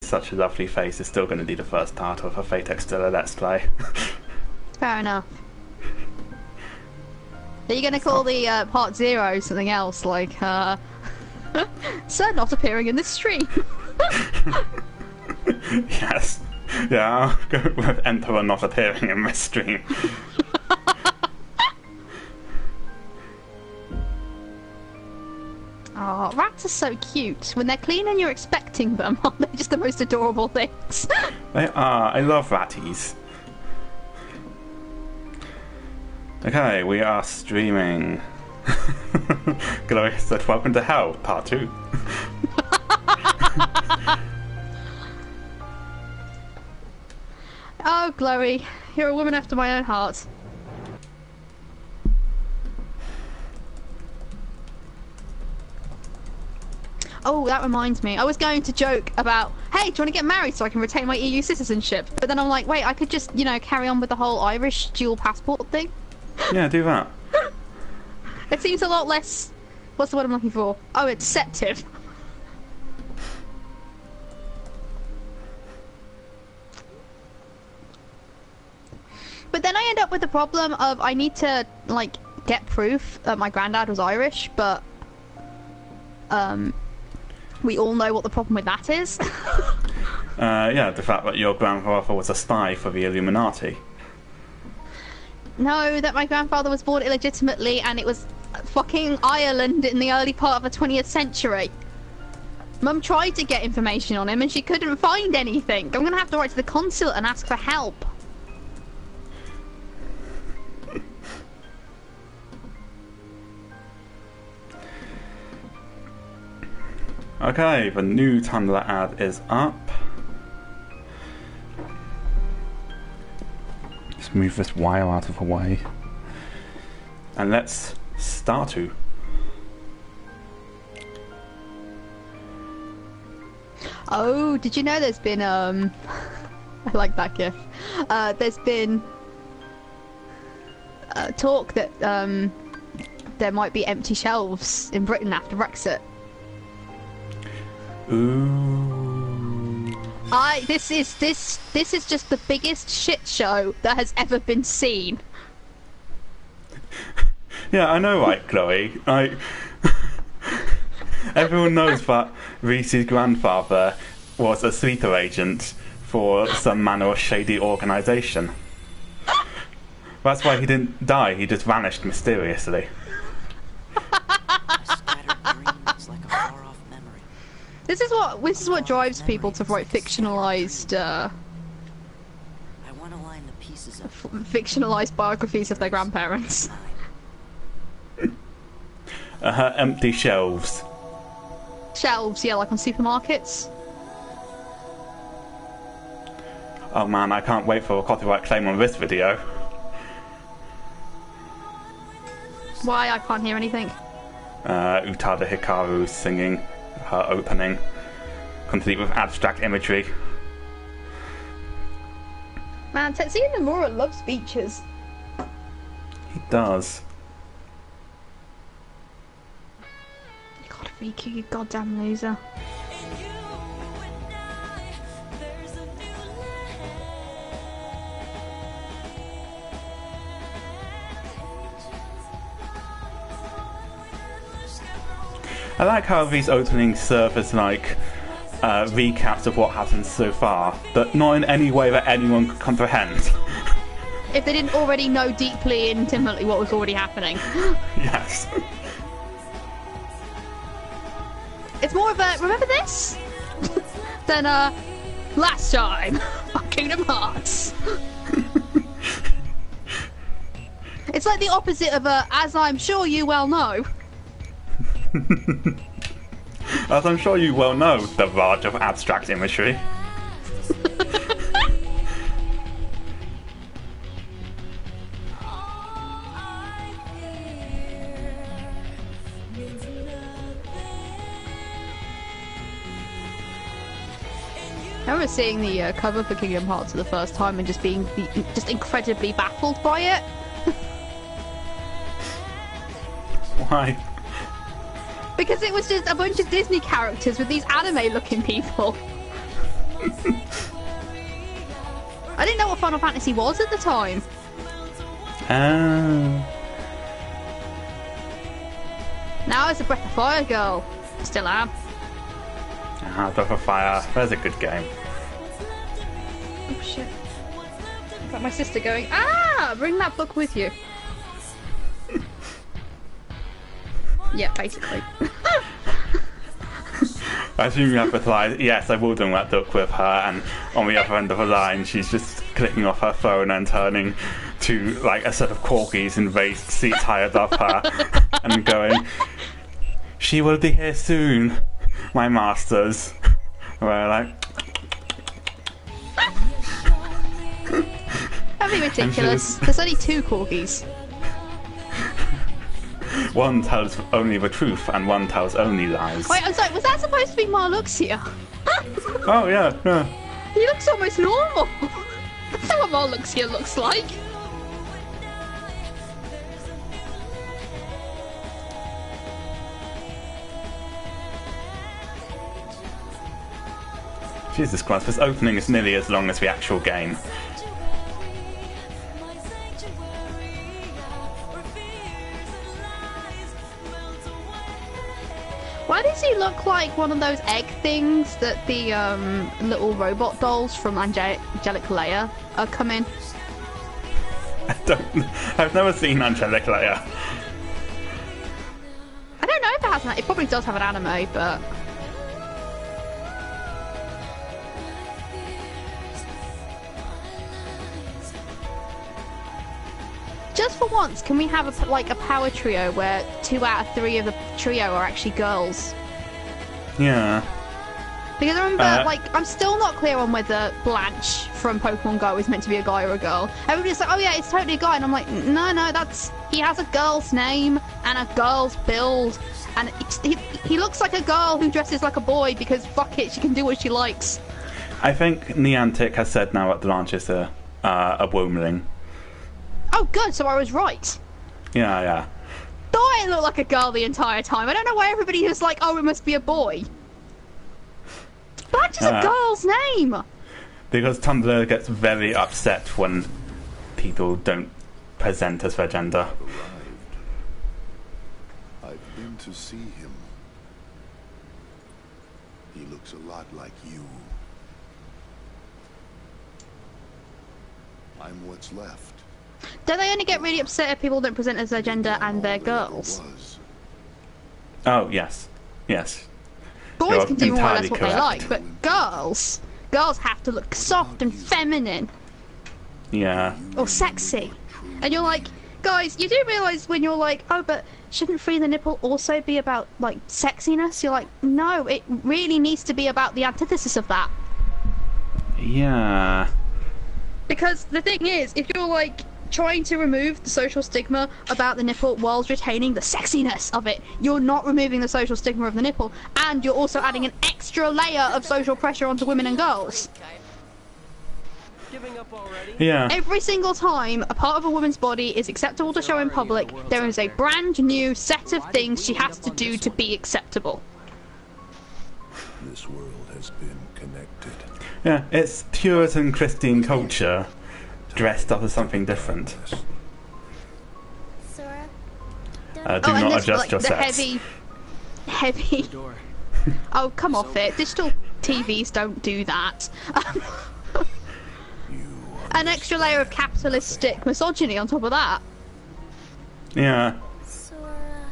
such a lovely face, it's still going to be the first part of a Fate Extella Let's Play. Fair enough. Are you going to call the part 0 something else, like, Sir not appearing in this stream? Yes. Yeah, I'll go with Emperor not appearing in this stream. Oh, rats are so cute. When they're clean and you're expecting them, aren't they just the most adorable things? They are. I love ratties. Okay, we are streaming. Glory said, welcome to hell, part 2. Oh, Chloe, you're a woman after my own heart. Oh, that reminds me. I was going to joke about, hey, do you want to get married so I can retain my EU citizenship? But then I'm like, wait, I could just, you know, carry on with the whole Irish dual passport thing. Yeah, do that. It seems a lot less... What's the word I'm looking for? Oh, deceptive. But then I end up with the problem of I need to, like, get proof that my granddad was Irish, but... we all know what the problem with that is. Yeah, the fact that your grandfather was a spy for the Illuminati. No, that my grandfather was born illegitimately and it was fucking Ireland in the early part of the 20th century. Mum tried to get information on him and she couldn't find anything. I'm gonna have to write to the consulate and ask for help. Okay, the new Tumblr ad is up. Let's move this wire out of the way. And let's start to. Oh, did you know there's been, I like that gif. There's been talk that, there might be empty shelves in Britain after Brexit. Ooh. This is just the biggest shit show that has ever been seen. Yeah, I know, right, Chloe. Everyone knows that Reese's grandfather was a sleeper agent for some manner of shady organisation. That's why he didn't die, he just vanished mysteriously. This is what drives people to write fictionalized fictionalized biographies of their grandparents. Empty shelves. Shelves, yeah, like on supermarkets. Oh man, I can't wait for a copyright claim on this video. Why? I can't hear anything. Utada Hikaru singing her opening, complete with abstract imagery. Man, Tetsuya Nomura loves beaches. He does. God, Riku, you goddamn loser. I like how these openings serve as like recaps of what happened so far, but not in any way that anyone could comprehend. If they didn't already know deeply and intimately what was already happening. Yes. It's more of a, remember this? than last time on Kingdom Hearts. It's like the opposite of a, as I'm sure you well know. As I'm sure you well know, the Raj of abstract imagery. I remember seeing the cover for Kingdom Hearts for the first time and just being just incredibly baffled by it. Why? Because it was just a bunch of Disney characters with these anime-looking people. I didn't know what Final Fantasy was at the time. Oh. Now it's a Breath of Fire girl. Still am. Breath of Fire. That's a good game. Oh shit. Is that my sister going, ah! Bring that book with you. Yeah, basically. I assume you have replied, yes, I will bring that book with her, and on the other end of the line, she's just clicking off her phone and turning to like a set of corgis in raised seats high above her, and going, "She will be here soon, my masters." We're like, that'd be ridiculous. There's only 2 corgis. one tells only the truth, and one tells only lies. Wait, I'm sorry, was that supposed to be Marluxia? Oh yeah, yeah. He looks almost normal. That's not what Marluxia looks like. Jesus Christ, this opening is nearly as long as the actual game. Why does he look like one of those egg things that the little robot dolls from Angelic Leia are coming? I've never seen Angelic Leia. I don't know if it has an. It probably does have an anime, but just for once, can we have a power trio where 2 out of 3 of the trio are actually girls? Yeah. Because I remember, I'm still not clear on whether Blanche from Pokemon Go is meant to be a guy or a girl. Everybody's like, oh yeah, it's totally a guy, and I'm like, no, he has a girl's name and a girl's build, and he looks like a girl who dresses like a boy because fuck it, she can do what she likes. I think Niantic has said now that Blanche is a womanling. Oh good, so I was right. Yeah, yeah. Thought it looked like a girl the entire time. I don't know why everybody was like, oh, it must be a boy. Blanche is a girl's name! Because Tumblr gets very upset when people don't present as their gender. I've been to see him. He looks a lot like you. I'm what's left. Don't they only get really upset if people don't present as their gender and they're girls? Oh, yes. Yes. Boys You're can do more or less entirely what correct. they like, but girls have to look soft and feminine. Yeah. Or sexy. And you're like, guys, you do realise when you're like, oh, but shouldn't Free the Nipple also be about, like, sexiness? You're like, no, it really needs to be about the antithesis of that. Yeah. Because the thing is, if you're, like, trying to remove the social stigma about the nipple whilst retaining the sexiness of it, you're not removing the social stigma of the nipple, and you're also adding an extra layer of social pressure onto women and girls. Yeah. Every single time a part of a woman's body is acceptable to show in public, there is a brand new set of things she has to do to be acceptable. This world has been connected. Yeah, it's Puritan Christian culture dressed up as something different. Sora, Do not this, adjust your the sets. heavy. Oh, come off it. Digital TVs don't do that. An extra layer of capitalistic misogyny on top of that. Yeah. Sora.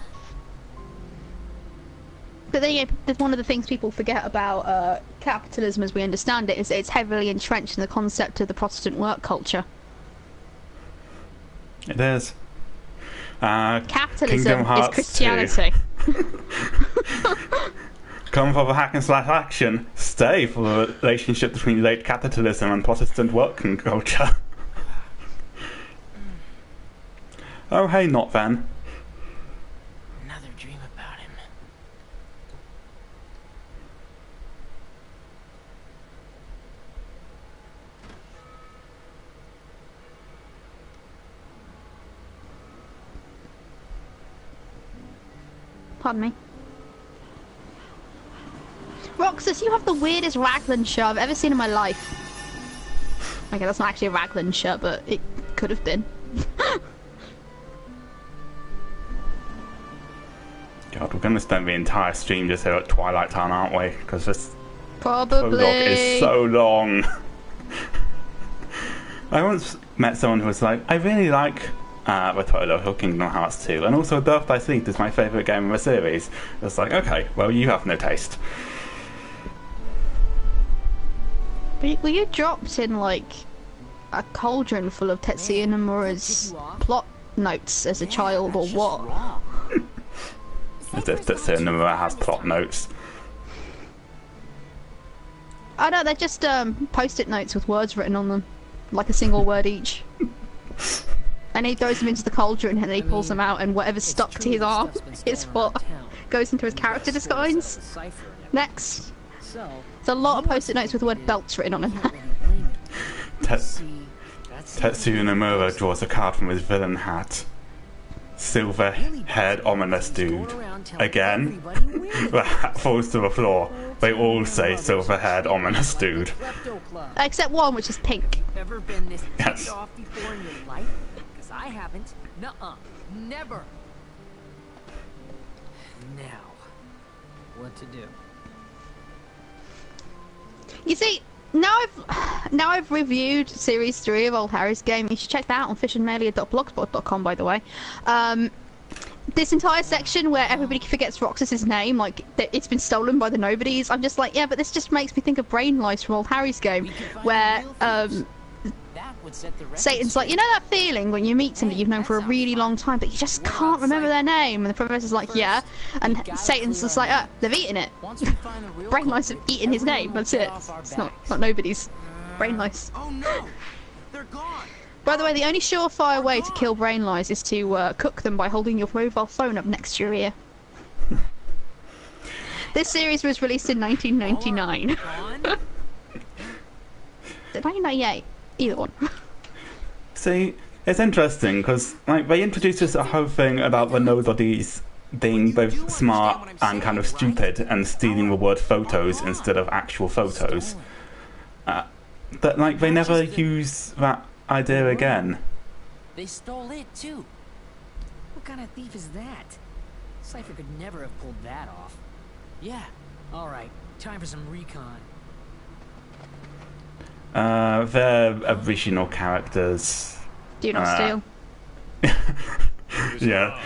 But then again, one of the things people forget about capitalism as we understand it is that it's heavily entrenched in the concept of the Protestant work culture. It is. Kingdom Capitalism is Hearts Christianity. 2. Come for the hack and slash action. Stay for the relationship between late capitalism and Protestant working culture. Oh, hey, not then. Another dream about him. Pardon me. Roxas, you have the weirdest raglan shirt I've ever seen in my life. Okay, that's not actually a raglan shirt, but it could have been. God, we're going to spend the entire stream just here at Twilight Town, aren't we? Because this Probably. prologue is so long. I once met someone who was like, I really like the prologue of Kingdom Hearts 2, and also Birth by Sleep is my favourite game in the series. It's like, okay, well, you have no taste. Were you dropped in, like, a cauldron full of Tetsuya Nomura's plot notes as a child, or what? As if Tetsuya Nomura has plot notes. Oh no, they're just post-it notes with words written on them. Like a single word each. And he throws them into the cauldron and then he pulls them out, and whatever's stuck to his arm, his foot, goes into his character disguise. Next. There's a lot of post-it notes with the word belts written on them. Tetsuya Nomura draws a card from his villain hat. Silver-haired ominous dude. Again, the hat falls to the floor. They all say silver-haired ominous dude. Except one, which is pink. Ever been this Yes. ticked off before in your life? Because I haven't. Nuh-uh. Never. Now, what to do? You see, now I've reviewed Series 3 of Old Harry's game. You should check that out on fishandmelia.blogspot.com, by the way. This entire section where everybody forgets Roxas's name, like, it's been stolen by the nobodies, I'm just like, yeah, but this just makes me think of Brain Lice from Old Harry's game, where, Satan's like, you know that feeling when you meet somebody you've known for a really long time, but you just can't remember their name? And the professor's like, yeah. And Satan's just like, they've eaten it. Brain lice have eaten his name, that's it. It's not nobody's. Brain lice. Oh no! They're gone! By the way, the only surefire way to kill brain lice is to cook them by holding your mobile phone up next to your ear. This series was released in 1999. 1998? Either one. See, it's interesting because like they introduced this whole thing about the nobodies being both smart and kind of stupid and stealing the word photos instead of actual photos. But like they never use that idea again. They stole it too. What kind of thief is that? Cypher could never have pulled that off. Yeah. All right. Time for some recon. They're original characters. Do not steal. Yeah.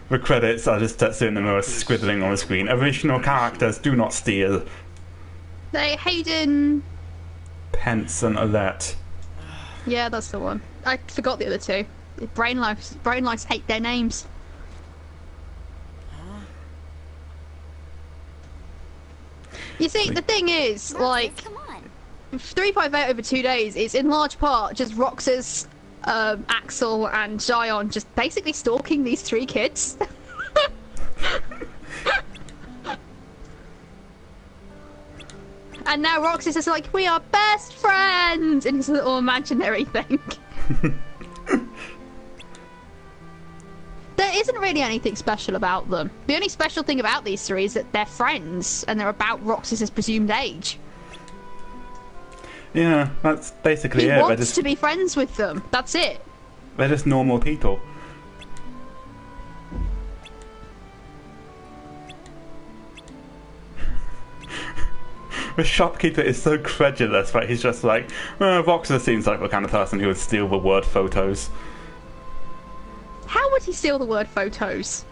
The credits are just Tetsuya Nomura scribbling on the screen. Original characters do not steal. They Hayden. Pence and Alert. Yeah, that's the one. I forgot the other two. Brain lice hate their names. You see, the thing is, like, 358 over 2 days is in large part just Roxas, Axel, and Zion just basically stalking these three kids. And now Roxas is like, we are best friends in his little imaginary thing. There isn't really anything special about them. The only special thing about these three is that they're friends and they're about Roxas's presumed age. Yeah, that's basically He it. wants to be friends with them. That's it. They're just normal people. The shopkeeper is so credulous that he's just like, Roxas seems like the kind of person who would steal the word photos. How would he steal the word photos?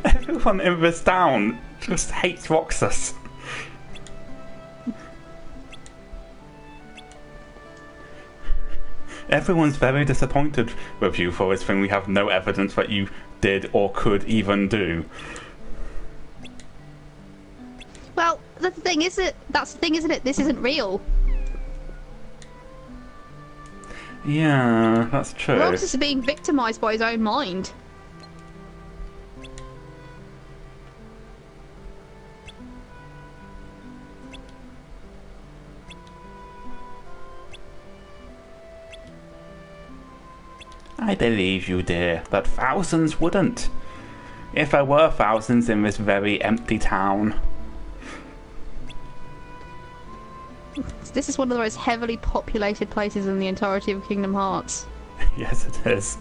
Everyone in this town just hates Roxas. Everyone's very disappointed with you for this thing we have no evidence that you did or could even do. Well, that's the thing, that's the thing, isn't it? This isn't real. Yeah, that's true. Roxas is being victimized by his own mind. I believe you, dear, but thousands wouldn't. If there were thousands in this very empty town. This is one of the most heavily populated places in the entirety of Kingdom Hearts. Yes, it is.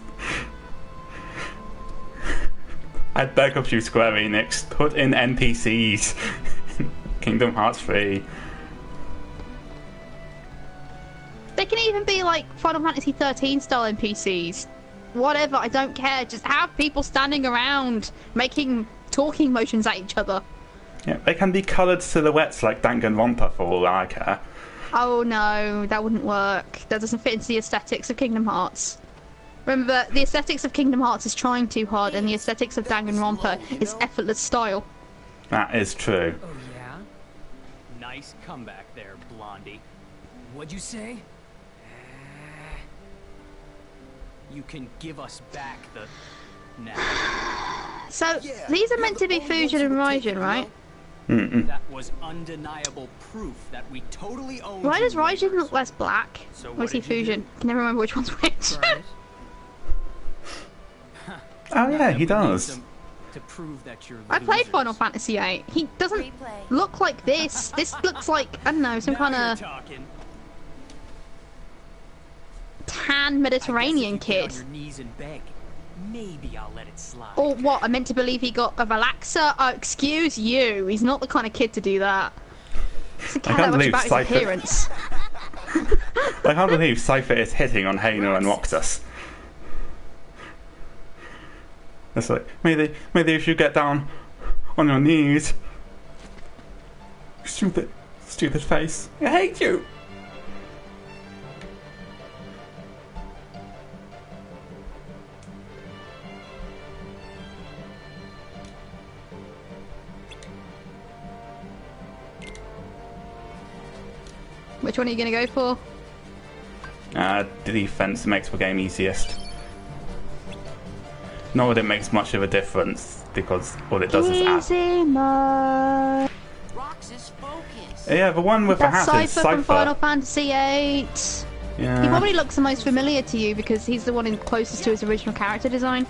I beg of you, Square Enix, put in NPCs in Kingdom Hearts 3. They can even be like Final Fantasy 13 style NPCs. Whatever, I don't care. Just have people standing around making talking motions at each other. Yeah, they can be coloured silhouettes like Danganronpa for all I care. Oh no, that wouldn't work. That doesn't fit into the aesthetics of Kingdom Hearts. Remember, the aesthetics of Kingdom Hearts is trying too hard, and the aesthetics of Danganronpa is effortless style. That is true. Oh, yeah? Nice comeback there, Blondie. What'd you say? You can give us back the... Now. So, these are meant to be Fujin and Raijin, right? Mm-mm. That was undeniable proof that we totally own. Why does Raijin look less black? So Or is he what did you Fujin? I can never remember which one's which. Oh yeah, he does. To prove that you're I played losers. Final Fantasy VIII. He doesn't look like this. This looks like, I don't know, some Now kind you're of talking. tan Mediterranean I guess if you kid. get on your knees and beg, maybe I'll let it slide. Or what? I meant to believe he got a relaxer? Oh, excuse you. He's not the kind of kid to do that. Doesn't care that can't much believe about his Cypher- appearance. I can't believe Cypher is hitting on Hayner and Roxas. It's like, maybe if you get down on your knees. Stupid face. I hate you. Which one are you going to go for? The defense makes the game easiest. Not that it makes much of a difference, because all it does is add. Easy mode. Roxas, focus. Yeah, the one with the That's hat is Cypher from Final Cypher. Fantasy VIII. He Yeah. probably looks the most familiar to you because he's the one closest to his original character design.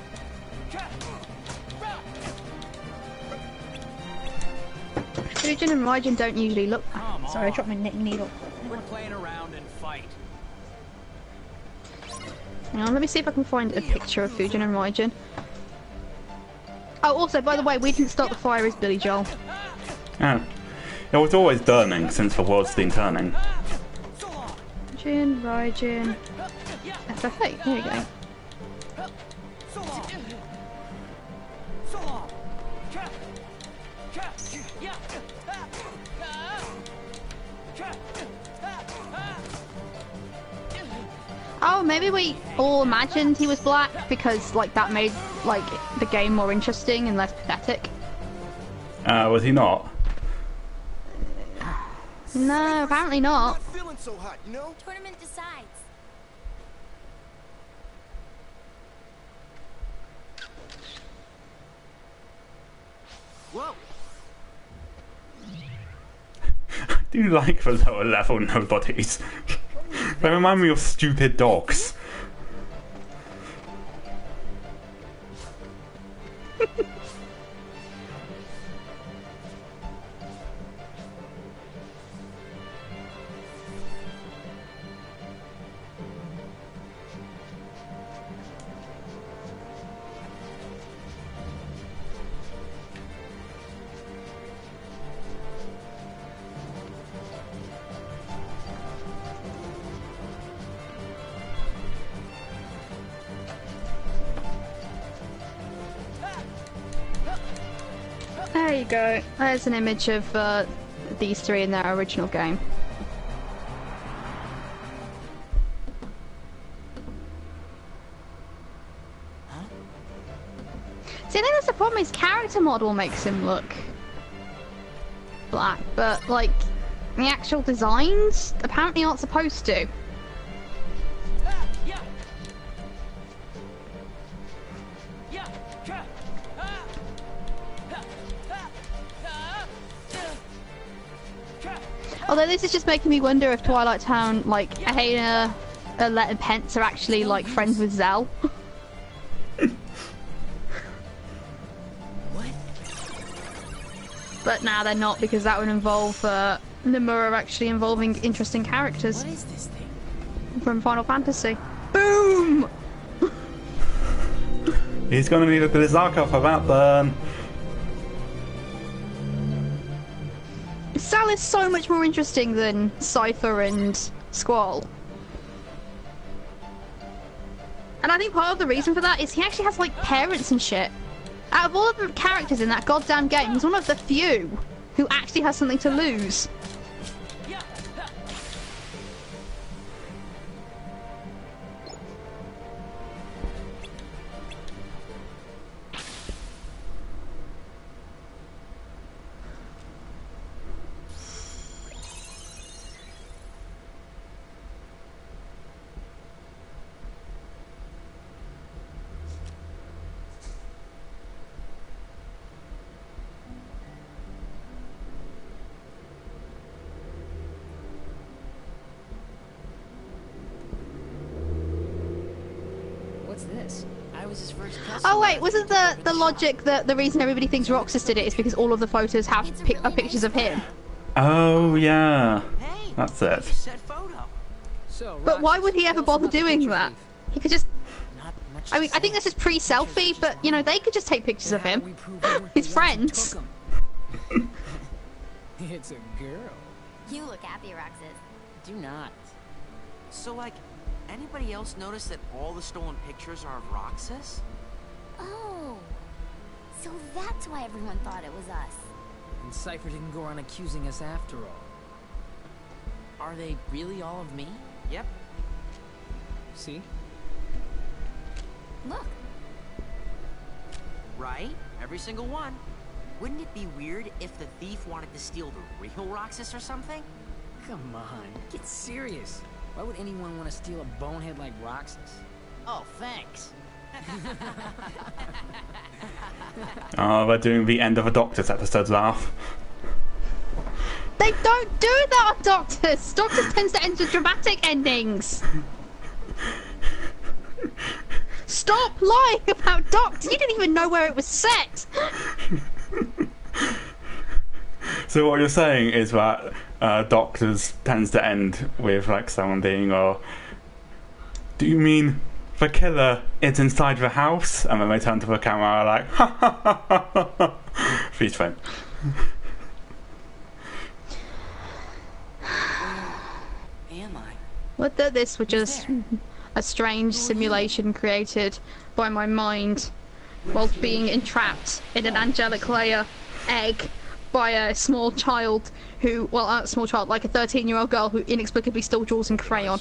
Fujin and Raijin don't usually look. Sorry, I dropped my knitting needle. Quit playing around and fight. Hang on, let me see if I can find a picture of Fujin and Raijin. Oh, also, by the way, we didn't start the fire as Billy Joel. Yeah. It was always burning since the world's been turning. Fujin, Raijin, FFA. Here we go. Oh, maybe we all imagined he was black because, like, that made, like, the game more interesting and less pathetic. Was he not? No, apparently not. Not feeling so hot, you know? Tournament decides. Whoa. I do like the lower level nobodies. They remind me of stupid dogs. There you go. There's an image of these three in their original game. See, I think that's the problem. His character model makes him look black, but like the actual designs apparently aren't supposed to. Although this is just making me wonder if Twilight Town, like Ahena, Alette and Pence are actually like friends with Zell. But now they're not, because that would involve Nomura actually involving interesting characters What is this thing? from Final Fantasy. Boom! He's gonna need a bit of Zarkov for that then. Sal is so much more interesting than Cypher and Squall. And I think part of the reason for that is he actually has like parents and shit. Out of all of the characters in that goddamn game, he's one of the few who actually has something to lose. What's this? I was his first customer. Oh wait, wasn't the logic that the reason everybody thinks Roxas did it is because all of the photos have pictures of him? Oh yeah, Hey, that's it. set photo. So, But why would he ever bother doing that? that? He could just... Not much I mean, to I think say. this is pre-selfie, but, you know, they could just take pictures of How do him. we prove we weren't His the ones who friends. took 'em? It's a girl. You look happy, Roxas. Do not. So, like, anybody else notice that all the stolen pictures are of Roxas? Oh. So that's why everyone thought it was us. And Cypher didn't go around accusing us after all. Are they really all of me? Yep. See? Look. Right? Every single one. Wouldn't it be weird if the thief wanted to steal the real Roxas or something? Come on, get serious. Why would anyone want to steal a bonehead like Roxas? Oh, thanks. Oh, we're doing the end of a Doctor's episode laugh. They don't do that on Doctors! Doctors tends to end with dramatic endings! Stop lying about Doctor! You didn't even know where it was set! So what you're saying is that Doctors tends to end with like someone being, or do you mean the killer is inside the house? And then they turn to the camera like, ha ha ha ha ha ha. Freeze frame. Am I? What that this was just a strange simulation created by my mind whilst being entrapped in an angelic layer egg by a small child who, well, not a small child, like a 13-year-old girl who inexplicably still draws in crayon.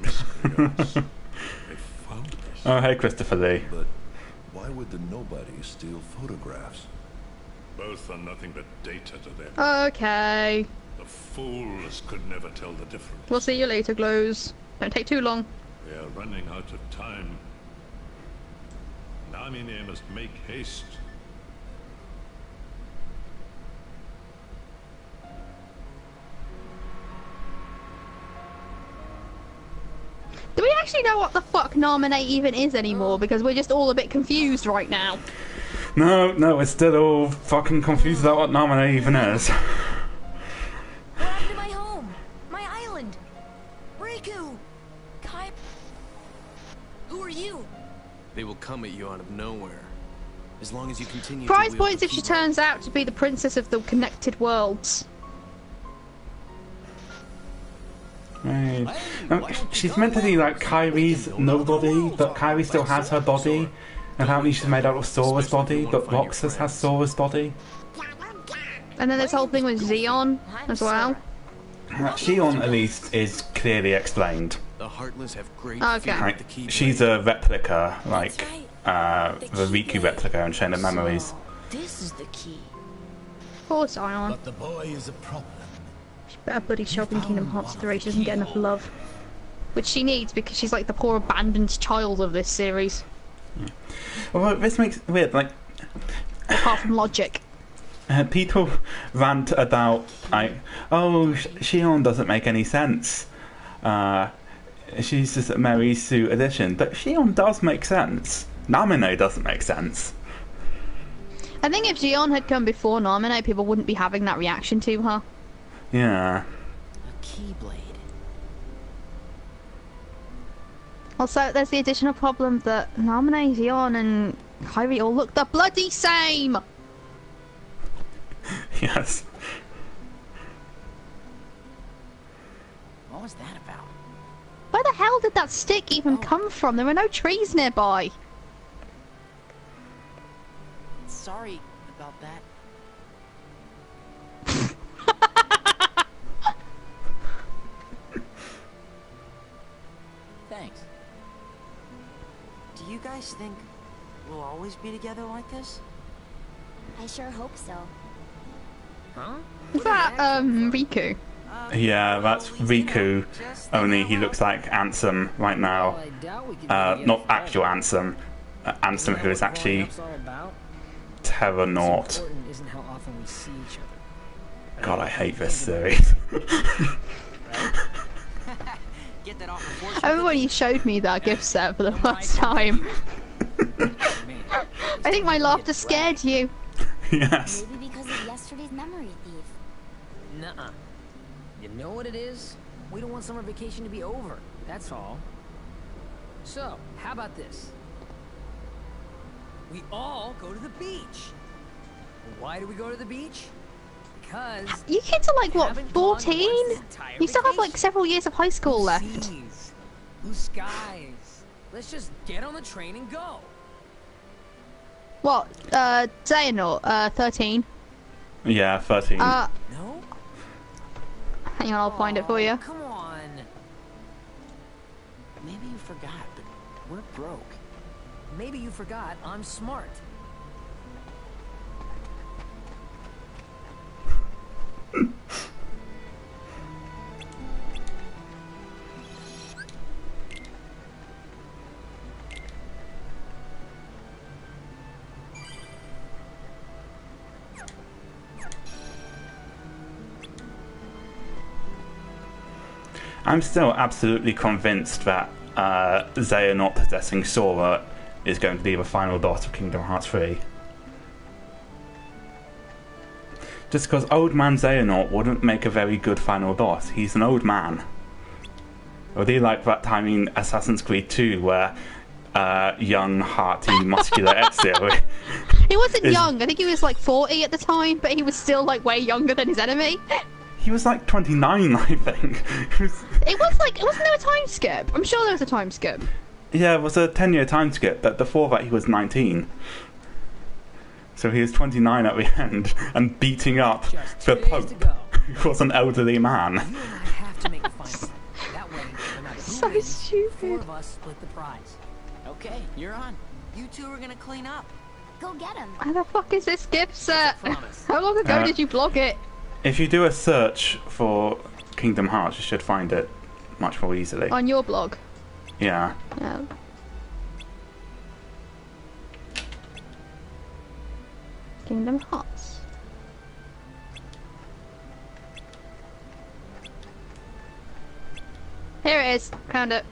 Miscreants. They found us. Oh, hey, Christopher Lee. But why would the nobodies steal photographs? Both are nothing but data to them. Okay. The fools could never tell the difference. We'll see you later, Glows. Don't take too long. They are running out of time. Namine must make haste. Do we actually know what the fuck Nominate even is anymore? Because we're just all a bit confused right now. No, we're still all fucking confused about what Namine even is. What happened to my home? My island? Riku! Kai... Who are you? They will come at you out of nowhere. As long as you continue Prize to wield points the if she keyboard. turns out to be the princess of the connected worlds. Right. She's meant to be like Kyrie's nobody, but Kyrie still has her body. Apparently she's made out of Sora's body, but Roxas has Sora's body. And then this whole thing with Xeon as well. Shion, at least, is clearly explained. The Heartless have great Okay. fear Like, of the keyblade. she's a replica, like the Riku replica in Chain of Memories. This is the key. Poor Zion. But the boy is a problem. She better bloody show up in Kingdom Hearts 3. She doesn't get enough love. Which she needs because she's like the poor abandoned child of this series. Although this makes it weird, like, Apart from logic. people rant about, like, oh, Shion doesn't make any sense. She's just a Mary Sue addition. But Shion does make sense. Namine doesn't make sense. I think if Xion had come before Naminé, people wouldn't be having that reaction to her. Yeah. A keyblade. Also, there's the additional problem that Naminé, Xion, and Kairi all look the bloody same! Yes. What was that about? Where the hell did that stick even come from? There were no trees nearby. Sorry about that. Thanks. Do you guys think we'll always be together like this? I sure hope so. Huh? Is that, Riku? Yeah, that's Riku, only he looks like Ansem right now. Well, I doubt we could be Not together actual forever. Ansem. Ansem, You know who is what actually growing up's all about? Terra What's Naught. important isn't how often we see each other. God, I hate this series. Get that off before she I remember when you showed me that gift set for the first time. I think my laughter scared you. Yes. Maybe because of yesterday's memory thief. Nuh-uh. You know what it is? We don't want summer vacation to be over. That's all. So, how about this? We all go to the beach. Why do we go to the beach? Because You kids are like, what, haven't gone once 14? this entire You still have like vacation. several years of high school Blue left. seas, blue skies. Let's just get on the train and go. What, Xehanort, 13. Yeah, 13. No? Hang on, I'll find it for you. Come on. Maybe you forgot, but we're broke. Maybe you forgot I'm smart. I'm still absolutely convinced that Xehanort possessing Sora is going to be the final boss of Kingdom Hearts 3. Just because Old Man Xehanort wouldn't make a very good final boss. He's an old man. Or do you like that time in Assassin's Creed 2 where young, hearty, muscular Ezio He wasn't is- young, I think he was like 40 at the time, but he was still like way younger than his enemy. He was like 29, I think. Wasn't there a time skip? I'm sure there was a time skip. Yeah, it was a 10-year time skip, but before that he was 19. So he was 29 at the end, and beating up Just the 2 days Pope, to go. who was an elderly man. You and I have to make the final. That way, no matter who So wins, stupid. 4 of us split the prize. Okay, you're on. You two are gonna clean up. Go get him. Where the fuck is this gift set? Promise. How long ago Uh, did you blog it? If you do a search for Kingdom Hearts, you should find it much more easily. On your blog? Yeah. Yeah. Kingdom Hearts. Here it is. Found it.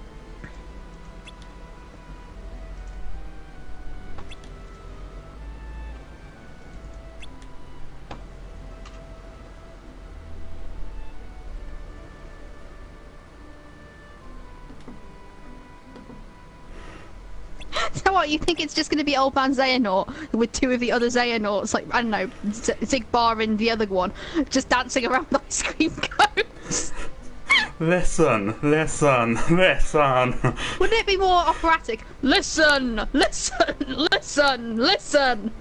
So what, you think it's just going to be Old Man Xehanort with 2 of the other Xehanorts, like, I don't know, Zigbar and the other one, just dancing around with ice cream cones? Listen, listen, listen. Wouldn't it be more operatic? Listen, listen, listen, listen!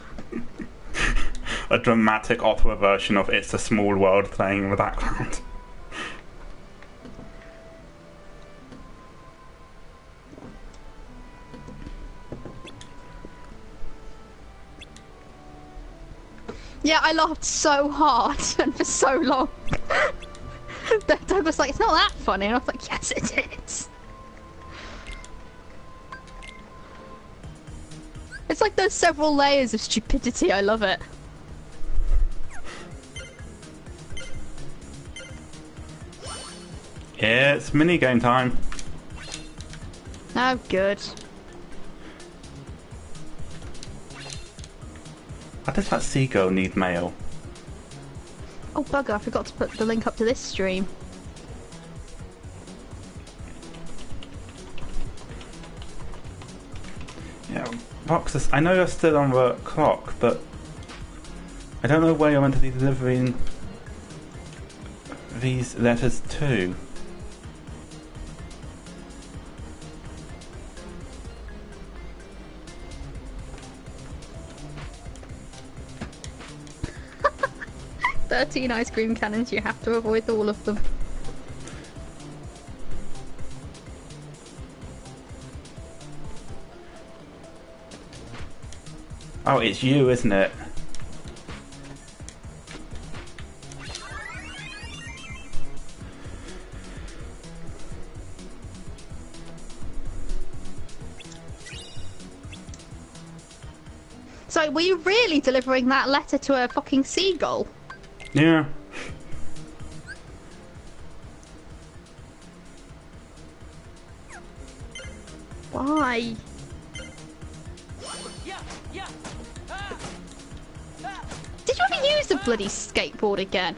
A dramatic opera version of It's a Small World playing in the background. Yeah, I laughed so hard and for so long. Doug was like, it's not that funny, and I was like, yes it is. It's like those several layers of stupidity, I love it. It's minigame time. Oh, good. How does that seagull need mail? Oh bugger, I forgot to put the link up to this stream. Yeah, Roxas, I know you're still on the clock, but I don't know where you're meant to be delivering these letters to. Ice cream cannons, you have to avoid all of them. Oh, it's you, isn't it? So, were you really delivering that letter to a fucking seagull? Yeah. Why? Did you ever use the bloody skateboard again?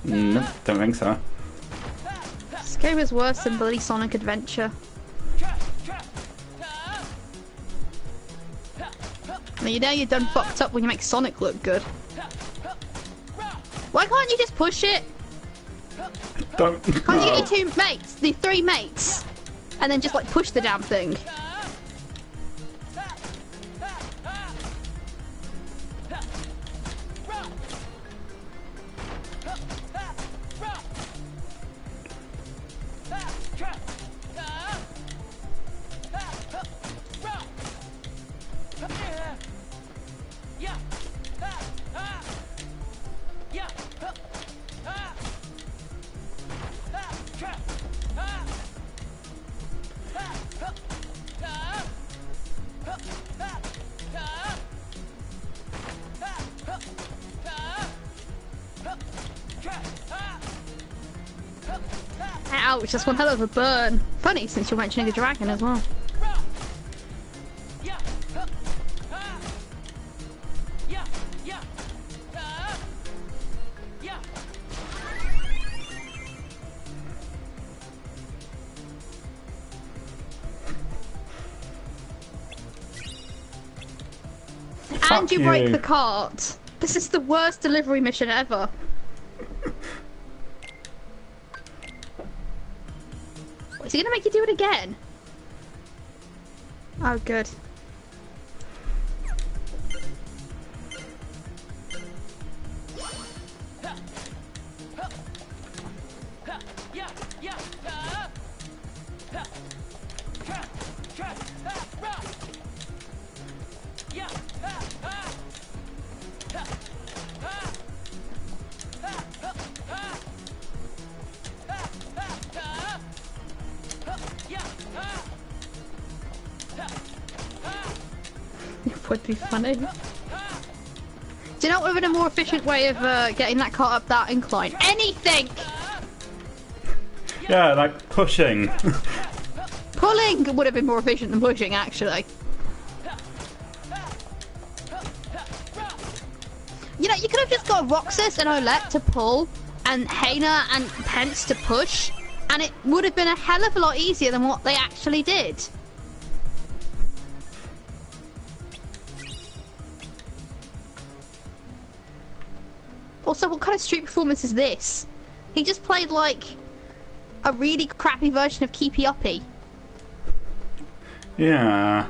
No, don't think so. This game is worse than bloody Sonic Adventure. Now, you know you're done fucked up when you make Sonic look good. Why can't you just push it? Don't. Can't you get your two mates, the three mates, and then just like push the damn thing? Ouch, that's one hell of a burn. Funny, since you're mentioning a dragon as well. And you break the cart. This is the worst delivery mission ever. Is he gonna make you do it again? Oh, good. It would be funny. Do you know what would have been a more efficient way of getting that cart up that incline? Anything! Yeah, like pushing. Pulling would have been more efficient than pushing, actually. You know, you could have just got Roxas and Olette to pull, and Hayna and Pence to push, and it would have been a hell of a lot easier than what they actually did. Also, what kind of street performance is this? He just played, like, a really crappy version of Keepy Uppy. Yeah.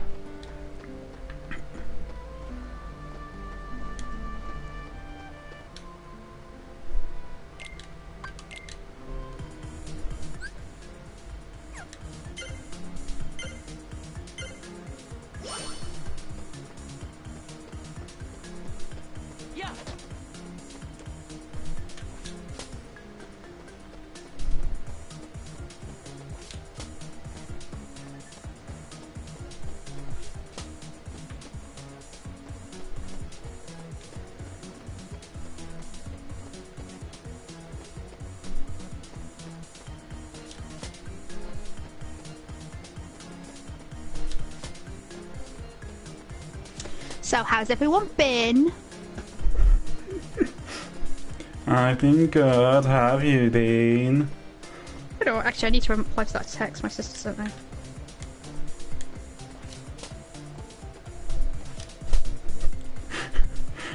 So, how's everyone been? I've been good. How have you been? I don't know, actually, I need to reply to that text my sister sent me.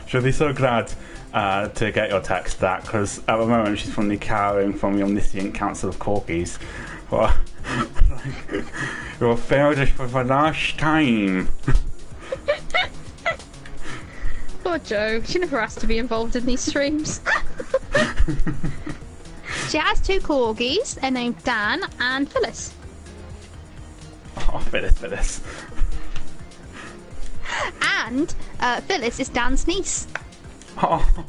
She'll be so glad to get your text back, because at the moment she's probably cowering from the omniscient council of corgis. Well, like, you failed us for the last time. Poor Joe, she never asked to be involved in these streams. She has 2 corgis, they're named Dan and Phyllis. Oh, Phyllis. And Phyllis is Dan's niece. Oh.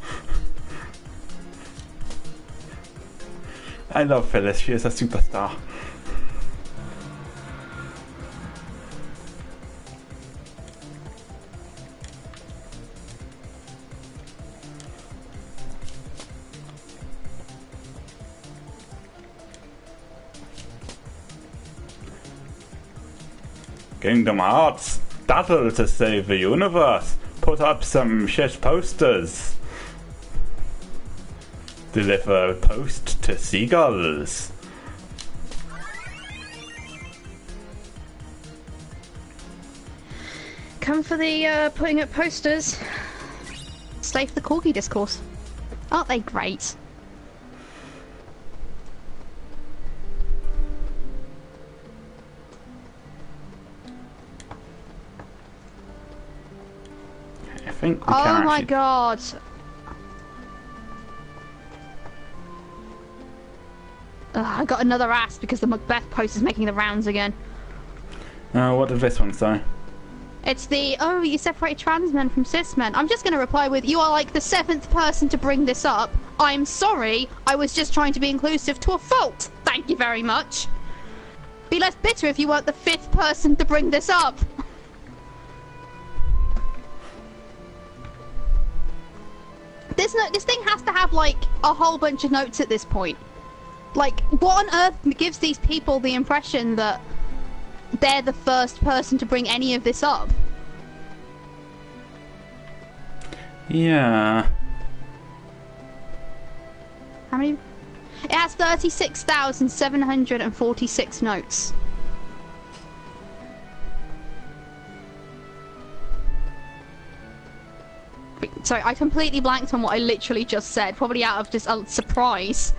I love Phyllis, she is a superstar. Kingdom Hearts, battle to save the universe. Put up some shit posters. Deliver post to seagulls. Come for the putting up posters. Stay for the corgi discourse. Aren't they great? I think we Oh can my actually... god. Ugh, I got another ass because the Macbeth post is making the rounds again. What did this one say? It's the, oh, you separate trans men from cis men. I'm just going to reply with, you are like the 7th person to bring this up. I'm sorry, I was just trying to be inclusive to a fault. Thank you very much. Be less bitter if you weren't the 5th person to bring this up. This thing has to have, like, a whole bunch of notes at this point. Like, what on earth gives these people the impression that they're the first person to bring any of this up? Yeah. How many? It has 36,746 notes. Sorry, I completely blanked on what I literally just said, probably out of just a surprise.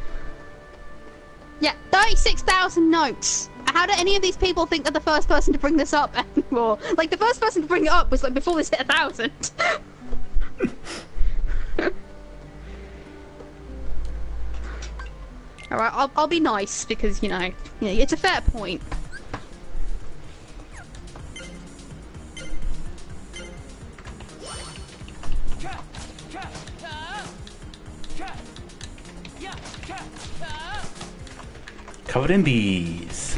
Yeah, 36,000 notes. How do any of these people think they're the first person to bring this up anymore? Like, the first person to bring it up was, like, before this hit 1,000. Alright, I'll be nice, because, you know, it's a fair point. Covered in bees.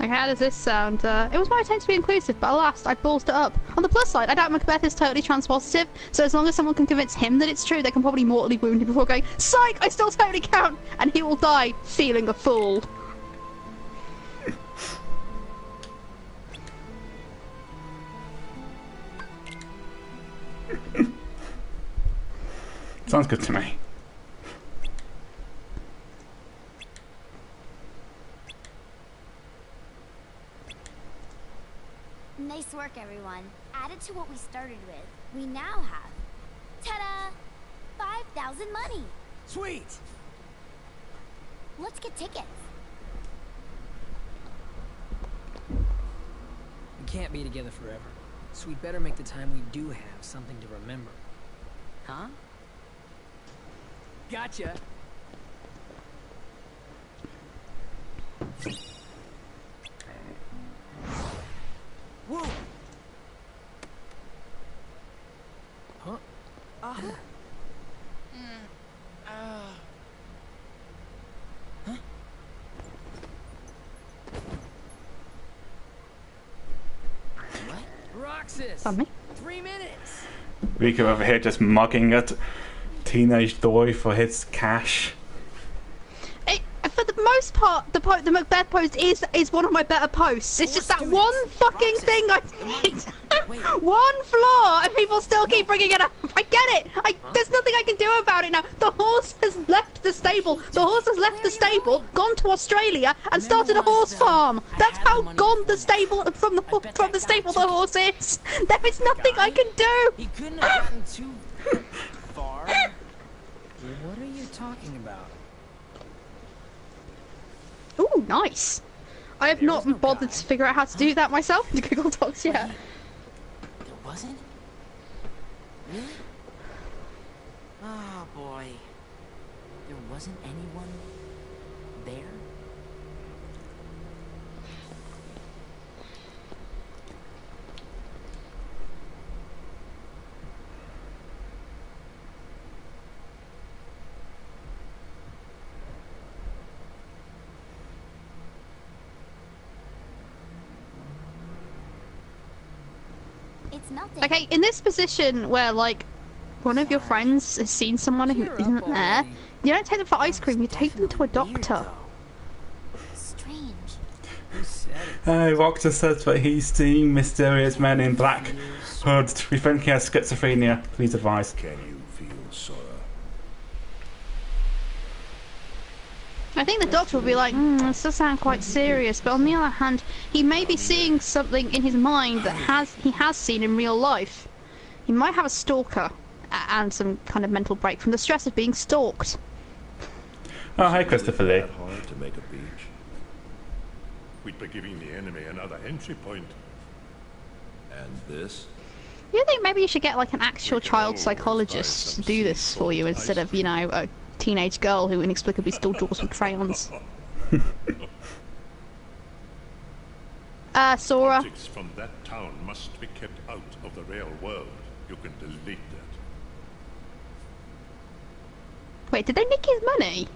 Okay, how does this sound? It was my attempt to be inclusive, but alas, I ballsed it up. On the plus side, I doubt Macbeth is totally transpositive, so as long as someone can convince him that it's true, they can probably mortally wound him before going, psych, I still totally count, and he will die feeling a fool. Sounds good to me. Nice work, everyone. Added to what we started with, we now have, ta-da, 5,000 money. Sweet! Let's get tickets. We can't be together forever, so we'd better make the time we do have something to remember. Huh? Gotcha! Whoa! Huh? Huh? What? Roxas! Pardon me? 3 minutes! Riku over here just mugging at teenage Doi for his cash. For the most part, the Macbeth post is one of my better posts. It's just that one fucking thing I did. One flaw, and people still keep bringing it up. I get it. There's nothing I can do about it now. The horse has left the stable. The horse has left the stable, gone to Australia, and started a horse farm. That's how gone the stable from the stable the horse is. There is nothing I can do. He couldn't have gotten too far. What are you talking about? Ooh, nice. I have not bothered to figure out how to do that myself in Google Docs yet. There wasn't? Really? Oh boy. There wasn't anyone there? It's melting. Okay, in this position where, like, one of your friends has seen someone who isn't there, you don't take them for ice cream, you take them to a doctor. Strange. Who said it? Roxas says that he's seen mysterious men in black hoods. We think he has schizophrenia. Please advise. Can you feel Sora? I think the doctor will be like, this does sound quite serious, but on the other hand, he may be seeing something in his mind that he has seen in real life. He might have a stalker and some kind of mental break from the stress of being stalked. Oh, hi, Christopher Lee. That hard to make a beach? We'd be giving the enemy another entry point. And this? You think maybe you should get like an actual child psychologist to do this for you instead of, you know, a teenage girl who inexplicably still draws with crayons. Sora. Objects from that town must be kept out of the real world. You can delete that. Wait, did they nick his money?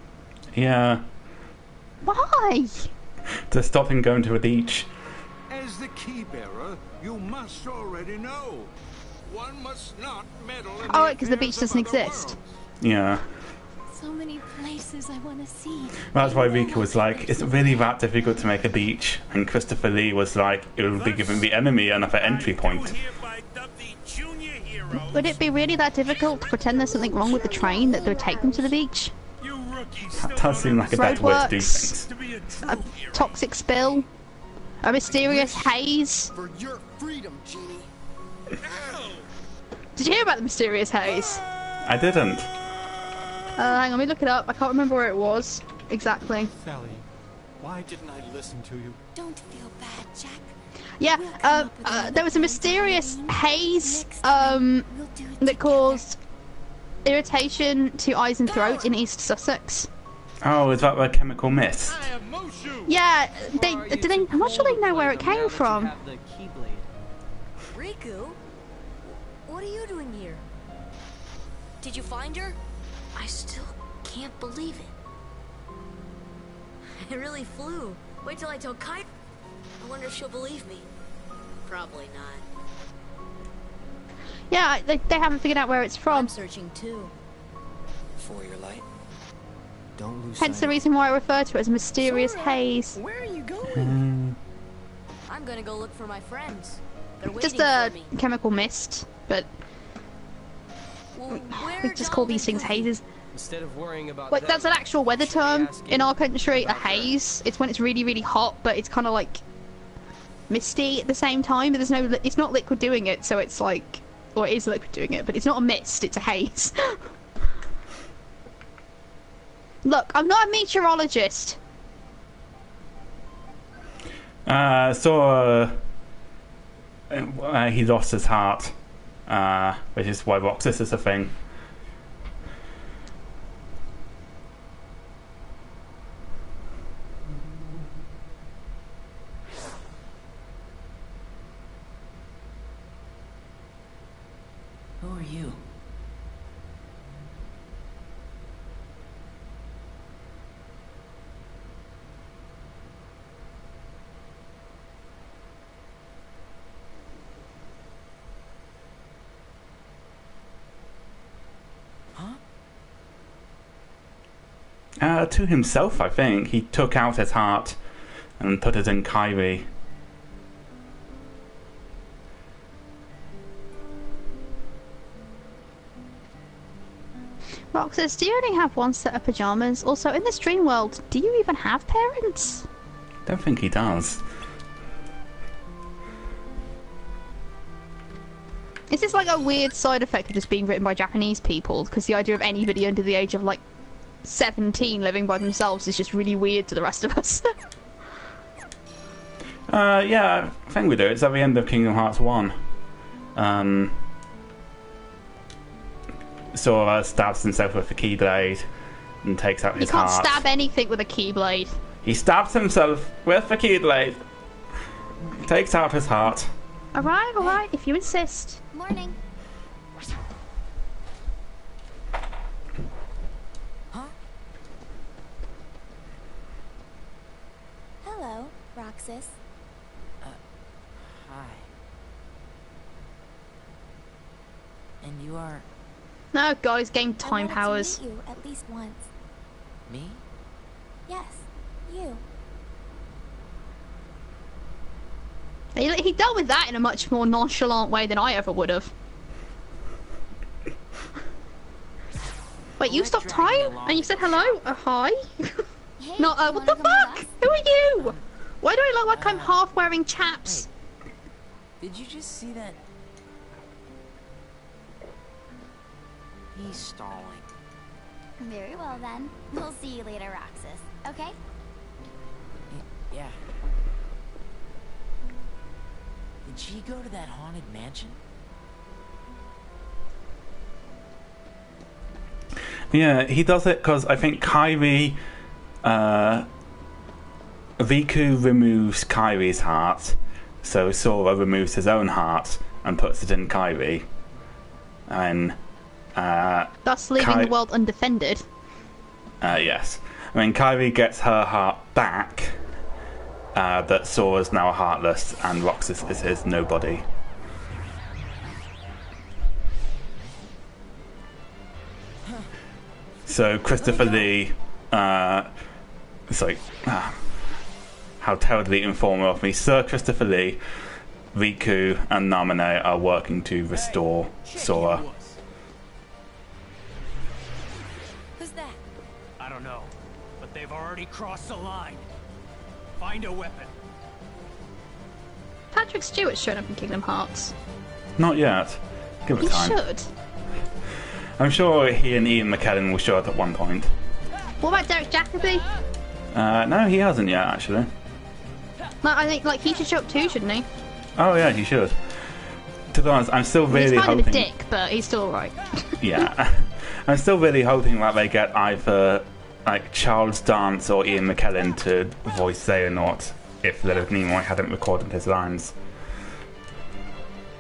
Yeah. Why? To stop him going to the beach. As the key bearer, you must already know. One must not meddle in Oh, because the beach doesn't exist. Yeah. So many places I want to see. That's why Rika was like, it's really that difficult to make a beach. And Christopher Lee was like, it will be giving the enemy another entry point. Would it be really that difficult to pretend there's something wrong with the train that would take them to the beach? That does seem like a better way to do things. A toxic spill? A mysterious haze? For your freedom, Genie. Did you hear about the mysterious haze? I didn't. Hang on, let me look it up. I can't remember where it was exactly. Sally, why didn't I listen to you? Don't feel bad, Jack. Yeah, there was a mysterious haze that caused irritation to eyes and throat in East Sussex. Oh, is that the chemical mist? Yeah, I'm not sure they know where it came from. Riku? What are you doing here? Did you find her? I still can't believe it. It really flew. Wait till I tell Kai. I wonder if she'll believe me. Probably not. Yeah, they haven't figured out where it's from. I'm searching too. For your light. Don't lose Hence sight the reason why I refer to it as mysterious haze. Where are you going? I'm gonna go look for my friends. They're waiting Just a for me. chemical mist, but Well, we just call these things hazes. Instead of worrying about Like, them, that's an actual weather term ask in you our country, a about them. haze. It's when it's really, really hot, but it's kind of like misty at the same time. But there's no, it's not liquid doing it, so it's like, or it is liquid doing it, but it's not a mist, it's a haze. Look, I'm not a meteorologist. So he lost his heart, which is why Roxas is a thing. Who are you? To himself, I think. He took out his heart and put it in Kyrie. Roxas, do you only have one set of pajamas? Also, in this dream world, do you even have parents? Don't think he does. Is this like a weird side effect of just being written by Japanese people? Because the idea of anybody under the age of like 17 living by themselves is just really weird to the rest of us. Yeah, I think we do. It's at the end of Kingdom Hearts 1. Sora stabs himself with a keyblade and takes out his You can't heart. stab anything with a keyblade. He stabs himself with a keyblade, takes out his heart. Alright, if you insist. Morning. Huh? Hello, Roxas. Hi. And you are... No, guys, game I time wanted powers. to meet you at least once. me? Yes, you. He dealt with that in a much more nonchalant way than I ever would have. Wait, you stopped time? And you said hello? Hi? Hey, Not, you what the wanna come with fuck? us? Who are you? Why do I look like I'm half wearing chaps? Did you just see that? He's stalling. Very well then. We'll see you later, Roxas. Okay? Yeah. Did she go to that haunted mansion? Yeah, he does it because I think Kyrie... Riku removes Kyrie's heart, so Sora removes his own heart and puts it in Kyrie. And... Thus leaving the world undefended. Yes. I mean, Kyrie gets her heart back, but Sora's now heartless, and Roxas is his nobody. So Christopher Lee, it's like, how terribly informal of me. Sir Christopher Lee, Riku, and Namine are working to restore Sora. Who's that? I don't know, but they've already crossed the line. Find a weapon. Patrick Stewart's shown up in Kingdom Hearts. Not yet. Give it He time. should. I'm sure he and Ian McKellen will show up at one point. What about Derek Jacobi? No, he hasn't yet, actually. Like, I think like he should show up too, shouldn't he? Oh yeah, he should. To be honest, I'm still really he's kind hoping. of a dick, but he's still alright. Yeah, I'm still really hoping that they get either like Charles Dance or Ian McKellen to voice Xehanort if Leonard Nimoy hadn't recorded his lines,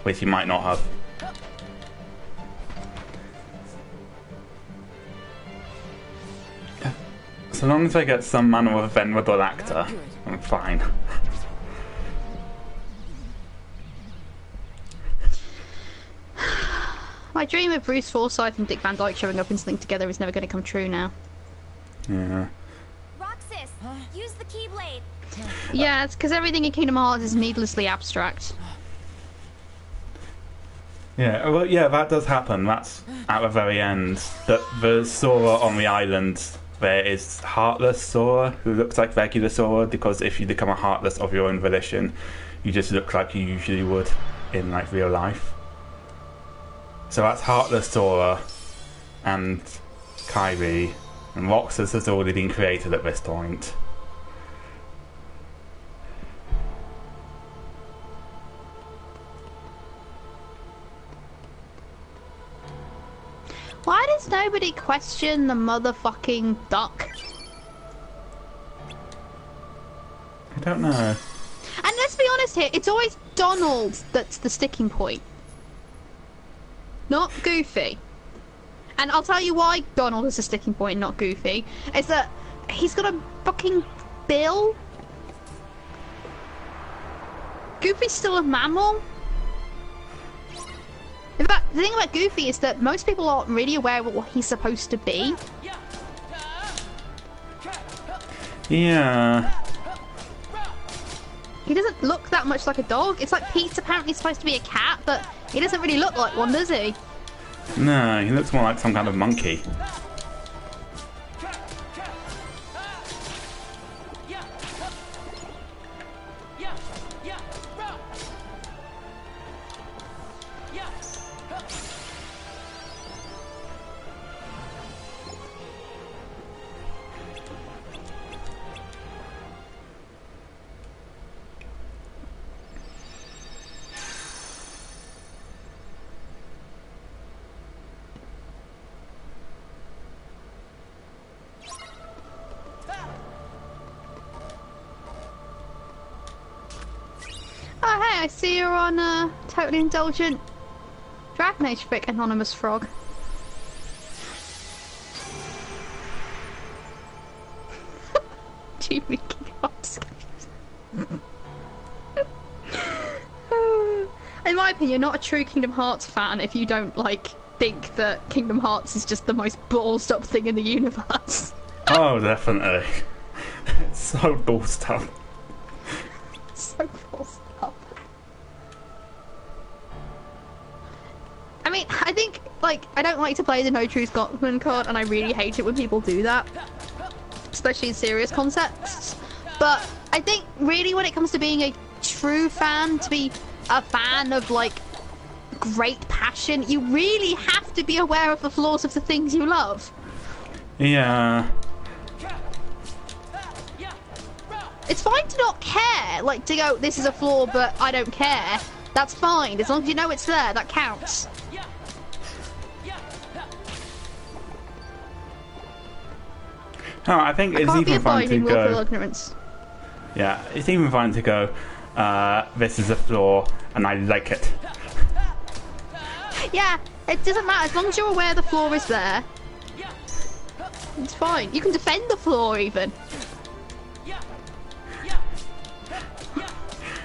which he might not have. So long as I get some manner of venerable actor, I'm fine. My dream of Bruce Forsyth and Dick Van Dyke showing up in something together is never going to come true now. Yeah. Roxas, use the Keyblade. Yeah, it's because everything in Kingdom Hearts is needlessly abstract. Yeah, well, yeah, that does happen. That's at the very end. The Sora on the island, there is Heartless Sora, who looks like regular Sora, because if you become a Heartless of your own volition, you just look like you usually would in, like, real life. So that's Heartless Sora and Kairi, and Roxas has already been created at this point. Why does nobody question the motherfucking duck? I don't know. And let's be honest here, it's always Donald that's the sticking point. Not Goofy. And I'll tell you why Donald is a sticking point, not Goofy. Is that he's got a fucking bill. Goofy's still a mammal. In fact, the thing about Goofy is that most people aren't really aware of what he's supposed to be. Yeah. He doesn't look that much like a dog. It's like Pete's apparently supposed to be a cat, but he doesn't really look like one, does he? No, he looks more like some kind of monkey. Oh hey, I see you're on a totally indulgent Dragon Age fic, Anonymous Frog. Jimmy Kingdoms. In my opinion, you're not a true Kingdom Hearts fan if you don't, like, think that Kingdom Hearts is just the most ballsed up thing in the universe. Oh, definitely. It's so ballsed up. So ballsed up. I mean, I think, like, I don't like to play the No True Scotsman card, and I really hate it when people do that. Especially in serious contexts. But I think, really, when it comes to being a true fan, to be a fan of, like, great passion, you really have to be aware of the flaws of the things you love. Yeah. It's fine to not care, like, to go, this is a flaw, but I don't care. That's fine, as long as you know it's there, that counts. No, I think it's even fine to go. Ignorance. Yeah, it's even fine to go. This is a flaw, and I like it. Yeah, it doesn't matter as long as you're aware the flaw is there. It's fine. You can defend the flaw even.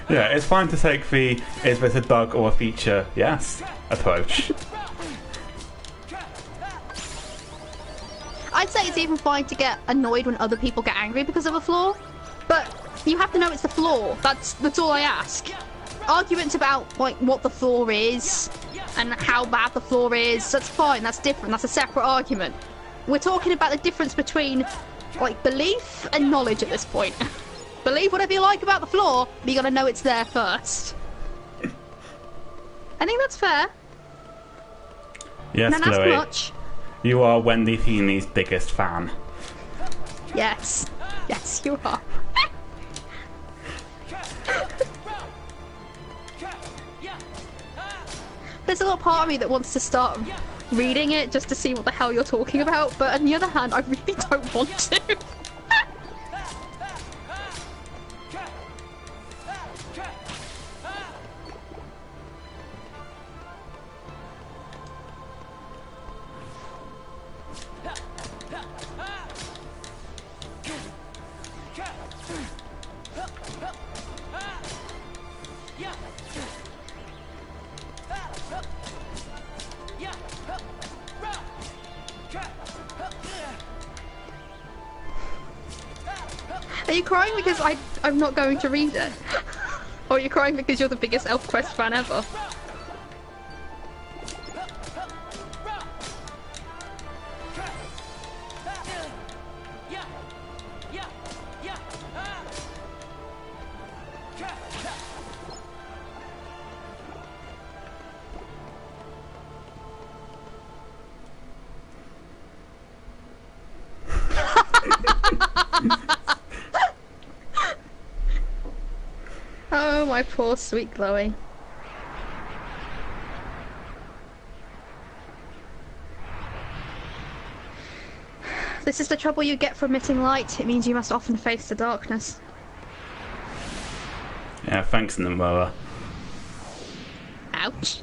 Yeah, it's fine to take the "is this a bug or a feature? Yes" approach. I'd say it's even fine to get annoyed when other people get angry because of a flaw, but you have to know it's the flaw. That's all I ask. Arguments about, like, what the flaw is and how bad the flaw is, that's fine, that's different, that's a separate argument. We're talking about the difference between, like, belief and knowledge at this point. Believe whatever you like about the flaw, but you gotta know it's there first. I think that's fair. Yes, don't Chloe. ask much. You are Wendy Feeney's biggest fan. Yes. Yes, you are. There's a little part of me that wants to start reading it just to see what the hell you're talking about, but on the other hand, I really don't want to. Are you crying because I'm not going to read it? Or are you crying because you're the biggest ElfQuest fan ever? Oh, my poor sweet Chloe. This is the trouble you get from emitting light. It means you must often face the darkness. Yeah, thanks, Nomura. Ouch.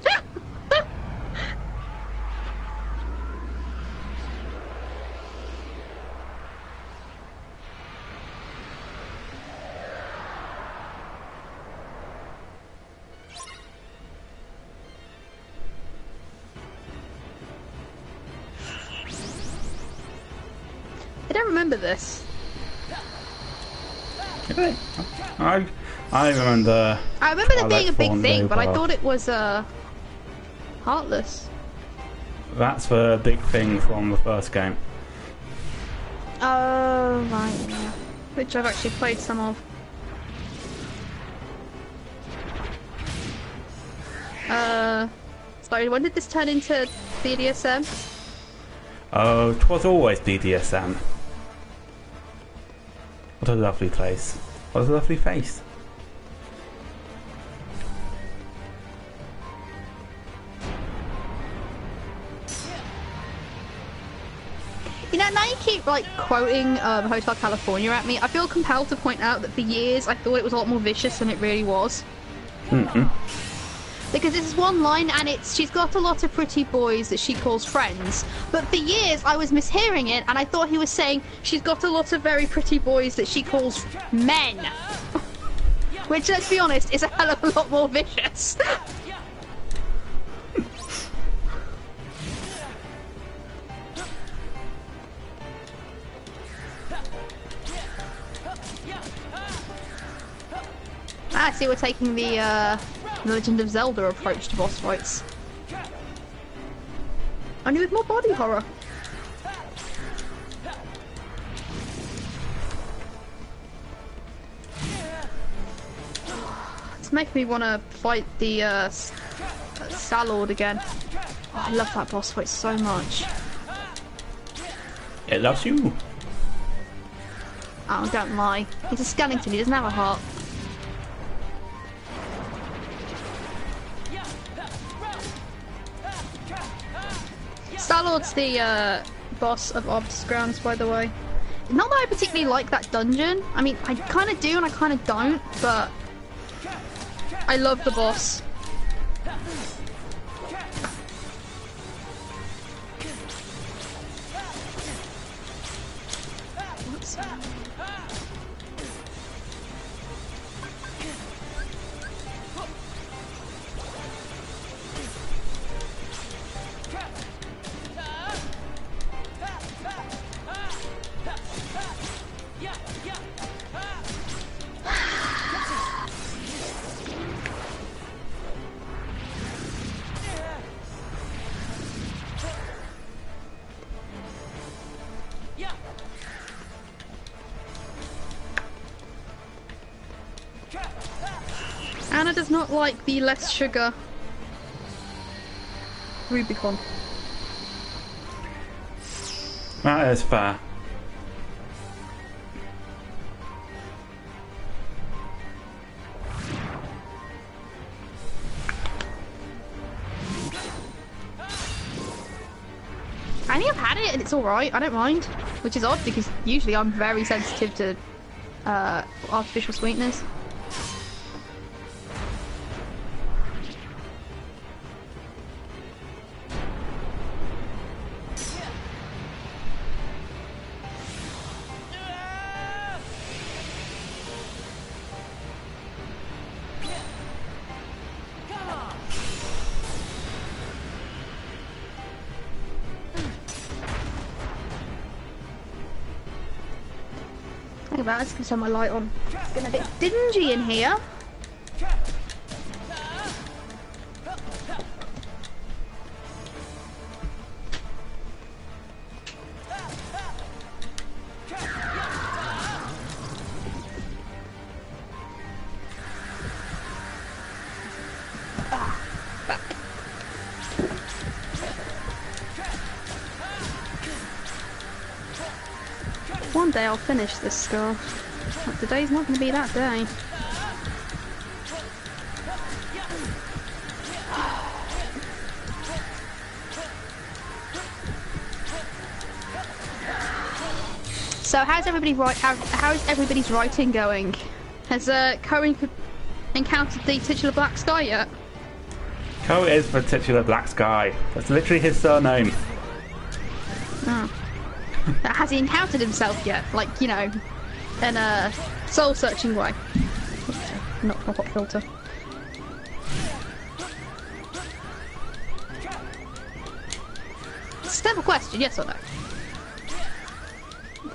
I don't remember this. I remember. I remember there Alex being a big Thorne thing, but I Nova. thought it was Heartless. That's the big thing from the first game. Oh right, yeah. Which I've actually played some of. Sorry, when did this turn into BDSM? Oh, 'twas always BDSM. What a lovely place. What a lovely face. You know, now you keep like quoting Hotel California at me. I feel compelled to point out that for years I thought it was a lot more vicious than it really was. Because this is one line and she's got a lot of pretty boys that she calls friends. But for years I was mishearing it and I thought he was saying she's got a lot of very pretty boys that she calls men. Which, let's be honest, is a hell of a lot more vicious. I see we're taking the Legend of Zelda approach to boss fights. Only with more body horror. It's making me want to fight the Salord again. Oh, I love that boss fight so much. It loves you. Oh, don't lie. He's a skeleton, he doesn't have a heart. Star-Lord's the boss of Ob's Grounds, by the way. Not that I particularly like that dungeon. I mean, I kind of do and I kind of don't, but I love the boss. Anna does not like the less sugar Rubicon. That is fair. I think I've had it and it's alright, I don't mind. Which is odd because usually I'm very sensitive to artificial sweeteners. Think about it, let's turn my light on. It's getting a bit dingy in here. One day I'll finish this scar. But today's not going to be that day. So how's everybody's writing going? Has Cohen encountered the titular Black Sky yet? Co is the titular Black Sky. That's literally his surname. Oh. Has he encountered himself yet? Like, you know, in a soul-searching way. Not a hot filter. It's a simple question, yes or no?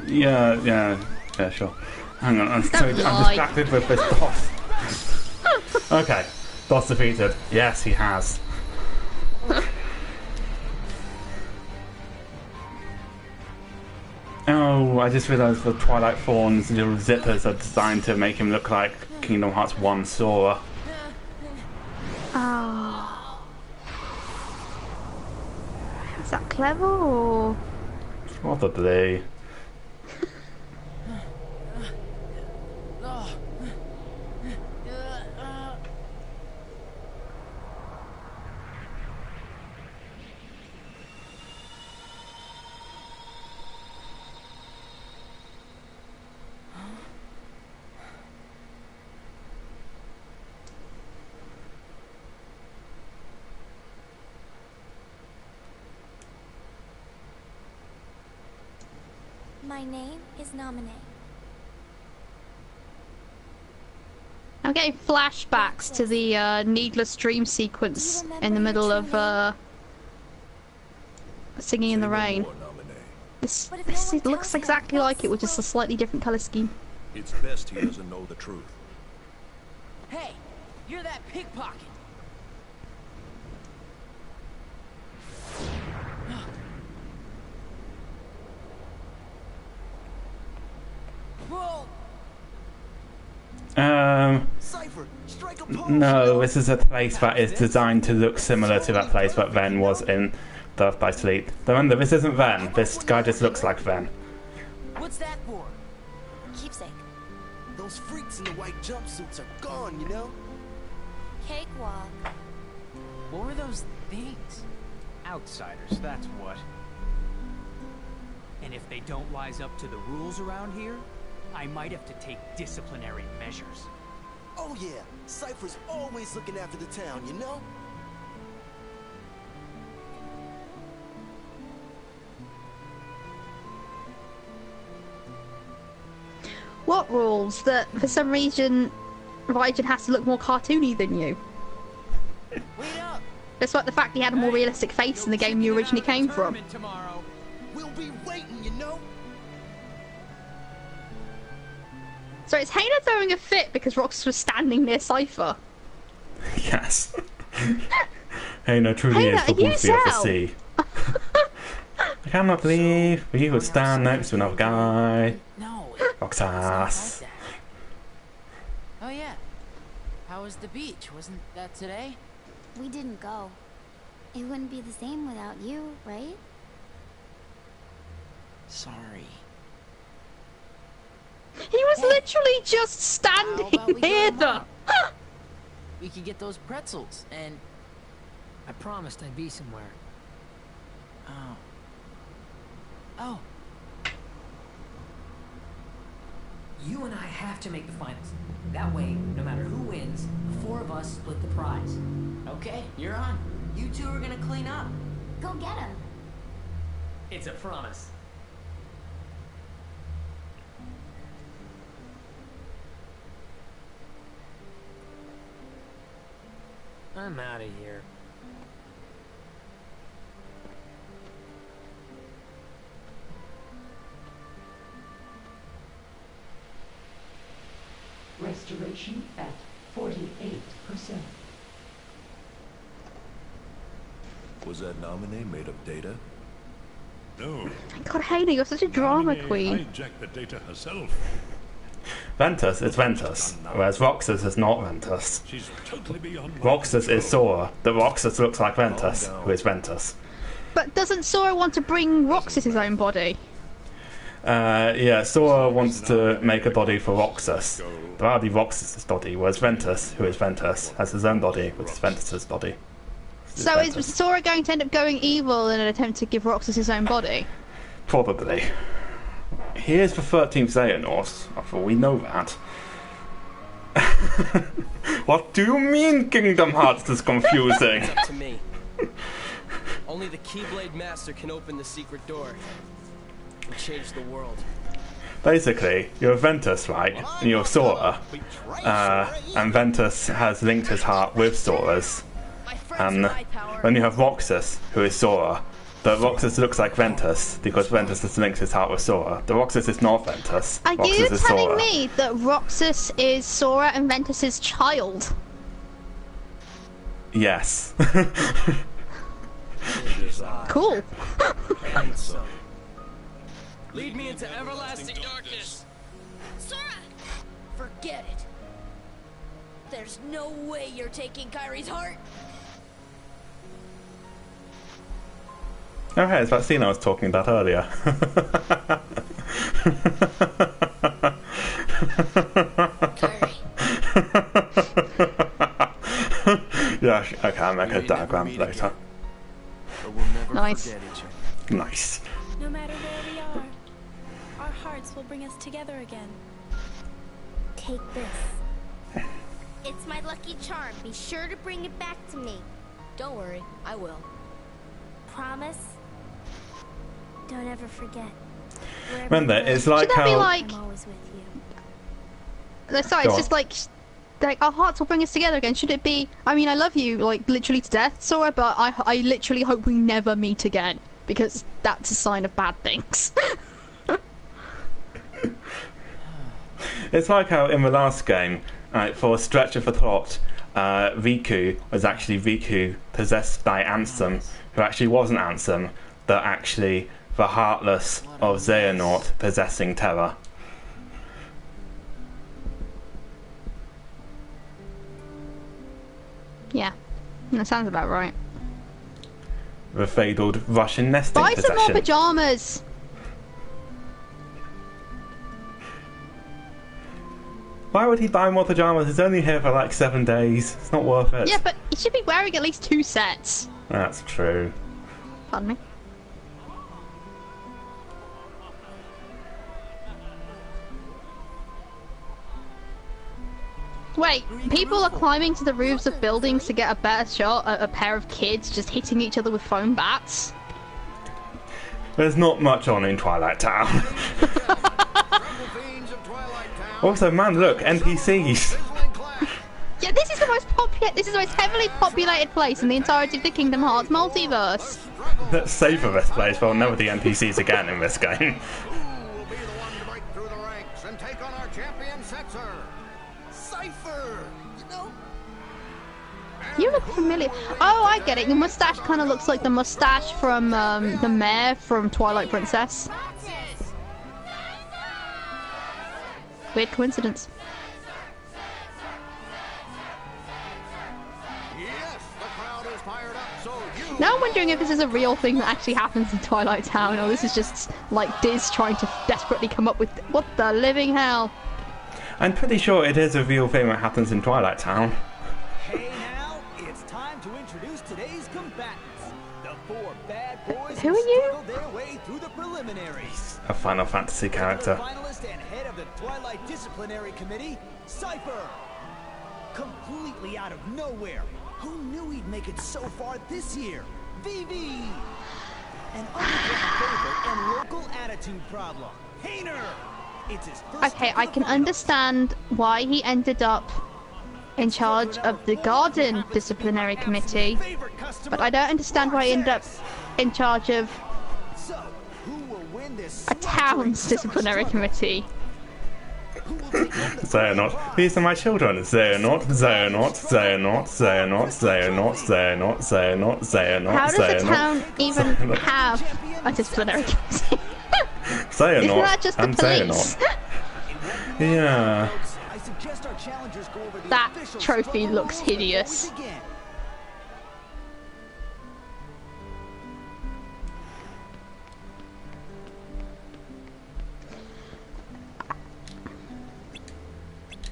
Yeah, sure. Hang on, I'm distracted with this boss. Okay, boss defeated. Yes, he has. Oh, I just realised the Twilight Thorn's little zippers are designed to make him look like Kingdom Hearts 1 Sora. Oh. Is that clever or...? Probably. My name is Naminé. I'm getting flashbacks to the needless dream sequence in the middle of Singing in the Rain. This looks exactly like it, with just a slightly different colour scheme. It's best he doesn't know the truth. Hey, you're that pickpocket. No, this is a place that is designed to look similar to that place that Ven was in Birth by Sleep. Remember, this isn't Ven. This guy just looks like Ven. What's that for? Keepsake. Those freaks in the white jumpsuits are gone, you know? Cakewalk. What were those things? Outsiders, that's what. And if they don't wise up to the rules around here, I might have to take disciplinary measures. Oh yeah, Cypher's always looking after the town, you know? What rules? That for some reason Raijin has to look more cartoony than you? Wait up! Despite the fact he had a more realistic face in the game you originally came from. Tomorrow. We'll be waiting, you know? So is Hayna throwing a fit because Roxas was standing near Cypher? Yes. Hayna truly is the Wolfie of the sea. I cannot believe you would stand next to another guy. No. Roxas. Like oh yeah. How was the beach? Wasn't that today? We didn't go. It wouldn't be the same without you, right? Sorry. He was literally just standing here. We could get those pretzels, and I promised I'd be somewhere. Oh. Oh. You and I have to make the finals. That way, no matter who wins, the four of us split the prize. Okay, you're on. You two are gonna clean up. Go get him. It's a promise. I'm out of here. restoration at 48%. Was that nominee made of data? No. God, Haley, you're such a drama queen. Hijacked the data herself. Ventus is Ventus, whereas Roxas is not Ventus. She's totally beyond my Roxas is Sora. The Roxas looks like Ventus, who is Ventus. But doesn't Sora want to bring Roxas his own body? Yeah, Sora wants to make a body for Roxas. But already Roxas' body, whereas Ventus, who is Ventus, has his own body, which is Ventus' body. So is Sora going to end up going evil in an attempt to give Roxas his own body? Probably. He is the 13th Xehanort, after all we know that. What do you mean Kingdom Hearts is confusing? It's up to me. Only the Keyblade Master can open the secret door and change the world. Basically, you're Ventus, right? And you're Sora. And Ventus has linked his heart with Sora's. And then you have Roxas, who is Sora. But Roxas looks like Ventus, because Ventus has linked his heart with Sora. The Roxas is not Ventus. Are Roxas you is telling Sora. me that Roxas is Sora and Ventus's child? Yes. Cool. Lead me into everlasting darkness. Sora! Forget it. There's no way you're taking Kyrie's heart. Oh hey, it's that scene I was talking about earlier. Yeah, okay, I'll make a diagram later. Nice. Nice. No matter where we are, our hearts will bring us together again. Take this. It's my lucky charm. Be sure to bring it back to me. Don't worry, I will. Promise? Don't ever forget. Wherever Remember, you go, it's like Should that be how... like... I'm always with you. No, sorry, Go it's on. just like our hearts will bring us together again. Should it be? I mean, I love you like literally to death, Sora, but I literally hope we never meet again because that's a sign of bad things. It's like how in the last game, for a stretch of the plot, Riku was actually Riku possessed by Ansem, who actually wasn't Ansem, but actually the Heartless of Xehanort possessing Terra. Yeah, that sounds about right. The fabled Russian nesting Buy possession. some more pajamas. Why would he buy more pajamas? He's only here for like 7 days. It's not worth it. Yeah, but you should be wearing at least 2 sets. That's true. Pardon me. Wait, people are climbing to the roofs of buildings to get a better shot at a pair of kids just hitting each other with foam bats? There's not much on in Twilight Town. Also, man, look, NPCs. Yeah, this is the most heavily populated place in the entirety of the Kingdom Hearts multiverse. Let's savor this place. We'll never the NPCs again in this game. And take on our champion Setzer. Cypher! You know? You look familiar. Oh, I get it. Your mustache kind of looks like the mustache from the mayor from Twilight Princess. Weird coincidence. Now I'm wondering if this is a real thing that actually happens in Twilight Town, or this is just like Diz trying to desperately come up with what the living hell. I'm pretty sure it is a real thing that happens in Twilight Town. Hey now, it's time to introduce today's combatants. The 4 bad boys Who are you? struggled their way through the preliminaries. A Final Fantasy character. Finalist and head of the Twilight Disciplinary Committee, Cypher. Completely out of nowhere. Who knew he'd make it so far this year? Vivi! An underground favorite and local attitude problem. Hayner! It's his first Okay, I can understand why he ended up in charge of the Garden Disciplinary Committee, but I don't understand why he ended up in charge of So, who will win this a town's disciplinary committee. They're not. These are my children. They're not. They're not. They're not. They're not. They're not. They're not. They're not. They're not. How does the town even have a disciplinary committee? They're Isn't not. that just the And they're police? not. Yeah. I suggest our challengers go over the That official trophy struggle looks rules before we hideous. begin.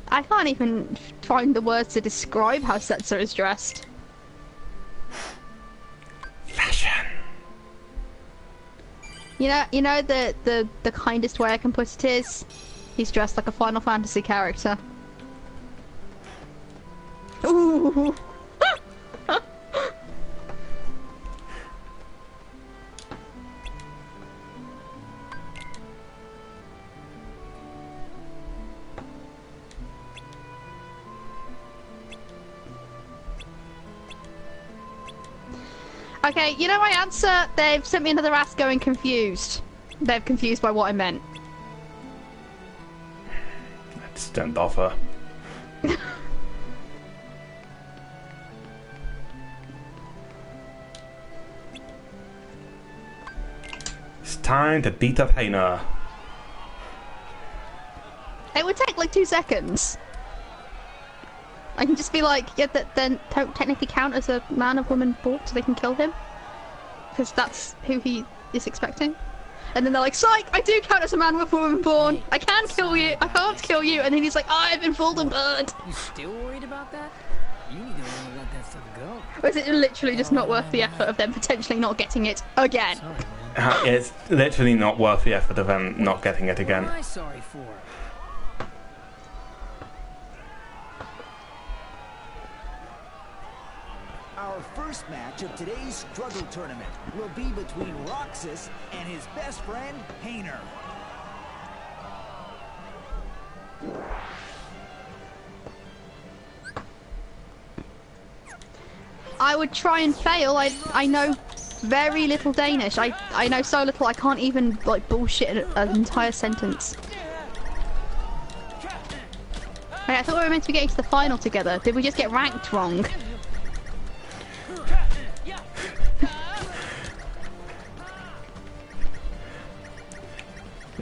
I can't even find the words to describe how Setzer is dressed. Fashion. You know the kindest way I can put it is, he's dressed like a Final Fantasy character. Ooh. Okay, you know my answer? They've sent me another ask going confused. They're confused by what I meant. Just don't bother. It's time to beat up Haina. It would take like 2 seconds. I can just be like, yeah, that then don't technically count as a man or woman bought, so they can kill him. Because that's who he is expecting. And then they're like, psych, I do count as a man or woman born. I can kill you, I can't kill you. And then he's like, oh, I've been fooled and burned. You still worried about that? You need to want to let that stuff go. Or is it literally just not worth the effort of them potentially not getting it again? Sorry, It's literally not worth the effort of them not getting it again. what am I sorry for? Our first match of today's struggle tournament will be between Roxas and his best friend, Hayner. I would try and fail. I know very little Danish. I know so little I can't even like bullshit an entire sentence. Hey, I thought we were meant to be getting to the final together. Did we just get ranked wrong?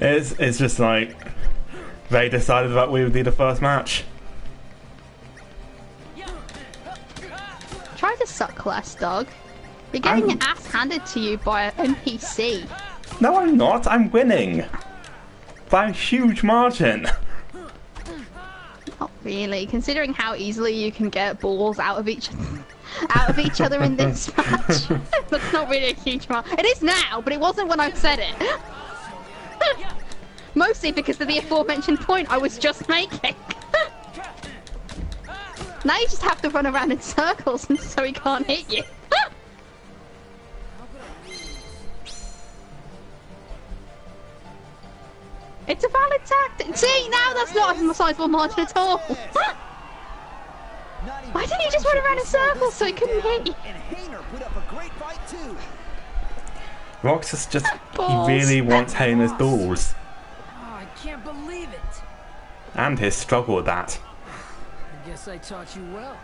It's just like they decided that we would be the first match. Try to suck less, dog. You're getting your ass handed to you by an NPC. No, I'm not. I'm winning by a huge margin. Not really, considering how easily you can get balls out of each other in this match. That's not really a huge margin. It is now, but it wasn't when I said it. Mostly because of the aforementioned point I was just making. Now you just have to run around in circles so he can't hit you. It's a valid tactic. See, now that's not a sizable margin at all. Why didn't you just run around in circles so he couldn't hit you? And Hayner put up a great fight too. Roxas just, Balls. he really wants Hayner's balls. Oh, I can't believe it. And his struggle with that. I guess I taught you well.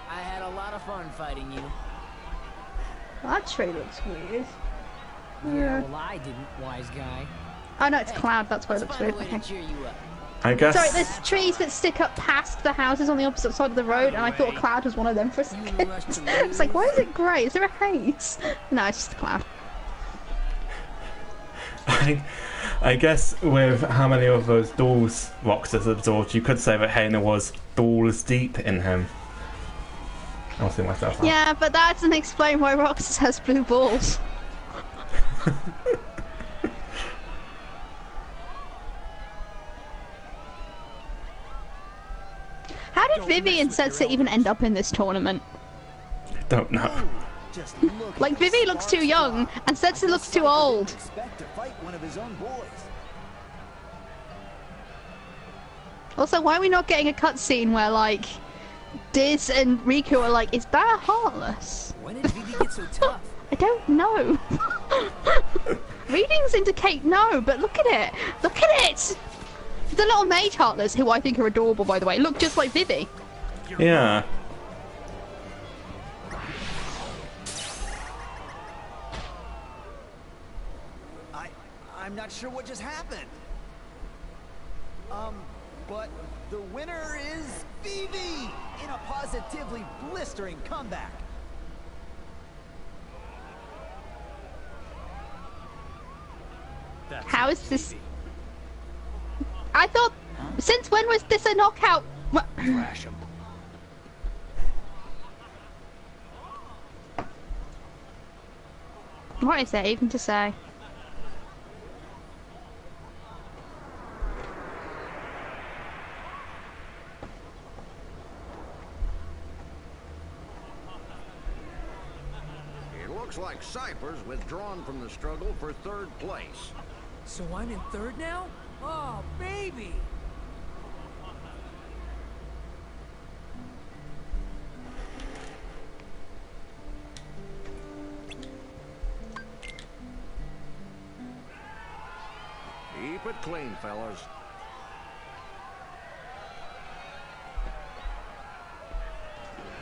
I had a lot of fun fighting you. That tree looks weird. Yeah, well, I didn't, wise guy. Oh no, it's cloud, that's why it looks weird. Find a way Okay. to cheer you up. I guess. Sorry, there's trees that stick up past the houses on the opposite side of the road, and I thought a cloud was one of them for a second. It's like, why is it grey? Is there a haze? No, it's just a cloud. I guess with how many of those dolls Roxas absorbed, you could say that Hayner was balls deep in him. I'll see myself out. Yeah, but that doesn't explain why Roxas has blue balls. How did Vivi and Setzer even end up in this tournament? Don't know. Just look Like, at the Vivi looks too young, and Setzer looks too old. expect to fight one of his own boys. Also, why are we not getting a cutscene where, like, Diz and Riku are like, is Barra heartless? When did Vivi get so tough? I don't know. Readings indicate no, but look at it. Look at it! The little mage heartless, who I think are adorable, by the way, look just like Vivi. Yeah. I'm not sure what just happened. But the winner is Vivi in a positively blistering comeback. How is this? I thought, since when was this a knockout? Trash him. What is there even to say? Looks like Cypher's withdrawn from the struggle for 3rd place. So I'm in 3rd now? Oh, baby! Keep it clean, fellas.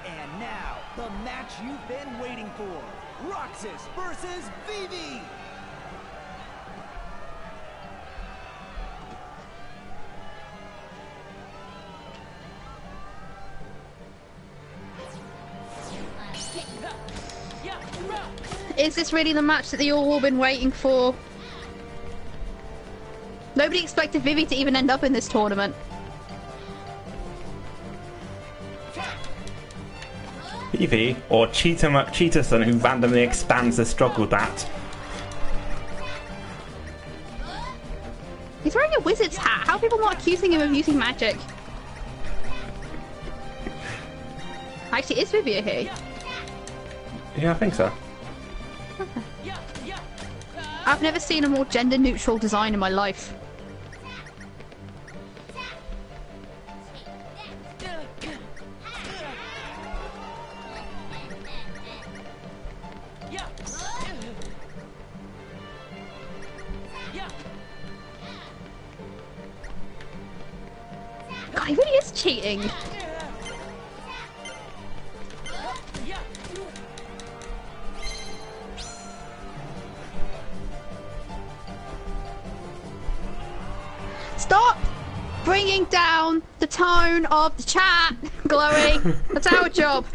And now, the match you've been waiting for. Roxas versus Vivi! Is this really the match that they all been waiting for? Nobody expected Vivi to even end up in this tournament. Vivi, or Cheetah McCheetahson, who randomly expands the struggle that. He's wearing a wizard's hat. How are people not accusing him of using magic? Actually, is Vivi here? Yeah, I think so. I've never seen a more gender-neutral design in my life. God, he really is cheating. Stop bringing down the tone of the chat, Chloe. That's our job.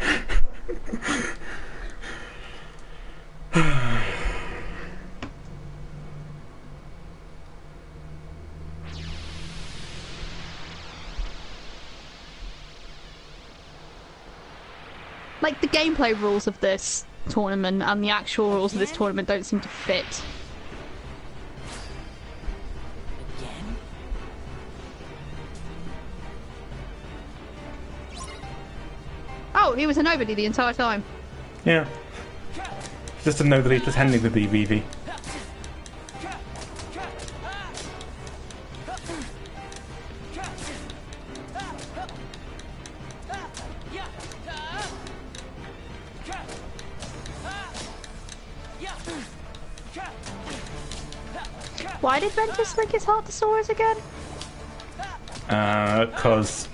Like, the gameplay rules of this tournament and the actual rules of this tournament don't seem to fit. Oh, he was a nobody the entire time. Yeah. Just a nobody pretending to be Vivi. Why did Ventus link his heart to Sora's again? 'Cause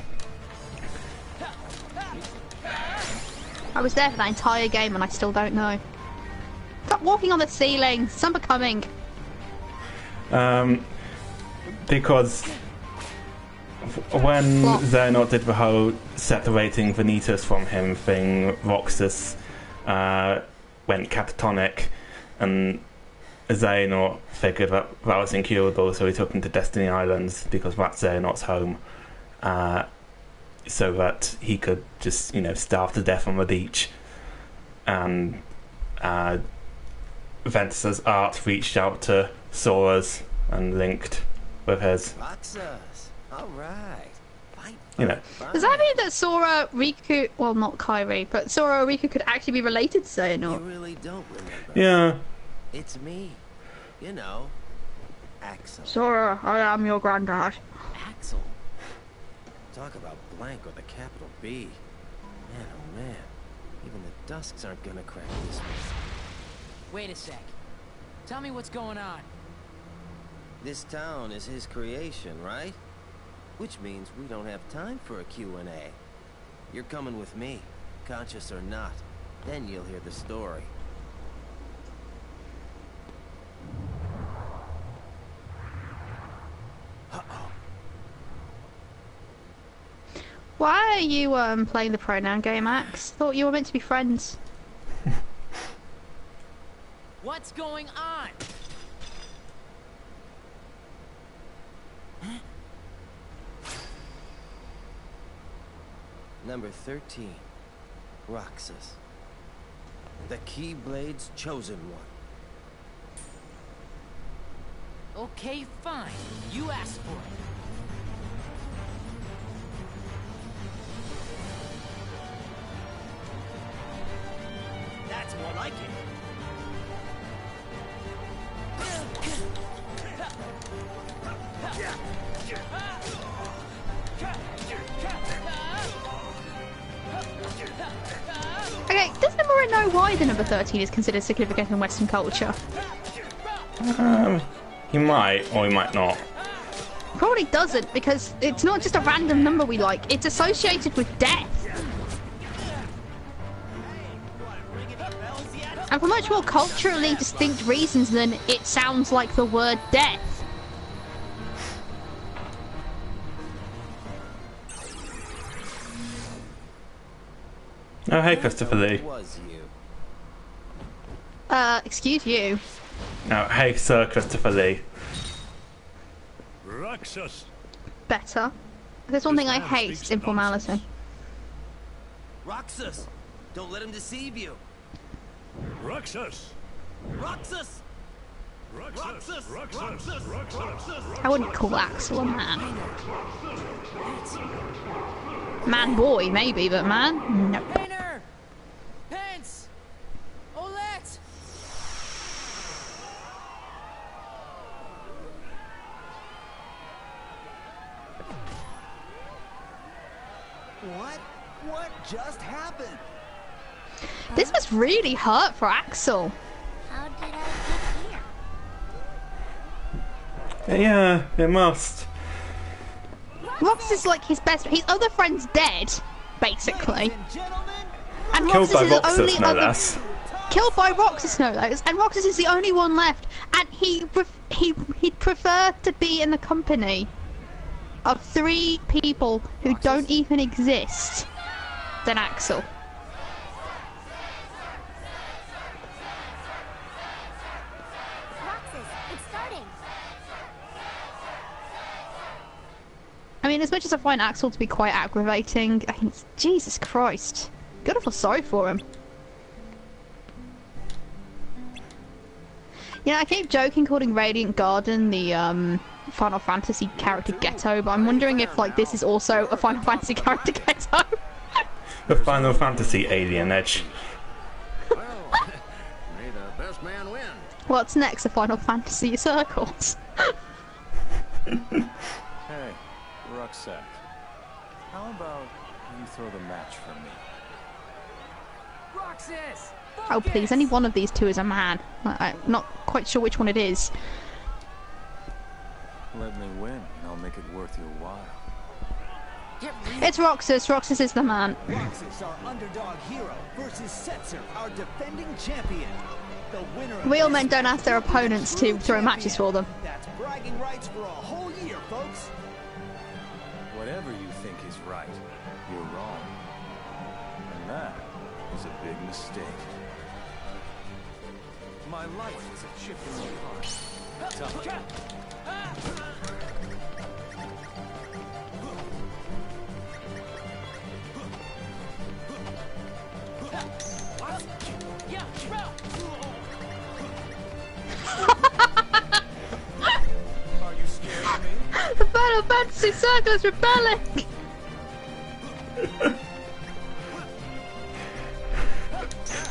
I was there for that entire game and I still don't know. Stop walking on the ceiling. It's unbecoming. Because when Xehanort did the whole separating Vanitas from him thing, Roxas went catatonic, and Xehanort figured that was incurable, so he took him to Destiny Islands because that's Xehanort's home, so that he could just, starve to death on the beach. And Ventus's art reached out to Sora's and linked with his. Roxas, all right. Does that mean that Sora, Riku, well, not Kairi, but Sora or Riku could actually be related to Xehanort? You really don't remember. Yeah. It's me. Axel. Sora, I am your granddad. Axel. Talk about blank with a capital B. Man, oh man. Even the Dusks aren't gonna crack this one. Wait a sec. Tell me what's going on. This town is his creation, right? Which means we don't have time for a Q&A. You're coming with me, conscious or not. Then you'll hear the story. Why are you playing the pronoun game, Axe? Thought you were meant to be friends. What's going on? Number 13, Roxas. The Keyblade's chosen one. Okay, fine. You asked for it. That's more like it. Okay, does Nomura know why the number 13 is considered significant in Western culture? He might, or he might not. Probably doesn't, because it's not just a random number we like, it's associated with death. And for much more culturally distinct reasons than it sounds like the word death. Oh, hey, Christopher Lee. Excuse you. Oh, hey, Sir Christopher Lee. Roxas. Better. If there's one thing I hate, it's informality. Roxas! Don't let him deceive you! Roxas! Roxas! Roxas! Roxas! I wouldn't call Axel a man. Man boy, maybe, but man? No. Painter! Pence! Olette! What? What just happened? This must really hurt for Axel. How did I get here? Yeah, it must. Roxas is like his best. His other friend's dead, basically. And Killed by Roxas is the Roxas, only no other. less. Killed by Roxas, no less. And Roxas is the only one left. And he'd prefer to be in the company of 3 people who don't even exist than Axel. Roxas, it's starting. I mean, as much as I find Axel to be quite aggravating, I mean, Jesus Christ. Gotta feel sorry for him. You know, I keep joking calling Radiant Garden the, Final Fantasy character ghetto, but I'm wondering if, like, this is also a Final Fantasy character ghetto. The Final Fantasy Alien Edge. May the best man win. What's next? The Final Fantasy Circles. Hey, Rucksack. How about you throw the match for me? Roxas! Oh, please, only one of these 2 is a man. I'm not quite sure which one it is. Let me win, and I'll make it worth your while. It's Roxas. Roxas is the man. Roxas, our underdog hero, versus Setzer, our defending champion. The winner of Real this men don't ask their opponents to throw matches for them. That's bragging rights for a whole year, folks. Whatever you think is right, you're wrong. And that is a big mistake. My life is a chip in the heart. Tough. Are you scared of me? The Final Fantasy Circle is rebelling!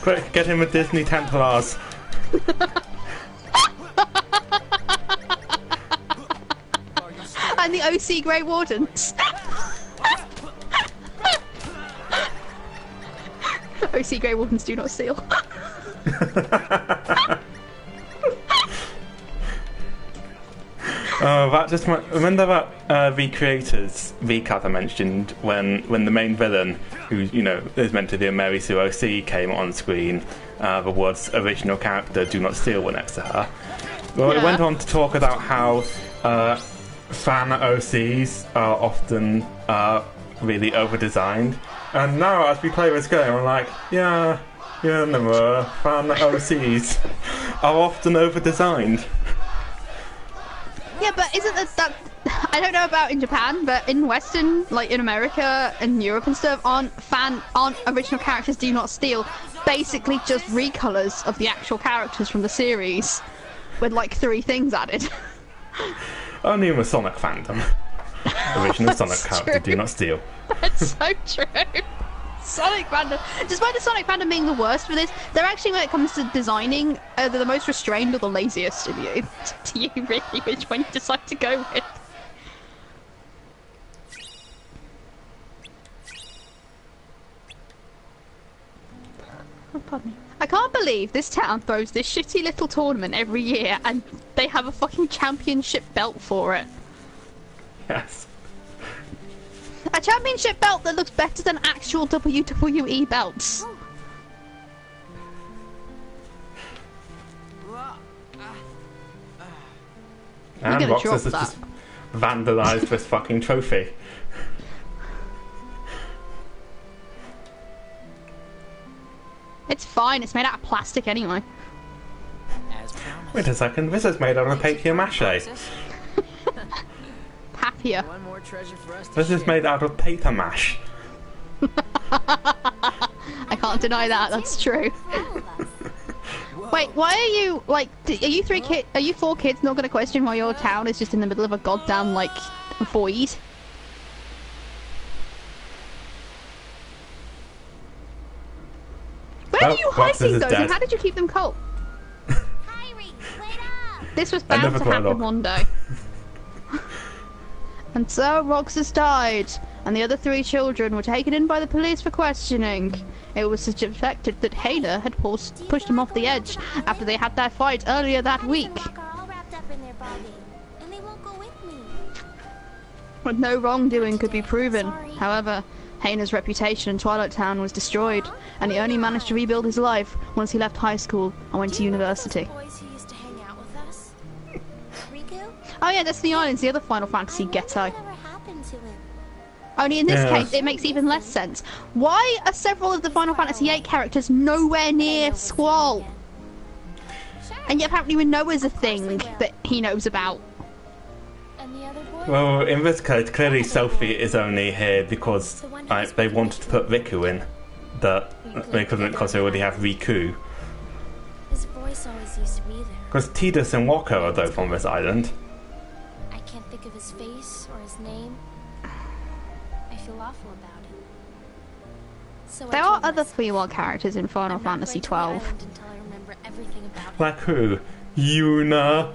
Quick, get him a Disney Templars. And the OC Grey Wardens. OC Grey Wardens do not steal. That just remember that the creators recap I mentioned when the main villain, who is meant to be a Mary Sue O.C., came on screen. The words original character "Do Not Steal" were next to her. Well, it went on to talk about how fan OCs are often really over-designed, and now as we play this game, I'm like, yeah, no, fan OCs are often over-designed. Yeah, but isn't that I don't know about in Japan, but in Western, like in America and Europe and stuff, aren't original characters Do Not Steal basically just recolors of the actual characters from the series with like 3 things added? Only in the Sonic fandom. Original Sonic character Do Not Steal. That's so true. Sonic fandom, despite the Sonic fandom being the worst for this, they're actually, when it comes to designing, they're the most restrained or the laziest of you. It's up to you really which one you decide to go with. Oh, pardon me. I can't believe this town throws this shitty little tournament every year and they have a fucking championship belt for it. Yes. A championship belt that looks better than actual WWE belts. And Roxas has just vandalised this fucking trophy. It's fine, it's made out of plastic anyway. Wait a second, this is made out of papier-mâché. Papier. This is made out of paper mash. I can't deny that, that's true. Wait, why are you, like, are you 4 kids not gonna question why your town is just in the middle of a goddamn, like, void? Where are you hiding those and how did you keep them cold? This was bound to happen one day. And so Roxas died, and the other 3 children were taken in by the police for questioning. It was suspected that Hayner had pushed him off the edge after they had their fight earlier that week. But no wrongdoing could be proven. However, Hayner's reputation in Twilight Town was destroyed, and he only managed to rebuild his life once he left high school and went to university. Oh yeah, Destiny Island's the other Final Fantasy ghetto. Only in this case, it makes even less sense. Why are several of the Final Fantasy VIII characters nowhere near Squall? And yet apparently we know is a thing that he knows about. Well, in this case, clearly Sophie is only here because they wanted to put Riku in. That they couldn't because they already have Riku. His voice always used to be there. Because Tidus and Walker are both on this island. I can't think of his face or his name. I feel awful about it. So there are other 3-wall characters in Final Fantasy XII. Like who? Yuna,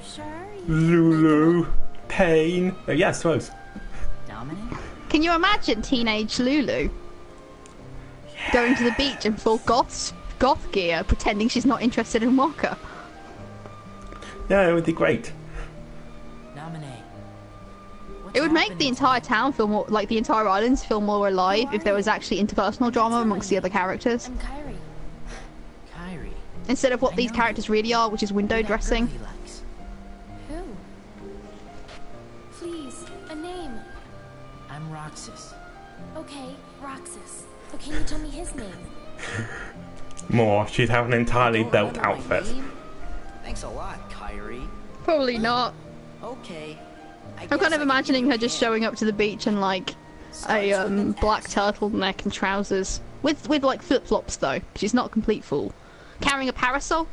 Lulu, Pain. Oh, yes, those. Can you imagine teenage Lulu going to the beach in full goth gear, pretending she's not interested in Walker? Yeah, it would be great. It would make the entire town feel more, like the entire islands feel more alive if there was actually interpersonal drama amongst the other characters. Instead of what these characters really are, which is window dressing. Who? Please, a name. I'm Roxas. Okay, Roxas. But can you tell me his name? More, she'd have an entirely built outfit. Thanks a lot, Kyrie. Probably not. Okay. I'm kind of imagining her just showing up to the beach in like a black turtleneck and trousers with like flip-flops though. She's not a complete fool. Carrying a parasol.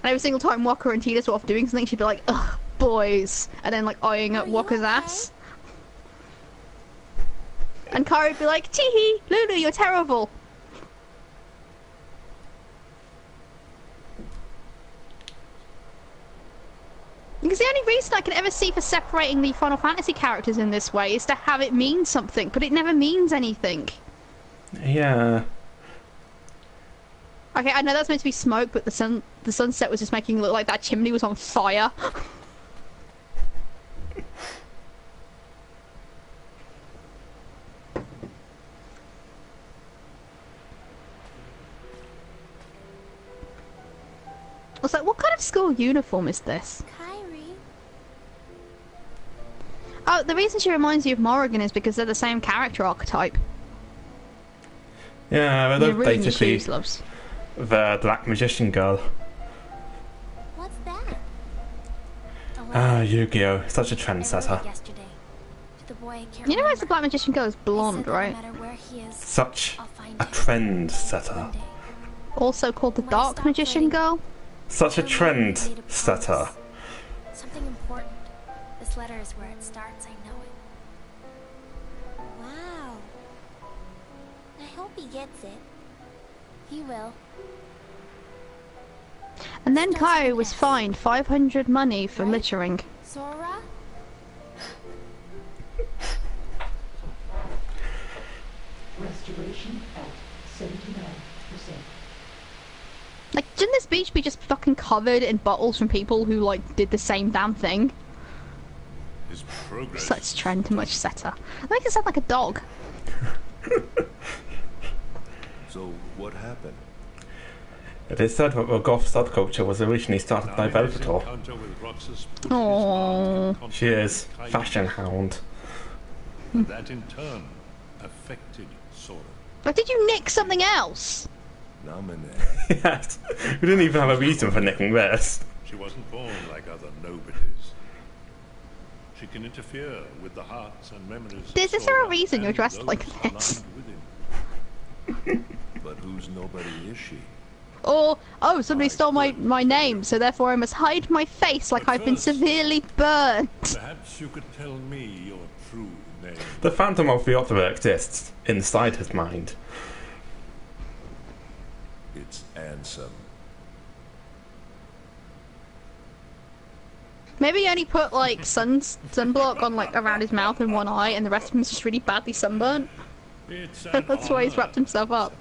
And every single time Walker and Tidus were off doing something, she'd be like, "Ugh, boys," and then like eyeing up Walker's ass. And Kyrie would be like, "Tee-hee, Lulu, you're terrible." Because the only reason I can ever see for separating the Final Fantasy characters in this way is to have it mean something, but it never means anything. Yeah. Okay, I know that's meant to be smoke, but the sunset was just making it look like that chimney was on fire. Also, what kind of school uniform is this? Kyrie. Oh, the reason she reminds you of Morrigan is because they're the same character archetype. Yeah, but they're ruining your basically shoes, loves. the Black Magician girl. What's that? Ah, Yu-Gi-Oh! Such a trendsetter. Yesterday. To the boy I can't You know why remember. the Black Magician girl is blonde, No right? matter where he is, Such I'll find a him. trendsetter. Also called the Dark Magician girl. Such a trendsetter. Something important. This letter is where it starts, I know it. Wow. I hope he gets it. He will. And then Kairi was fined 500 money for littering. Sora? Restoration at 79%. Like, shouldn't this beach be just fucking covered in bottles from people who, like, did the same damn thing? His progress. Such trend, much setter. That makes it sound like a dog. So, what happened? It is said that the goth subculture was originally started by Velvetor. Aww. She is fashion hound. That in turn affected Sora. But did you nick something else? Yes. We didn't even have a reason for nicking this. She wasn't born like other nobodies. She can interfere with the hearts and memories. Is there a reason you're dressed like this? But whose nobody is she? Or, oh, somebody stole my name, so therefore I must hide my face like I've been severely burned. Perhaps you could tell me your true name. The Phantom of the Opera exists inside his mind. It's Ansem. Maybe he only put like sunblock on like around his mouth and one eye, and the rest of him's just really badly sunburnt. That's why he's wrapped himself up.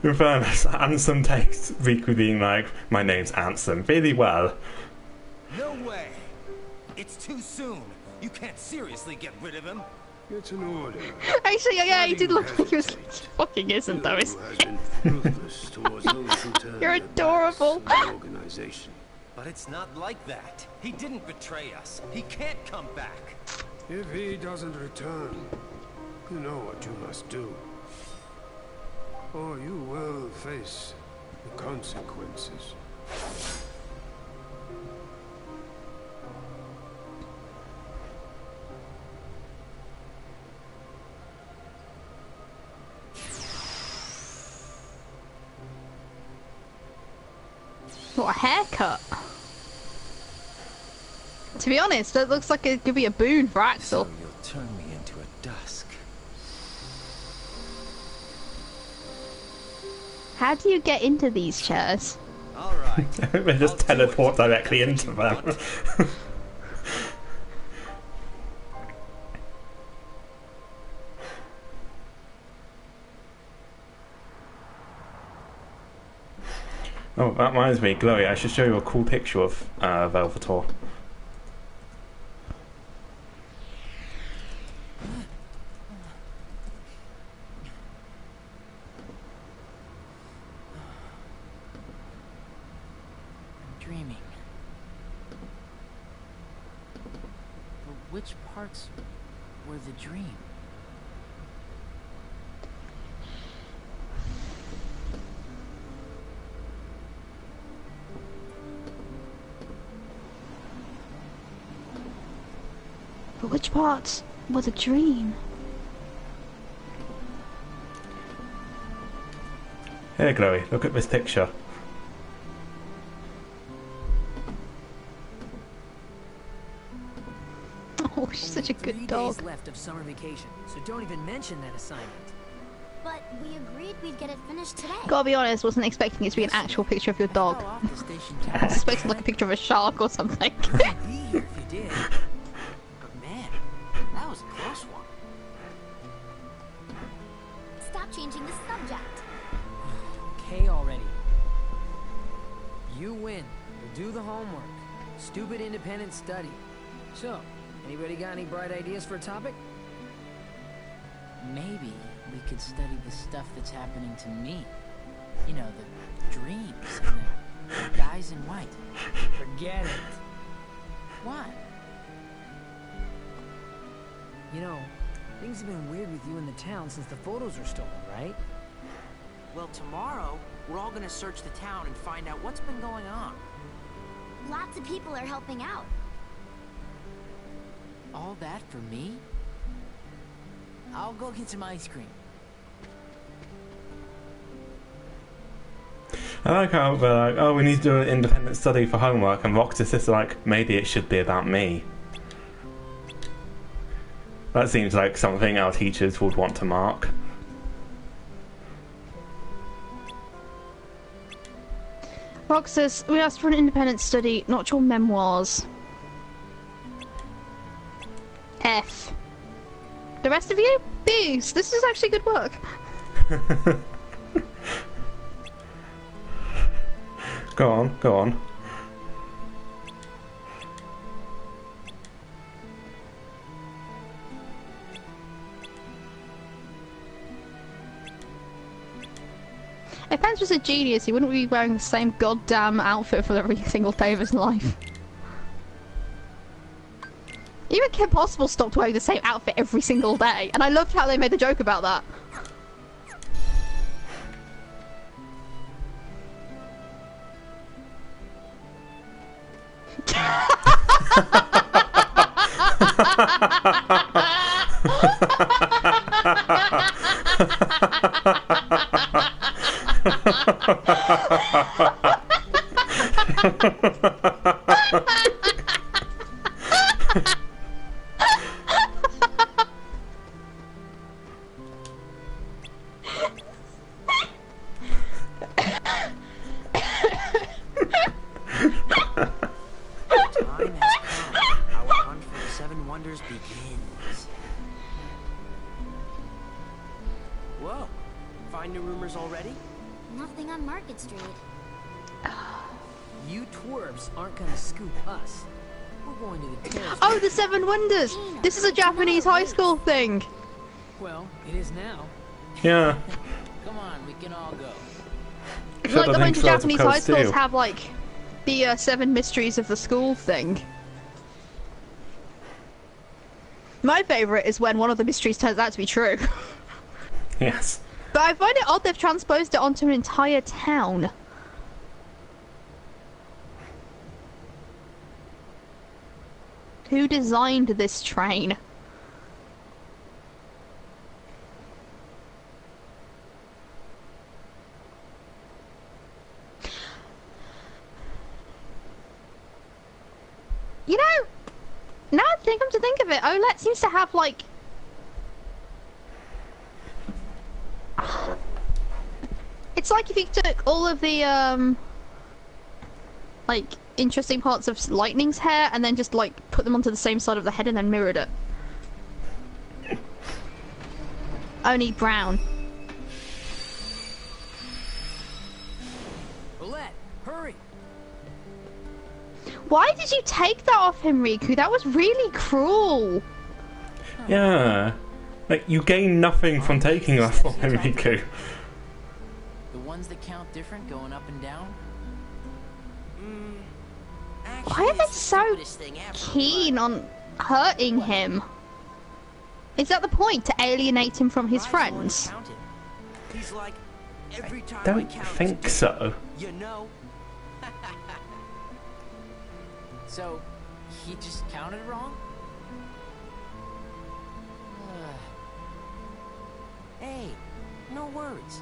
In fairness, Ansem takes Riku being like, my name's Ansem, really well. No way! It's too soon. You can't seriously get rid of him. It's an order. Actually, yeah, he did look like he was fucking isn't though, isn't he? You're adorable. Organization. But it's not like that. He didn't betray us. He can't come back. If he doesn't return, you know what you must do. Or you will face the consequences. What a haircut! To be honest, that looks like it could be a boon for Axel. So you'll turn me into a dusk. How do you get into these chairs? Alright. They just teleport directly into them. Oh, that reminds me, Chloe, I should show you a cool picture of Velvetor. Dreaming. But which parts were the dream? But which parts was a dream? Here, Chloe, look at this picture. Oh, she's such a good 3 dog. days left of summer vacation, so don't even mention that assignment. But we agreed we'd get it finished today. Gotta be honest, wasn't expecting it to be an actual picture of your dog. I was expecting like a picture of a shark or something. Be here if you did. But man, that was a close one. Stop changing the subject. Okay already. You win. You do the homework. Stupid independent study. So, anybody got any bright ideas for a topic? Maybe we could study the stuff that's happening to me. You know, the dreams and the guys in white. Forget it. What? You know, things have been weird with you in the town since the photos were stolen, right? Well, tomorrow, we're all gonna search the town and find out what's been going on. Lots of people are helping out. All that for me? I'll go get some ice cream. I like how they're like, oh, we need to do an independent study for homework, and Roxas is like, maybe it should be about me. That seems like something our teachers would want to mark. Roxas, we asked for an independent study, not your memoirs. F. The rest of you? B's. This is actually good work. Go on, go on. If Pence was a genius, he wouldn't be wearing the same goddamn outfit for every single day of his life. Even Kim Possible stopped wearing the same outfit every single day, and I loved how they made the joke about that. This is a Japanese high school thing. Well, it is now. Yeah. Come on, we can all go. It's like the bunch of Japanese high schools have like the 7 mysteries of the school thing. My favourite is when one of the mysteries turns out to be true. Yes. But I find it odd they've transposed it onto an entire town. Who designed this train? You know, now I think to think of it, OLED seems to have like it's like if you took all of the like interesting parts of Lightning's hair and then just like put them onto the same side of the head and then mirrored it. Only brown. Olette, hurry! Why did you take that off him, Riku? That was really cruel. Yeah. Like, you gain nothing from taking that from him, Riku. The ones that count different going up and down? Why are they so keen on hurting him? Is that the point, to alienate him from his friends? He's like, every time I don't think so. You know. So, he just counted wrong? Hey, no words.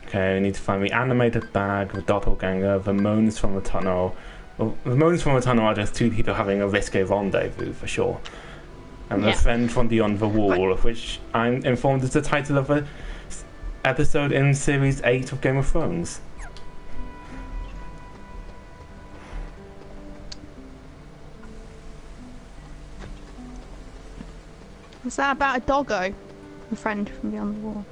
Okay, we need to find the animated bag, the doppelganger, the moans from the tunnel. Well, the moans from the tunnel are just 2 people having a risque rendezvous for sure. And the friend from beyond the wall, which I'm informed is the title of an episode in Series 8 of Game of Thrones. Was that about a doggo? A friend from beyond the wall.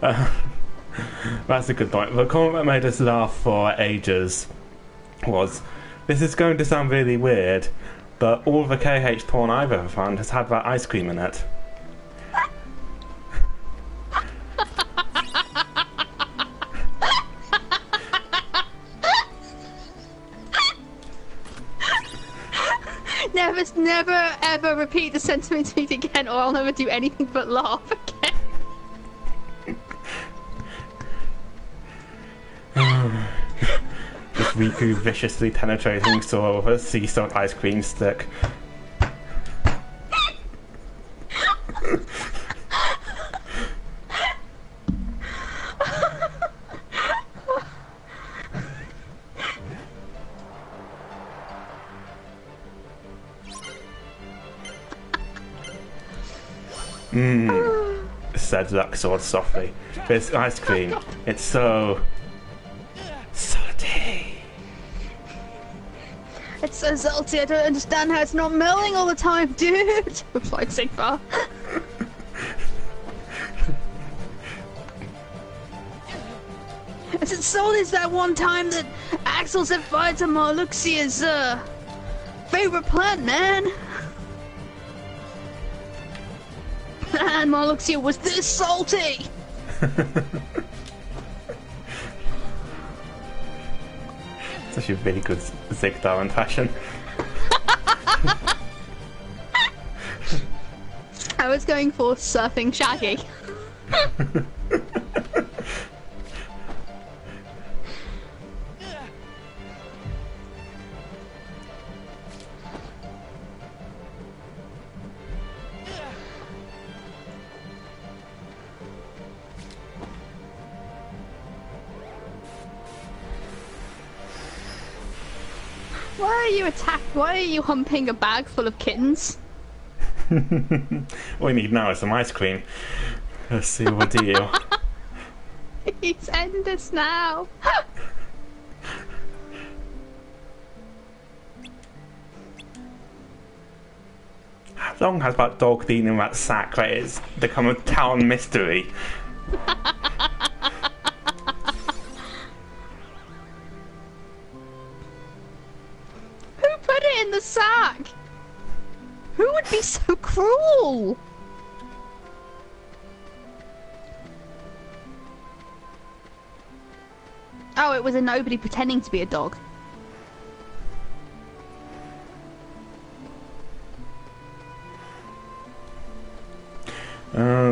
That's a good point. The comment that made us laugh for ages was, this is going to sound really weird, but all the KH porn I've ever found has had that ice cream in it. Never ever repeat the sentiment to me again, or I'll never do anything but laugh again. Just Riku viciously penetrating Sora with a sea salt ice cream stick. Said Luxord softly. This ice cream, it's so salty. It's so salty, I don't understand how it's not melting all the time, dude! Replied Sigvar. Is it salty as that one time that Axel set fire to Marluxia's, favorite plant, man? And Marluxia was this salty! It's actually a really good Zigdar impression. I was going for surfing Shaggy. Why are you humping a bag full of kittens? All we need now is some ice cream. Let's see what we deal. Please end this now. How long has that dog been in that sack that it's become a town mystery? In the sack! Who would be so cruel? Oh, it was a nobody pretending to be a dog.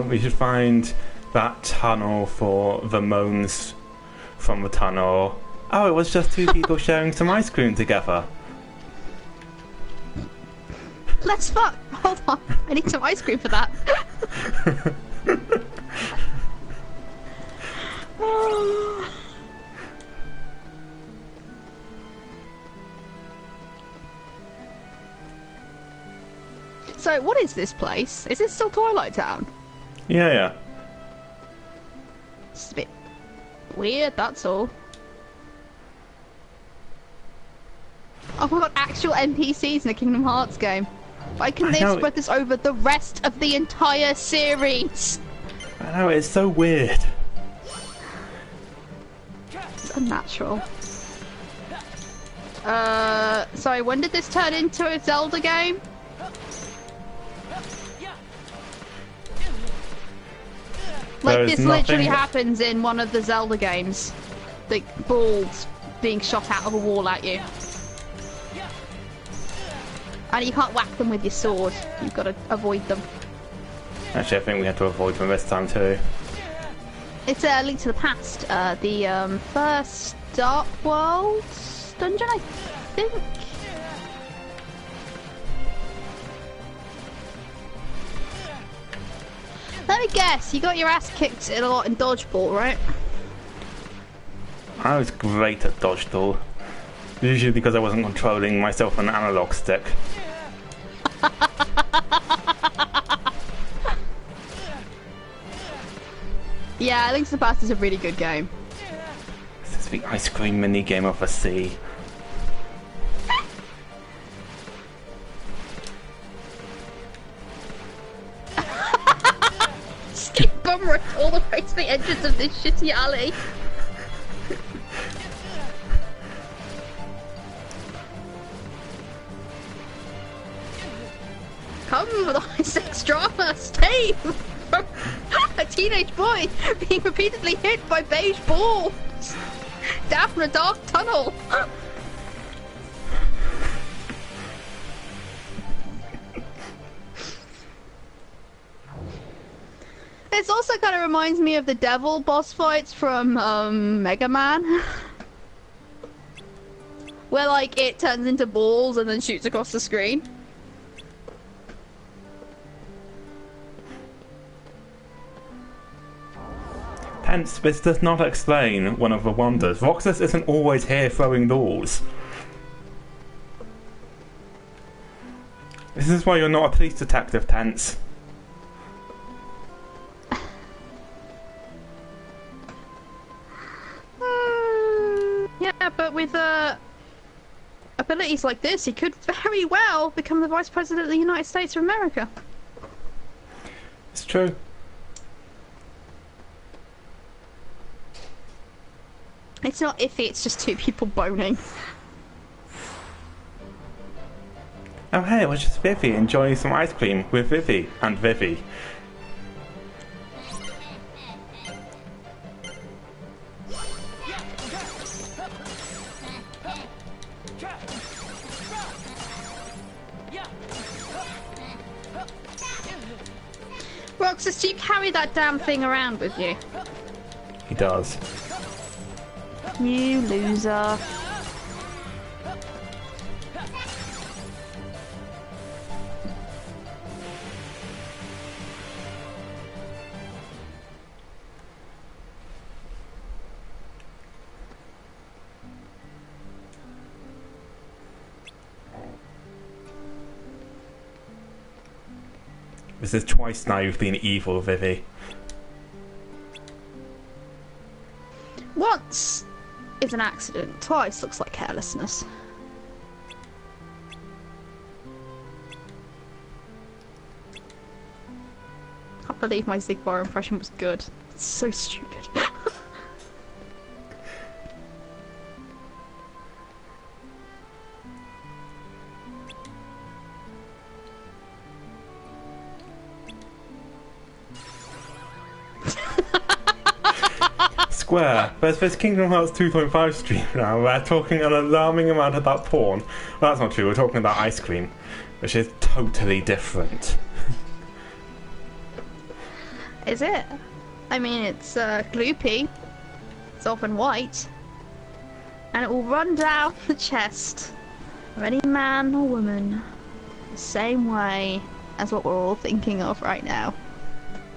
We should find that tunnel for the moans from the tunnel. Oh, it was just two people sharing some ice cream together. Let's fuck! Hold on, I need some ice cream for that. So, what is this place? Is it still Twilight Town? Yeah. It's a bit weird, that's all. Oh my god, actual NPCs in a Kingdom Hearts game. Why couldn't they have spread this over the rest of the entire series? I know, it's so weird. It's unnatural. Sorry, when did this turn into a Zelda game? Like, this literally happens in one of the Zelda games. The balls being shot out of a wall at you. And you can't whack them with your sword. You've got to avoid them. Actually, I think we have to avoid them this time too. It's a Link to the Past. The first Dark World dungeon, I think. Let me guess. You got your ass kicked a lot in Dodgeball, right? I was great at Dodgeball. Usually because I wasn't controlling myself on an analog stick. Yeah, Link to the Past is a really good game. This is the ice cream mini game of the sea. Skip Bummer all the way to the entrance of this shitty alley. Come for the high-sex drama, stay from a teenage boy being repeatedly hit by beige balls down a dark tunnel. This also kind of reminds me of the devil boss fights from Mega Man. Where like it turns into balls and then shoots across the screen. Hence, this does not explain one of the wonders. Roxas isn't always here throwing balls. This is why you're not a police detective, Tense. Yeah, but with abilities like this, he could very well become the Vice President of the United States of America. It's true. It's not iffy, it's just two people boning. Oh hey, it was just Vivi enjoying some ice cream with Vivi and Vivi. Roxas, do you carry that damn thing around with you? He does. You loser. This is twice now you've been evil, Vivi. Once is an accident, twice looks like carelessness. I can't believe my Zigbar impression was good. It's so stupid. Square, there's this Kingdom Hearts 2.5 stream now where they're talking an alarming amount about porn. Well, that's not true, we're talking about ice cream, which is totally different. Is it? I mean, it's gloopy, it's often white, and it will run down the chest of any man or woman the same way as what we're all thinking of right now.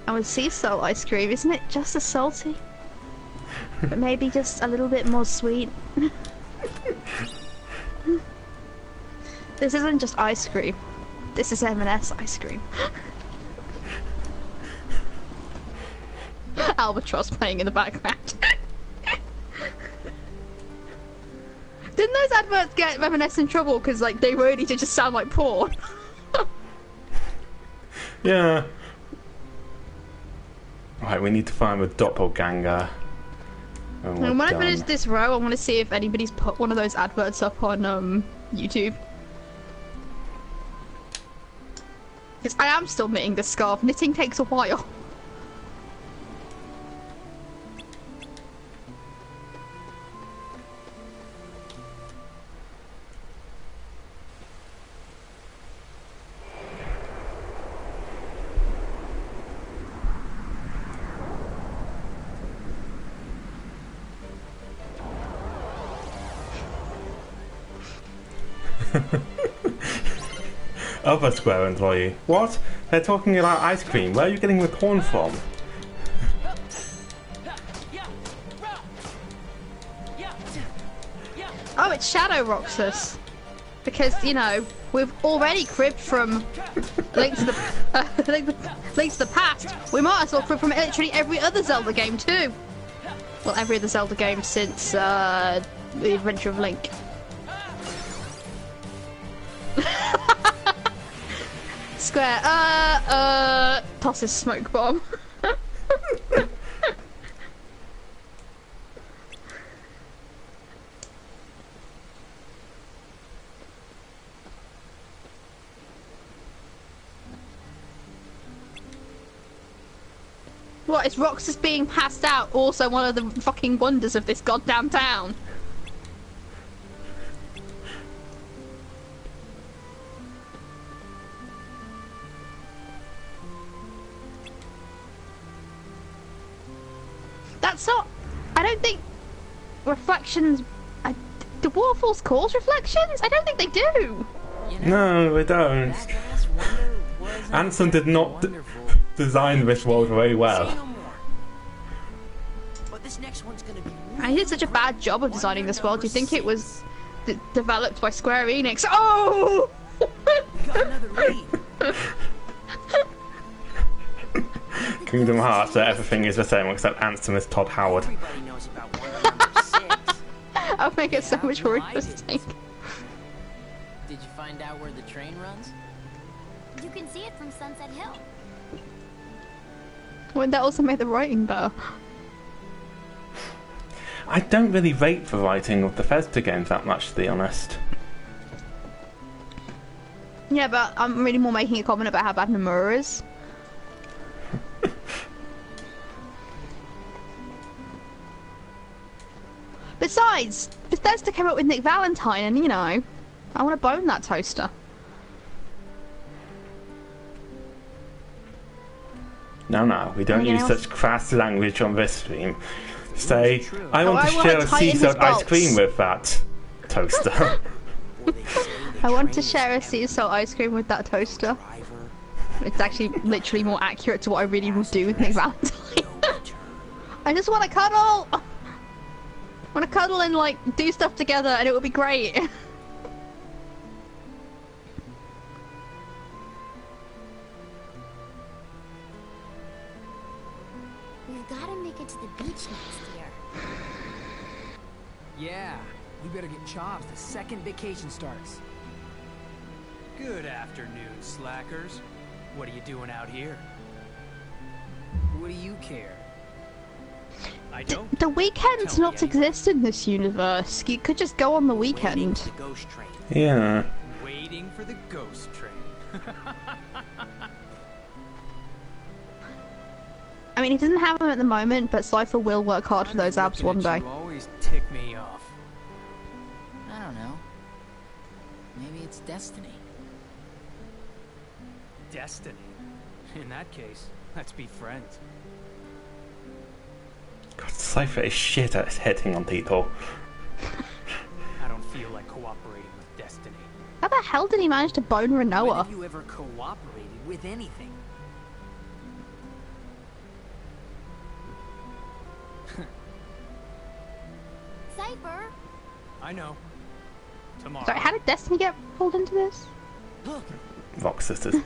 And with sea salt ice cream, isn't it just as salty? But maybe just a little bit more sweet. This isn't just ice cream. This is M&S ice cream. Albatross playing in the background. Didn't those adverts get M&S in trouble because like they really did just sound like porn? Yeah. Right, we need to find a doppelganger. And when I finish this row, I want to see if anybody's put one of those adverts up on YouTube. Because I am still knitting this scarf. Knitting takes a while. Other Square employee. What? They're talking about ice cream. Where are you getting the porn from? Oh, it's Shadow Roxas. Because, you know, we've already cribbed from Link to the Link to the Past. We might as well crib from literally every other Zelda game too. Well, every other Zelda game since The Adventure of Link. Square, toss his smoke bomb. What, is Roxas being passed out also one of the fucking wonders of this goddamn town? That's not... I don't think reflections... do waterfalls cause reflections? I don't think they do. No, they don't. Ansem did not design this world very well. I did such a bad job of designing this world. Do you think it was developed by Square Enix? Oh! Kingdom Hearts, where everything is the same except Ansem is Todd Howard. I'll make it so much more interesting. Did you find out where the train runs? You can see it from Sunset Hill. Wouldn't that also make the writing better? I don't really rate the writing of the Bethesda games that much, to be honest. Yeah, but I'm really more making a comment about how bad Nomura is. Besides, Bethesda came up with Nick Valentine, and you know, I want to bone that toaster. No, we don't use such crass language on this stream. Say, I want to share a sea salt ice cream with that toaster. I want to share a sea salt ice cream with that toaster. It's actually literally more accurate to what I really will do with Nick Valentine. I just want to cuddle! I want to cuddle and like do stuff together and it will be great. We've got to make it to the beach next year. Yeah, we better get chops the second vacation starts. Good afternoon, slackers. What are you doing out here? What do you care? I don't. The weekends not exist in this universe. You could just go on the weekend. Yeah. Waiting for the ghost train. I mean, he doesn't have them at the moment, but Cypher will work hard for those abs one day. You always tick me off. I don't know. Maybe it's destiny. Destiny? In that case, let's be friends. God, Cypher is shit at hitting on people. I don't feel like cooperating with destiny. How the hell did he manage to bone Renoa? When have you ever cooperated with anything? Cypher! I know. Tomorrow. Sorry, how did Destiny get pulled into this? Look. Vox Sisters.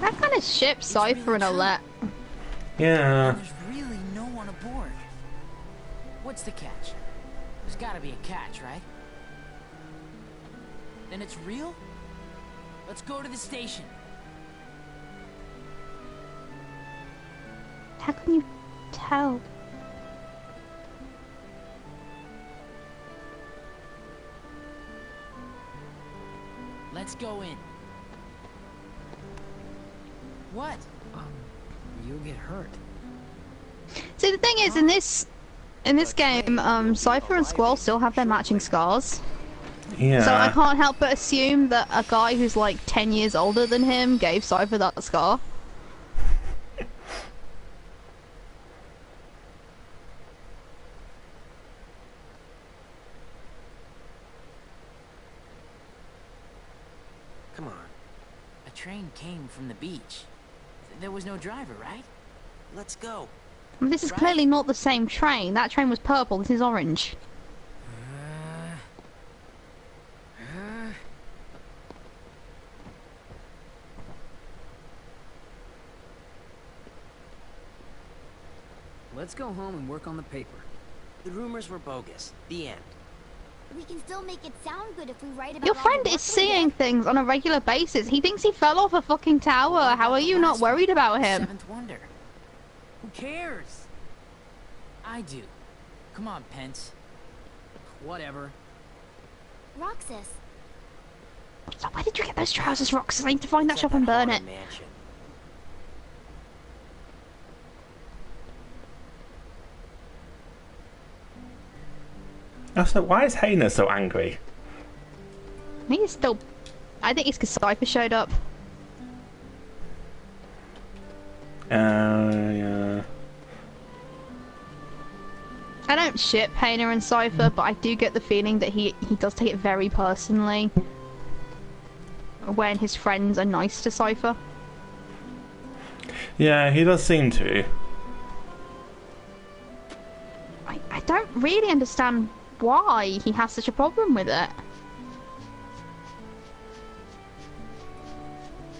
That kind of ship Cypher and Alette. Yeah. There's really no one aboard. What's the catch? There's gotta be a catch, right? Then it's real? Let's go to the station. How can you tell? Let's go in. What? You'll get hurt. See, the thing is, in this game, Cypher and Squall still have their matching scars. Yeah. So I can't help but assume that a guy who's like 10 years older than him gave Cypher that scar. Come on. A train came from the beach. There was no driver, right? Let's go. I mean, this is clearly not the same train. That train was purple, this is orange. Let's go home and work on the paper. The rumors were bogus. The end. We can still make it sound good if we write about Your all friend the is work we seeing did. things on a regular basis. He thinks he fell off a fucking tower. How are you not worried about him? Seventh wonder. Who cares? I do. Come on, Pence. Whatever. Roxas. So where did you get those trousers, Roxas? I need to find that shop and burn it. Mansion. Also, why is Hayner so angry? I think it's still... I think it's because Cypher showed up. Yeah. I don't ship Hayner and Cypher, but I do get the feeling that he does take it very personally when his friends are nice to Cypher. Yeah, he does seem to. I don't really understand why he has such a problem with it.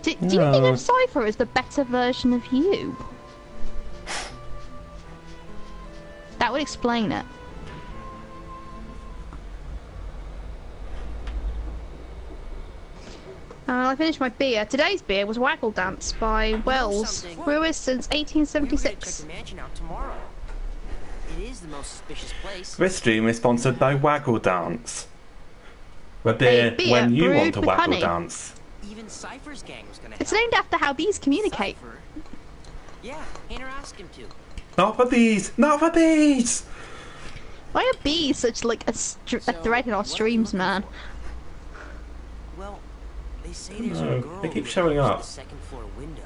Do you think of Cypher as the better version of you? That would explain it. I finished my beer. Today's beer was Waggle Dance by Wells, brewers since 1876. Check the mansion out tomorrow. It is the most suspicious place. This stream is sponsored by Waggle Dance. The beer when you want to with waggle honey. dance. Even Cypher's gang was gonna It's help. named after how bees communicate. Cypher? Yeah, Hayner asked him to. Not for these! Not for these! Why are bees such like a thread in our streams, man? Well, they say there's No, a girl they keep who showing lives in up. the second floor window,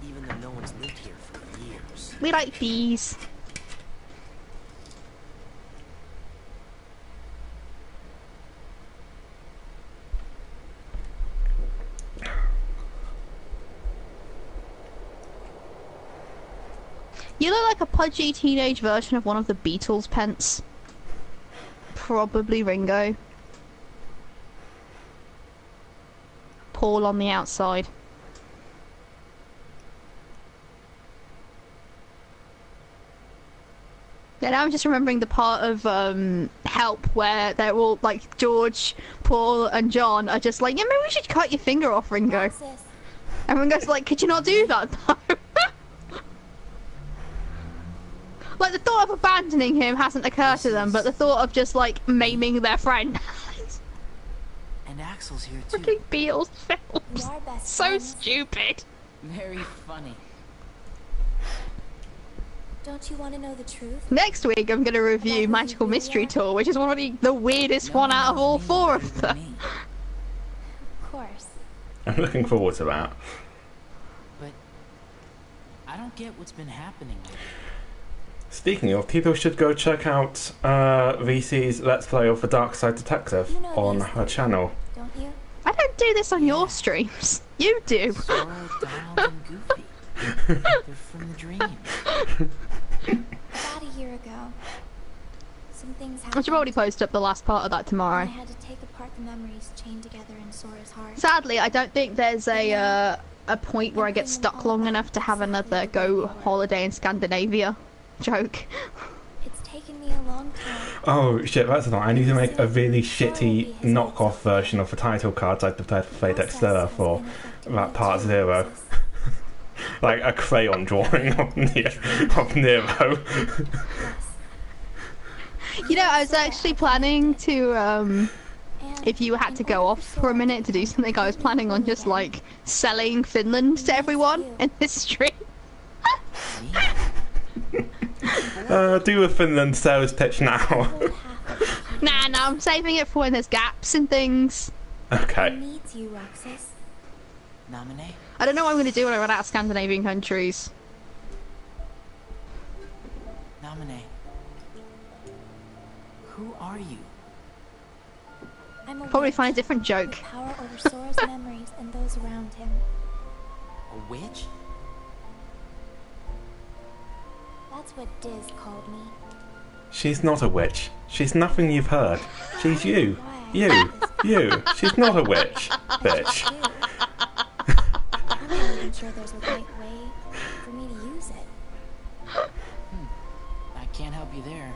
even though no one's lived here for years. We like bees. You look like a pudgy teenage version of one of the Beatles, Pence. Probably Ringo. Paul on the outside. Yeah, now I'm just remembering the part of Help where they're all like George, Paul, and John are just like, yeah, maybe we should cut your finger off, Ringo. And Ringo's like, could you not do that though? Like, the thought of abandoning him hasn't occurred to them, but the thought of just, like, maiming their friend. And Axel's here too. Freaking Beatles films. So stupid. Very funny. Don't you want to know the truth? Next week, I'm going to review Magical Mystery Tour, which is already the weirdest one out of all four of them. Of course. I'm looking forward to that. But I don't get what's been happening lately. Speaking of, people should go check out VC's Let's Play of The Dark Side Detective on her channel. Don't you? I don't do this on your streams. You do. Sora, Donald, and Goofy. They're from the dream. About a year ago, some things I happened. should probably post up the last part of that I tomorrow. had to take apart the memories chained together in Sora's heart. Sadly, I don't think there's a point where I get stuck long enough to have another go holiday in Scandinavia joke. It's taken me a long time. Oh shit, that's not. I need to make a really shitty knockoff version of the title cards I prepared for Fate Exterra for that part 0. Like a crayon drawing of Nero. You know, I was actually planning to, if you had to go off for a minute to do something, I was planning on just, like, selling Finland to everyone in this stream. Do a Finland sales pitch now. Nah, I'm saving it for when there's gaps and things. Okay. Needs you, Roxas. Nominate? I don't know what I'm going to do when I run out of Scandinavian countries. Nominate. Who are you? I'm a Probably witch find a different with joke. power over Sora's memories and those around him. A witch? That's what Diz called me. She's not a witch. She's nothing you've heard. She's you. You. She's not a witch, bitch. I'm not even sure there's a right way for me to use it. I can't help you there.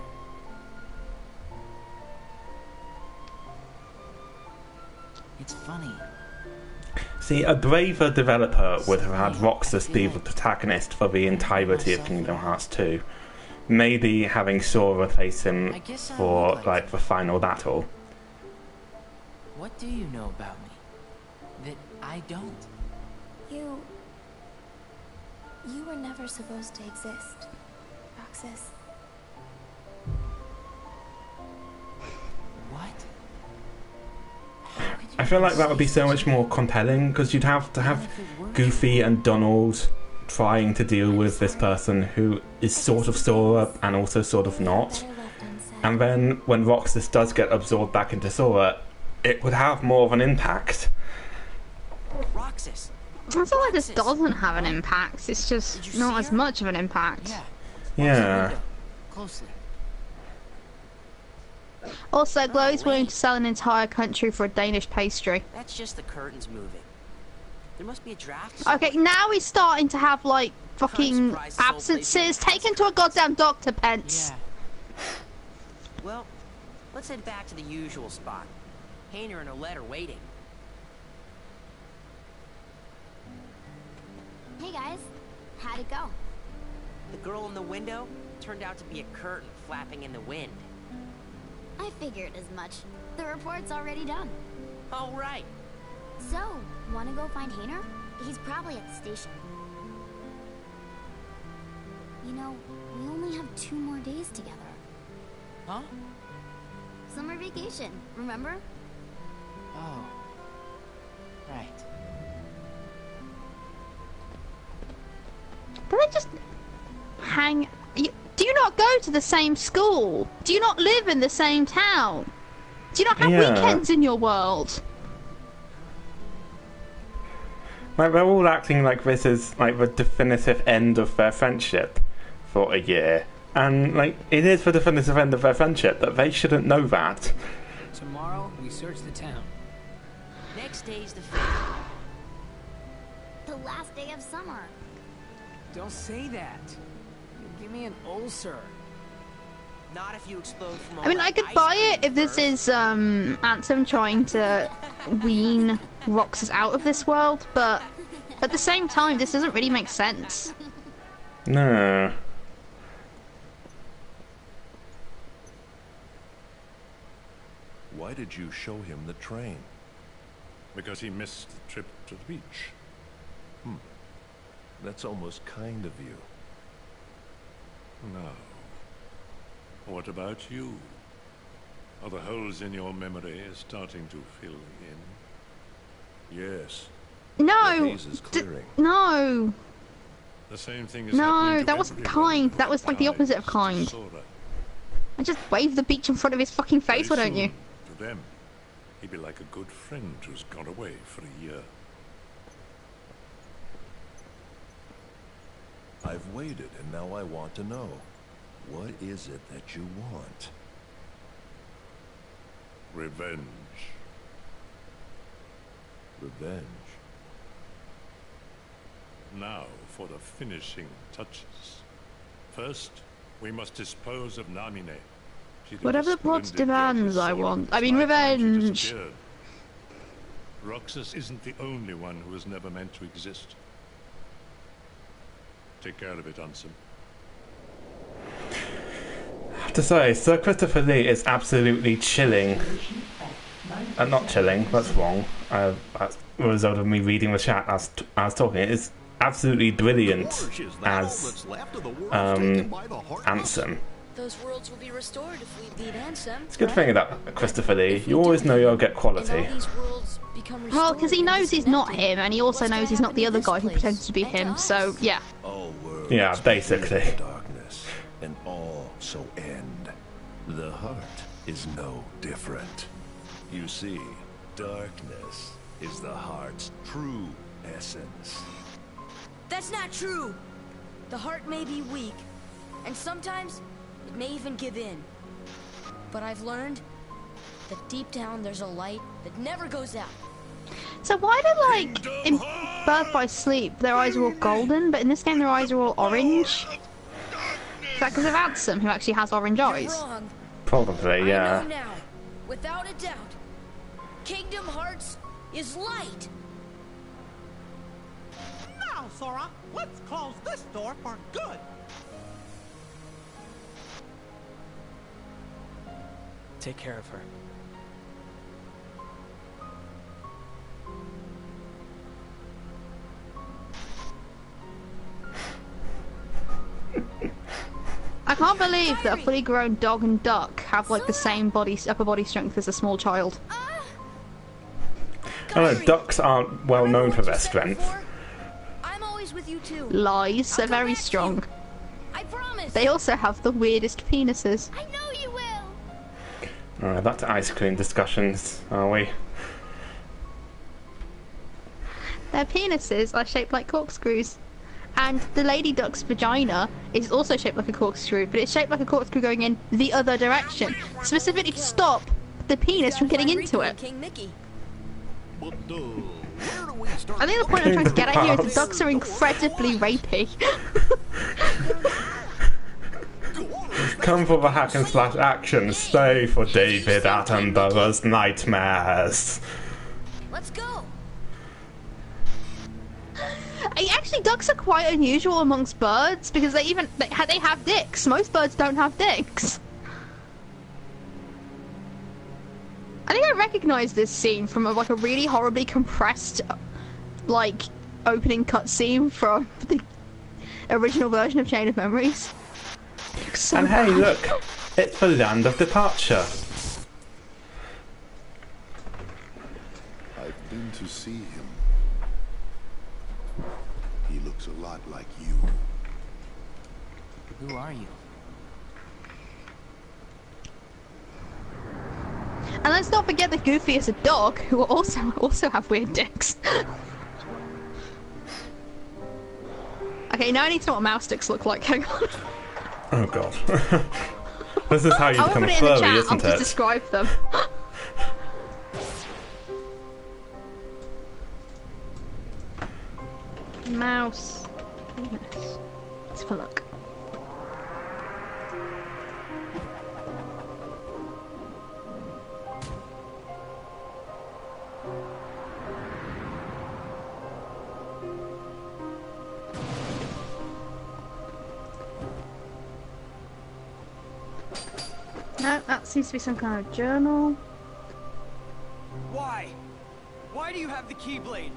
It's funny. See, a braver developer would have had Roxas be the protagonist for the entirety of Kingdom Hearts 2. Maybe having Sora replace him for, like, the final battle. What do you know about me that I don't? You were never supposed to exist, Roxas. What? I feel like that would be so much more compelling, because you'd have to have Goofy and Donald trying to deal with this person who is sort of Sora and also sort of not. And then when Roxas does get absorbed back into Sora, it would have more of an impact. Roxas. I feel like this doesn't have an impact. It's just not as much of an impact. Yeah. Closely. Also, Glow's willing to sell an entire country for a Danish pastry. That's just the curtains moving. There must be a draft. Okay, now he's starting to have, like, fucking absences. Take him to a goddamn doctor, Pence. Yeah. Well, let's head back to the usual spot. Hayner and Olette are waiting. Hey guys, how'd it go? The girl in the window turned out to be a curtain flapping in the wind. I figured as much. The report's already done. Oh, right. So, wanna go find Hayner? He's probably at the station. You know, we only have 2 more days together. Huh? Summer vacation, remember? Oh. Right. Do they just hang... Do you not go to the same school? Do you not live in the same town? Do you not have weekends in your world? Like, they're all acting like this is like the definitive end of their friendship for a year. And, like, it is the definitive end of their friendship, but they shouldn't know that. Tomorrow, we search the town. Next day's the fair. The last day of summer. Don't say that. You'll give me an ulcer. Not if you explode from I mean, I could buy it if this is Ansem trying to wean Roxas out of this world, but at the same time, this doesn't really make sense. No. Why did you show him the train? Because he missed the trip to the beach. That's almost kind of you. Now, what about you? Are the holes in your memory starting to fill in? Yes. No! The haze is clearing. No! The same thing is No, that wasn't kind. That was like the opposite of kind. I just waved the beach in front of his fucking face, why don't you? To them, he'd be like a good friend who's gone away for a year. I've waited, and now I want to know. What is it that you want? Revenge. Revenge? Now for the finishing touches. First, we must dispose of Namine. She did Whatever a the plot splendid job demands, with I Sora. want. It's I mean, my time she revenge. disappeared. Roxas isn't the only one who was never meant to exist. Take care of it, Ansem. I have to say, Sir Christopher Lee is absolutely chilling. Not chilling, that's wrong. As a result of me reading the chat as I was talking, it is absolutely brilliant as Ansem. Those worlds will be restored if we beat Ansem. It's a good thing about Christopher Lee. You always know you'll get quality. Well, because he knows he's not him, and he also knows he's not the other guy who pretends to be him, so, yeah. Yeah, basically. Darkness, and all so end. The heart is no different. You see, darkness is the heart's true essence. That's not true! The heart may be weak, and sometimes it may even give in. But I've learned that deep down there's a light that never goes out. So why do, like, in Birth by Sleep, their eyes are all golden, but in this game their eyes are all orange? Is that because of Ansem, who actually has orange eyes? Probably, yeah. I know now, without a doubt. Kingdom Hearts is light. Now, Sora, let's close this door for good. Take care of her. I can't believe that a fully grown dog and duck have like the same upper body strength as a small child. I don't know, ducks aren't well known for their strength. I'm always with you too. Lies, they're very strong. I promise. They also have the weirdest penises. I know you will. Alright, back to ice cream discussions, are we? Their penises are shaped like corkscrews. And the lady duck's vagina is also shaped like a corkscrew, but it's shaped like a corkscrew going in the other direction, specifically to stop the penis from getting into it. King Mickey. I think the point I'm trying to get at here is the ducks are incredibly rapey. Come for the hack and slash action, stay for David Attenborough's nightmares. Let's go. Actually, ducks are quite unusual amongst birds because they have dicks. Most birds don't have dicks. I think I recognise this scene from a really horribly compressed, like, opening cutscene from the original version of Chain of Memories. So and hey, bad. look, it's the land of departure. I've been to see him. He looks a lot like you. Who are you? And let's not forget that Goofy is a dog, who also have weird dicks. Okay, now I need to know what mouse dicks look like. Hang on. Oh god. This is how you I'll become put a it in the furry, chat. I'll isn't just it? describe them. Mouse. Penis. Let's have a look. No, that seems to be some kind of journal. Why? Why do you have the Keyblade?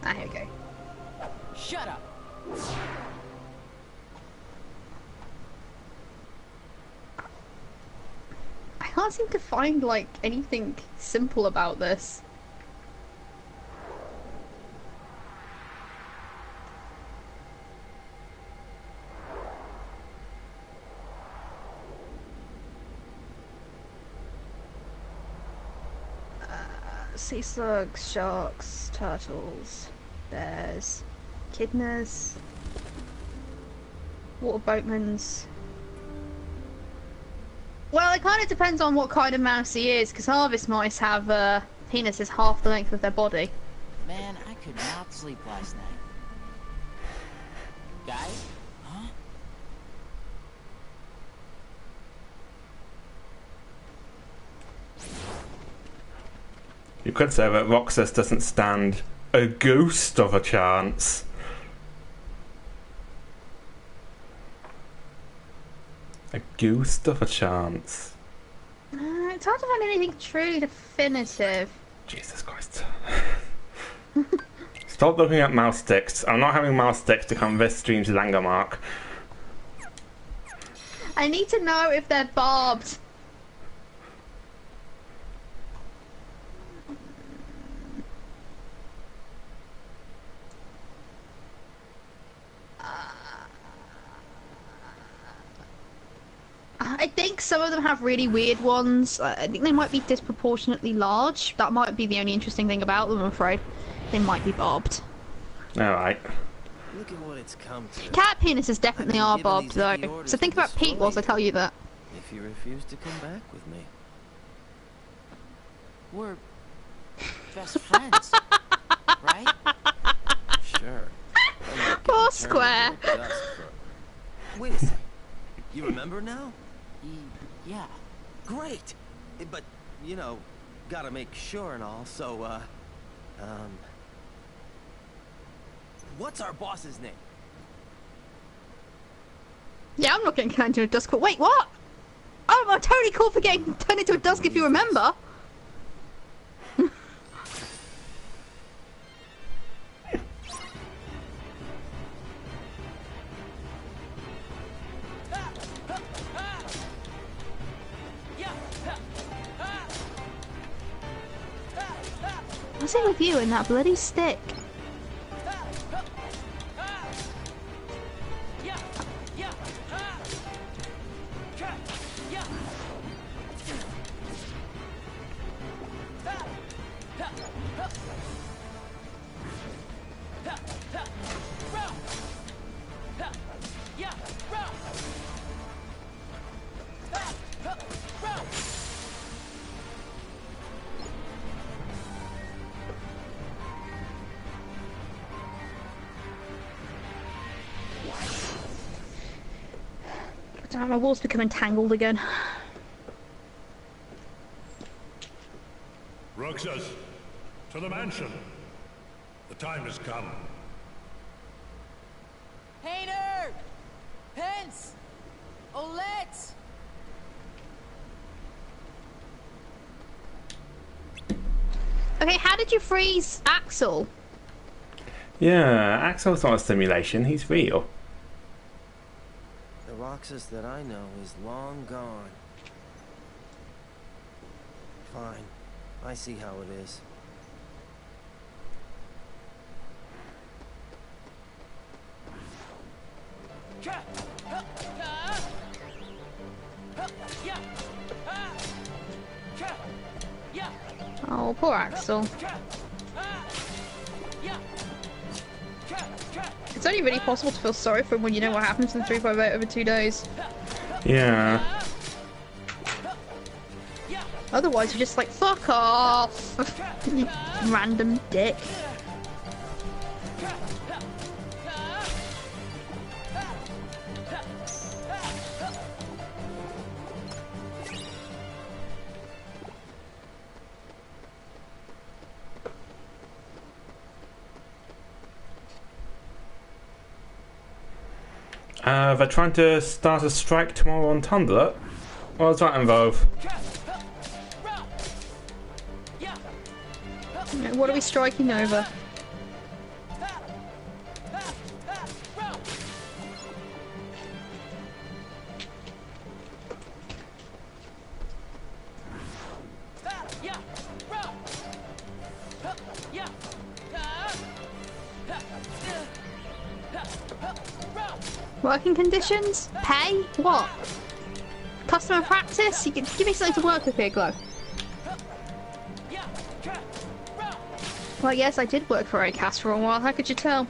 Ah, here we go. Shut up. I can't seem to find, like, anything simple about this. Sea slugs, sharks, turtles, bears, echidnas, water boatmans. Well, it kind of depends on what kind of mouse he is, because harvest mice have penises half the length of their body. Man, I could not sleep last night. Guys? Huh? You could say that Roxas doesn't stand a ghost of a chance. A ghost of a chance. It's hard to find anything truly definitive. Jesus Christ. Stop looking at mouse sticks. I'm not having mouse sticks become this stream's landmark. I need to know if they're barbed. I think some of them have really weird ones. I think they might be disproportionately large. That might be the only interesting thing about them, I'm afraid. They might be barbed. Alright. Look at what it's come to. Cat penises definitely are barbed, though. So think about Pete whilst I tell you that. If you refuse to come back with me. We're best friends, right? Sure. Poor Square. Wait a second. You remember now? Yeah. Great. But, you know, gotta make sure and all, so, what's our boss's name? Yeah, I'm not getting turned into a dusk. Wait, what? Oh, I'm totally cool for getting turned into a dusk if you remember. What's it with you and that bloody stick? Damn, my wall's becoming tangled again. Roxas, to the mansion. The time has come. Hayner! Pence! Olette! Okay, how did you freeze Axel? Yeah, Axel's not a simulation, he's real. The Roxas that I know is long gone. Fine. I see how it is. Oh, poor Axel. It's only really possible to feel sorry for him when you know what happens in 358 over 2 days. Yeah. Otherwise, you're just like, fuck off! You random dick. They're trying to start a strike tomorrow on Tundra. What does that involve? What are we striking over? Working conditions? Pay? What? Customer practice? You can give me something to work with here, Glow. Well, yes, I did work for ACAS for a while. How could you tell?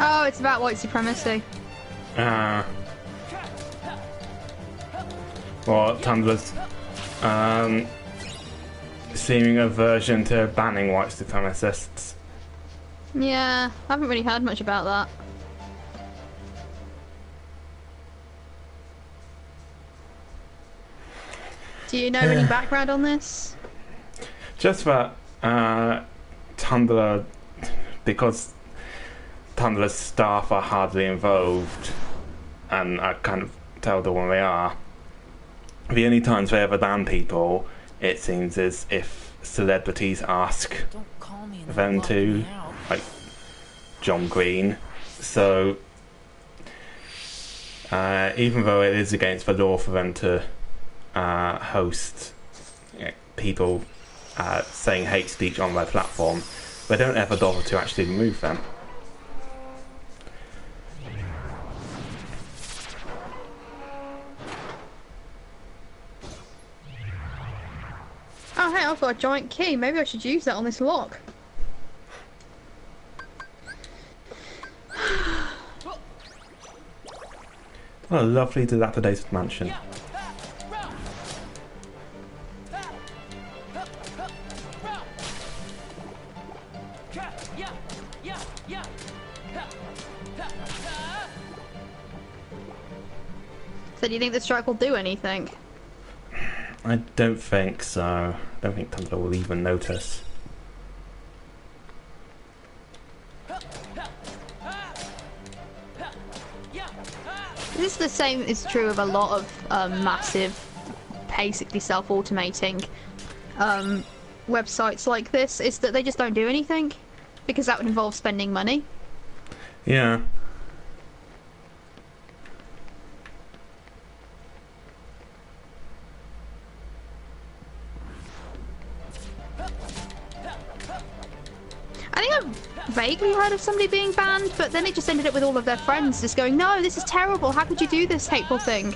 Oh, it's about white supremacy. Well, Tundra's seeming aversion to banning white supremacists. Yeah, I haven't really heard much about that. Do you know any background on this? Just that Tundra, because Tundra's staff are hardly involved, and I kind of tell them when they are. The only times they ever ban people, it seems, is if celebrities ask them to, like John Green. So, even though it is against the law for them to host people saying hate speech on their platform, they don't ever bother to actually remove them. Oh hey, I've got a giant key. Maybe I should use that on this lock. What a lovely dilapidated mansion. So do you think the strike will do anything? I don't think so. I don't think Tumblr will even notice. This is the same is true of a lot of massive, basically self-automating websites like this, is that they just don't do anything, because that would involve spending money. Yeah. I think I've vaguely heard of somebody being banned, but then it just ended up with all of their friends just going, no, this is terrible, how could you do this hateful thing?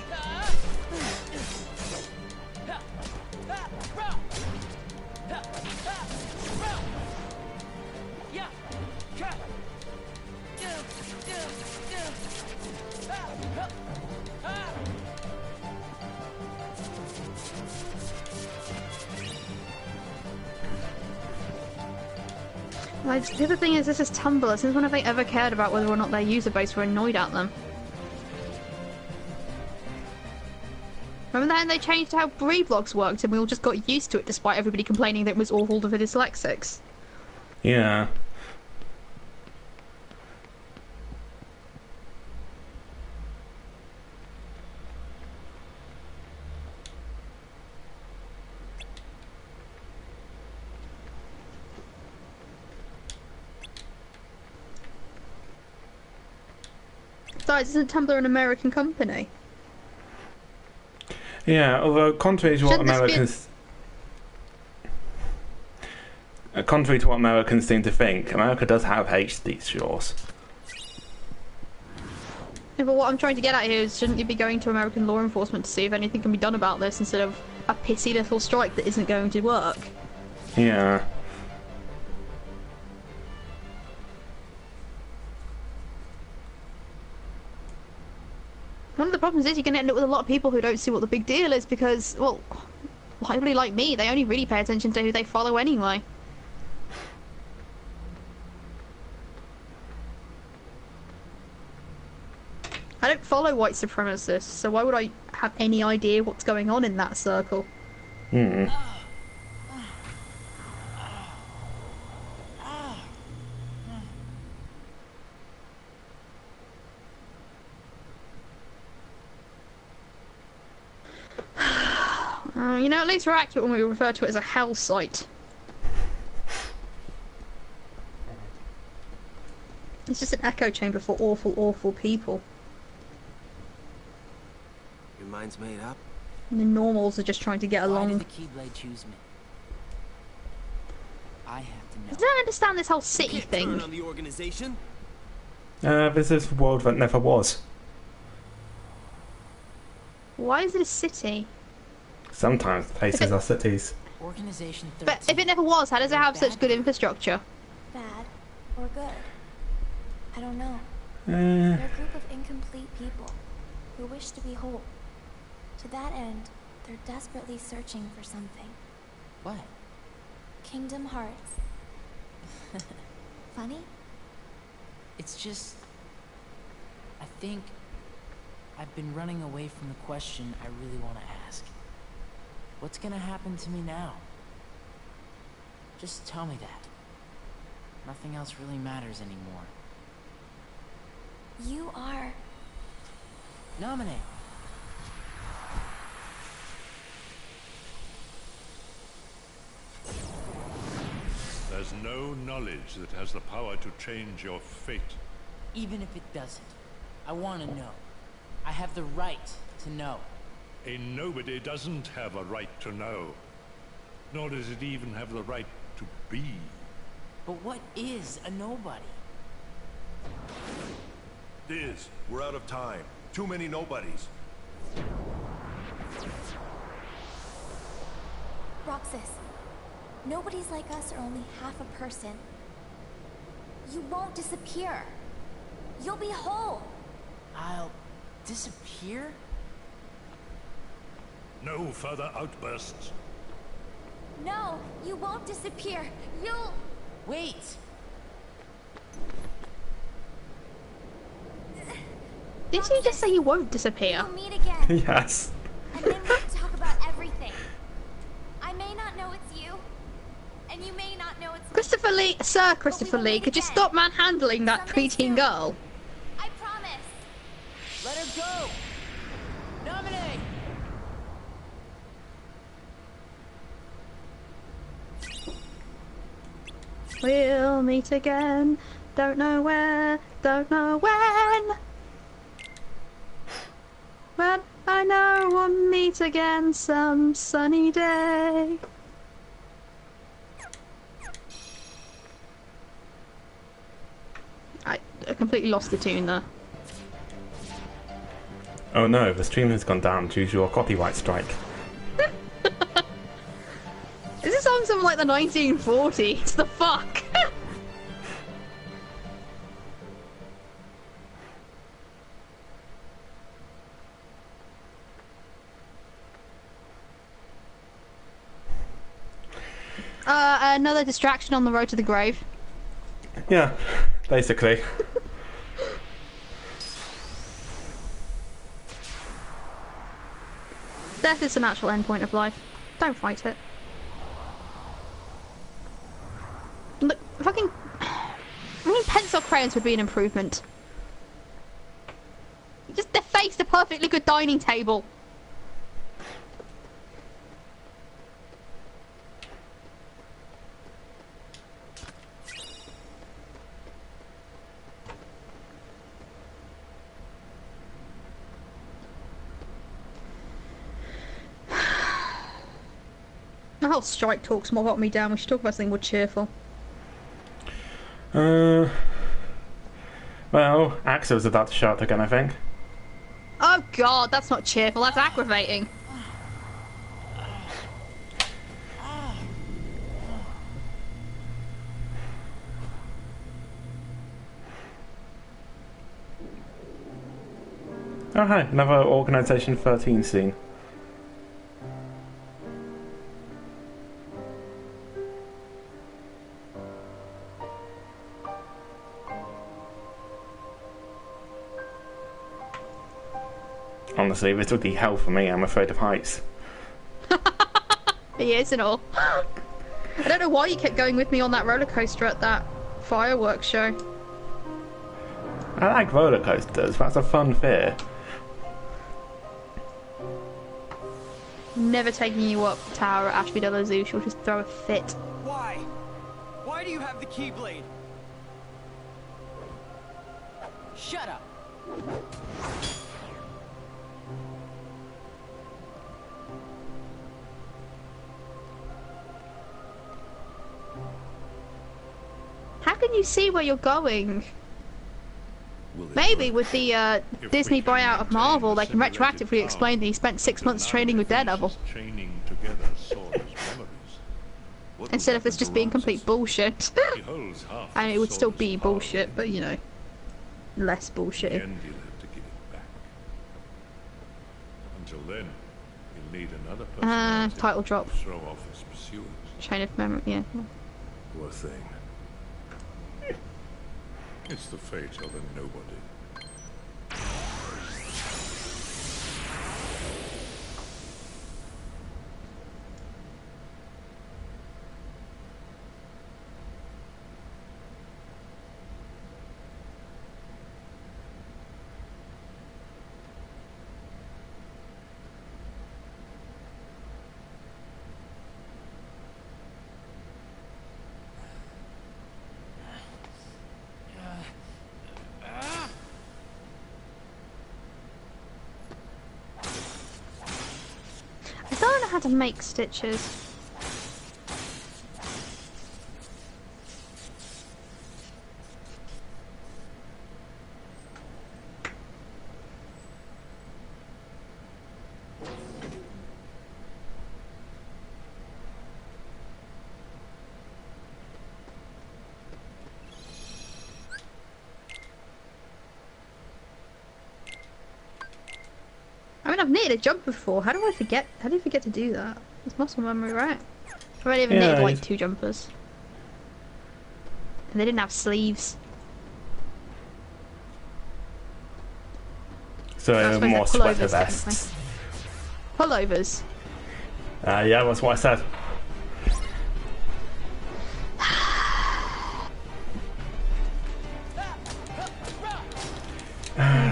The other thing is, this is Tumblr. Since when have they ever cared about whether or not their user base were annoyed at them? Remember then they changed how reblogs worked and we all just got used to it despite everybody complaining that it was awful for dyslexics? Yeah. Besides, isn't Tumblr an American company? Yeah, although contrary to what Americans seem to think, America does have HD shores. Yeah, but what I'm trying to get at here is, shouldn't you be going to American law enforcement to see if anything can be done about this instead of a pissy little strike that isn't going to work? Yeah. One of the problems is you're going to end up with a lot of people who don't see what the big deal is because, well, everybody like me, they only really pay attention to who they follow anyway. I don't follow white supremacists, so why would I have any idea what's going on in that circle? Hmm. You know, at least we're accurate when we refer to it as a hell site. It's just an echo chamber for awful, awful people. Your mind's made up? And the normals are just trying to get along. Why did the Keyblade choose me? I have to know. I don't understand this whole city thing. On the organization? This is a world that never was. Why is it a city? Sometimes places are cities. Organization 13. But if it never was, how does it have such good infrastructure? Bad or good? I don't know. They're a group of incomplete people who wish to be whole. To that end, they're desperately searching for something. What? Kingdom Hearts. Funny? It's just... I think I've been running away from the question I really want to ask. What's gonna happen to me now? Just tell me that. Nothing else really matters anymore. You are... Nominate. There's no knowledge that has the power to change your fate. Even if it doesn't, I want to know. I have the right to know. A nobody doesn't have a right to know. Nor does it even have the right to be. But what is a nobody? Diz, we're out of time. Too many nobodies. Roxas, nobodies like us are only half a person. You won't disappear. You'll be whole. I'll disappear? No further outbursts. No, you won't disappear. You'll... Wait! Did you just say you won't disappear? We'll meet again. Yes. And then we can talk about everything. I may not know it's you, and you may not know it's Christopher Lee, Sir Christopher Lee, could you stop manhandling that preteen girl? I promise. Let her go! Nominate! We'll meet again. Don't know where, don't know when. But I know we'll meet again some sunny day. I completely lost the tune there. Oh no, the stream has gone down due to a copyright strike. Is this song from like the 1940s? The fuck? Another distraction on the road to the grave. Yeah, basically. Death is the natural endpoint of life. Don't fight it. Look, fucking... I mean, pencil crayons would be an improvement. Just deface the perfectly good dining table. The whole strike talk's more got me down. We should talk about something more cheerful. Well, Axel's about to show up again, I think. Oh god, that's not cheerful, that's aggravating. Oh hi, another Organisation 13 scene. Honestly, this would be hell for me. I'm afraid of heights. He is and all. I don't know why you kept going with me on that roller coaster at that fireworks show. I like roller coasters. That's a fun fear. Never taking you up tower at Ashby Dello Zoo. She'll just throw a fit. Why? Why do you have the Keyblade? Shut up! How can you see where you're going? Maybe with the Disney buyout of Marvel, they can retroactively explain that he spent 6 months training with Daredevil. Instead of this just being complete bullshit. I mean, it would still be bullshit, but you know, less bullshit. Until then, you'll need another person Title drop. to throw off his pursuers. Chain of memory, yeah. Poor thing. It's the fate of a nobody. know how to make stitches. I mean, I've knitted a jumper before. How do I forget? How do you forget to do that? It's muscle memory, right? I've already even knitted like 2 jumpers. And they didn't have sleeves. So more sweater vests. Pullovers. Yeah, that's what I said.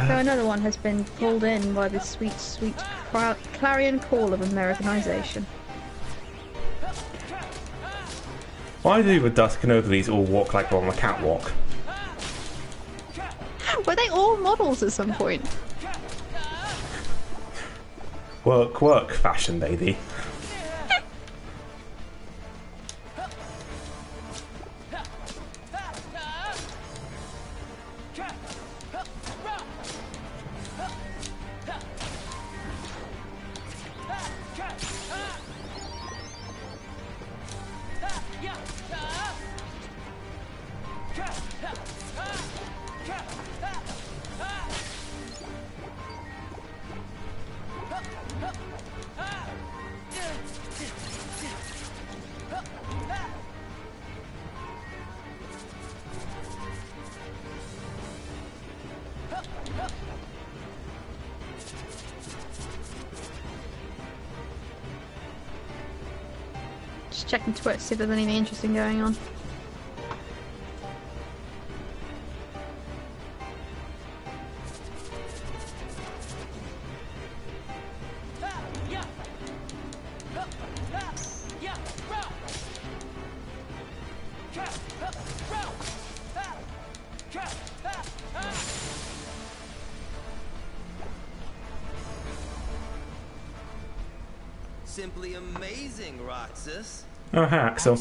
So another one has been pulled in by the sweet, sweet clarion call of Americanization. Why do the Dusk and Overleys all walk like they're on a catwalk? Were they all models at some point? Work, work, fashion lady. Just checking Twitter, see if there's anything interesting going on. Simply amazing, Roxas. Oh, hi, Axel.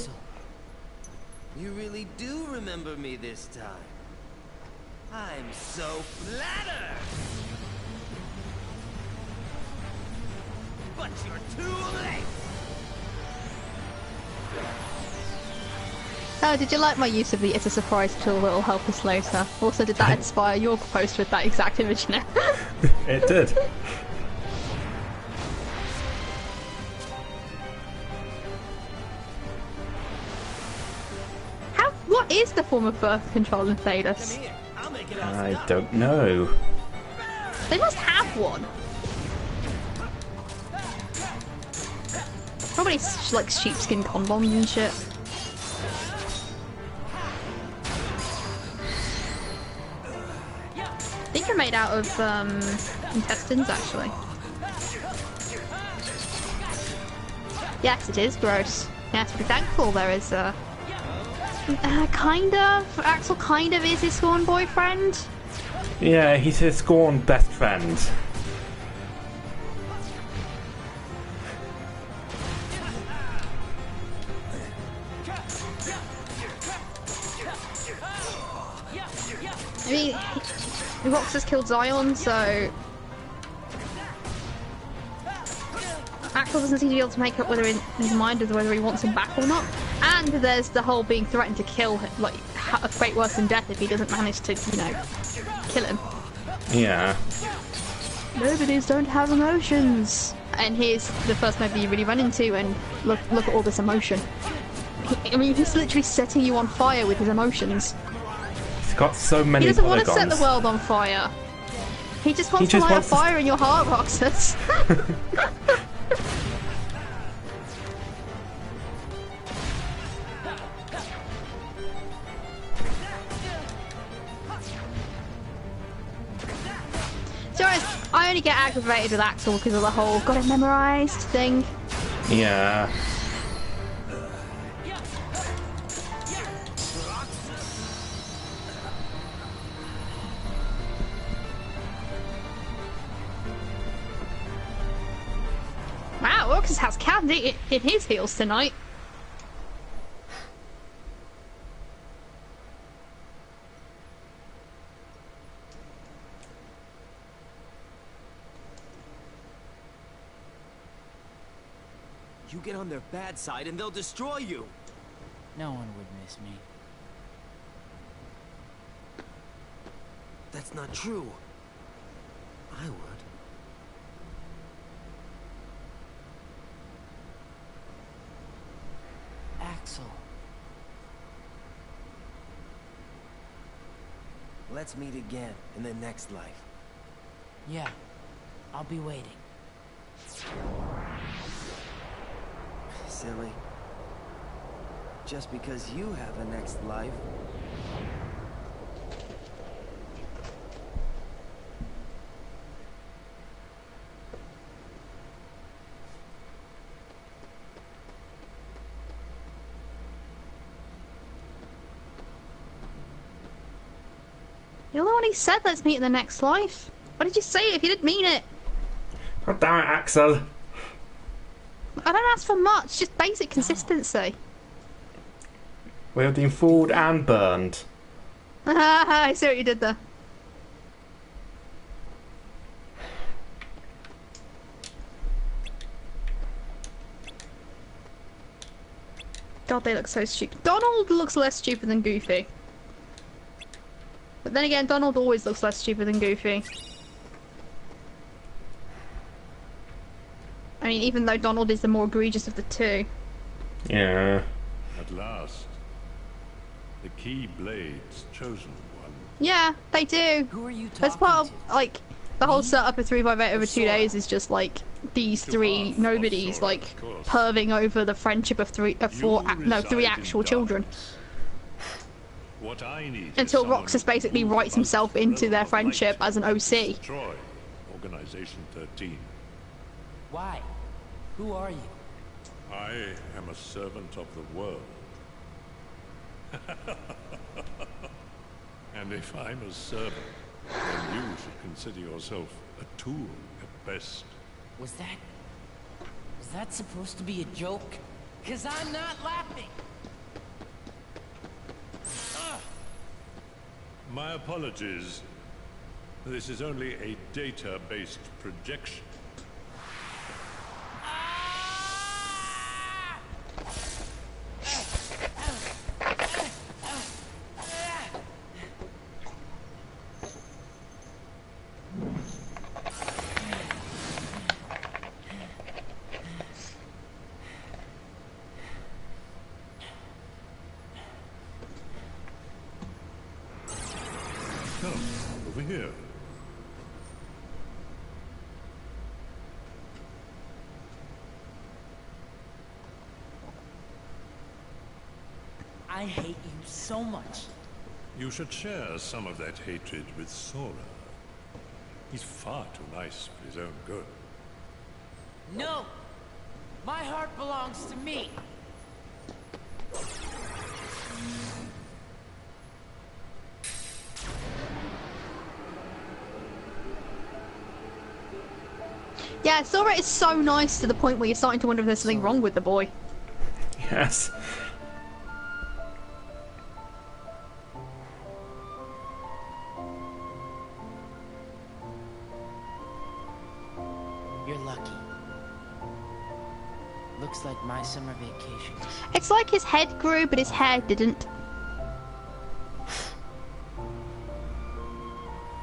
You really do remember me this time. I'm so flattered. But you're too late. Oh, did you like my use of the "it's a surprise" tool that will help us later? Also, did that inspire your post with that exact image now? It did. What is the form of birth control in Thedas? I don't know. They must have one. Probably like sheepskin condoms and shit. I think they're made out of intestines, actually. Yes, it is gross. Yes, be thankful there is kind of. Axel kind of is his sworn boyfriend. Yeah, he's his sworn best friend. I mean, Roxas killed Zion, so Axel doesn't seem to be able to make up whether in his mind is whether he wants him back or not. And there's the whole being threatened to kill him, like a fate worse than death if he doesn't manage to, you know, kill him. Yeah. Nobodies don't have emotions. And here's the first movie you really run into, and look at all this emotion. I mean, he's literally setting you on fire with his emotions. He's got so many. He doesn't polygons. want to set the world on fire. He just wants to light a fire in your heart, Roxas. I only get aggravated with Axel because of the whole got it memorized thing. Yeah. Wow, Roxas has candy in his heels tonight. You get on their bad side and they'll destroy you. No one would miss me. That's not true. I would. Axel. Let's meet again in the next life. Yeah, I'll be waiting. Silly. Just because you have a next life. You're the one who said let's meet in the next life. Why did you say it if you didn't mean it? God damn it, Axel. I don't ask for much, just basic consistency. We have been fooled and burned. I see what you did there. God, they look so stupid. Donald looks less stupid than Goofy. But then again, Donald always looks less stupid than Goofy. I mean, even though Donald is the more egregious of the two. Yeah. At last, the Keyblade's chosen one. Yeah, they do. Who are you That's part of, like, the whole setup of 358 over 2 days is just, like, these three nobodies, like, perving over the friendship of three actual children. What I need Until Roxas basically writes himself into their friendship as an OC. Destroy Organization 13. Why? Who are you? I am a servant of the world. And if I'm a servant, then you should consider yourself a tool at best. Was that supposed to be a joke? 'Cause I'm not laughing. My apologies. This is only a data-based projection. Come, over here. I hate you so much. You should share some of that hatred with Sora. He's far too nice for his own good. No! My heart belongs to me! Yeah, Sora is so nice to the point where you're starting to wonder if there's something wrong with the boy. Yes. You're lucky. Looks like my summer vacation. It's like his head grew, but his hair didn't.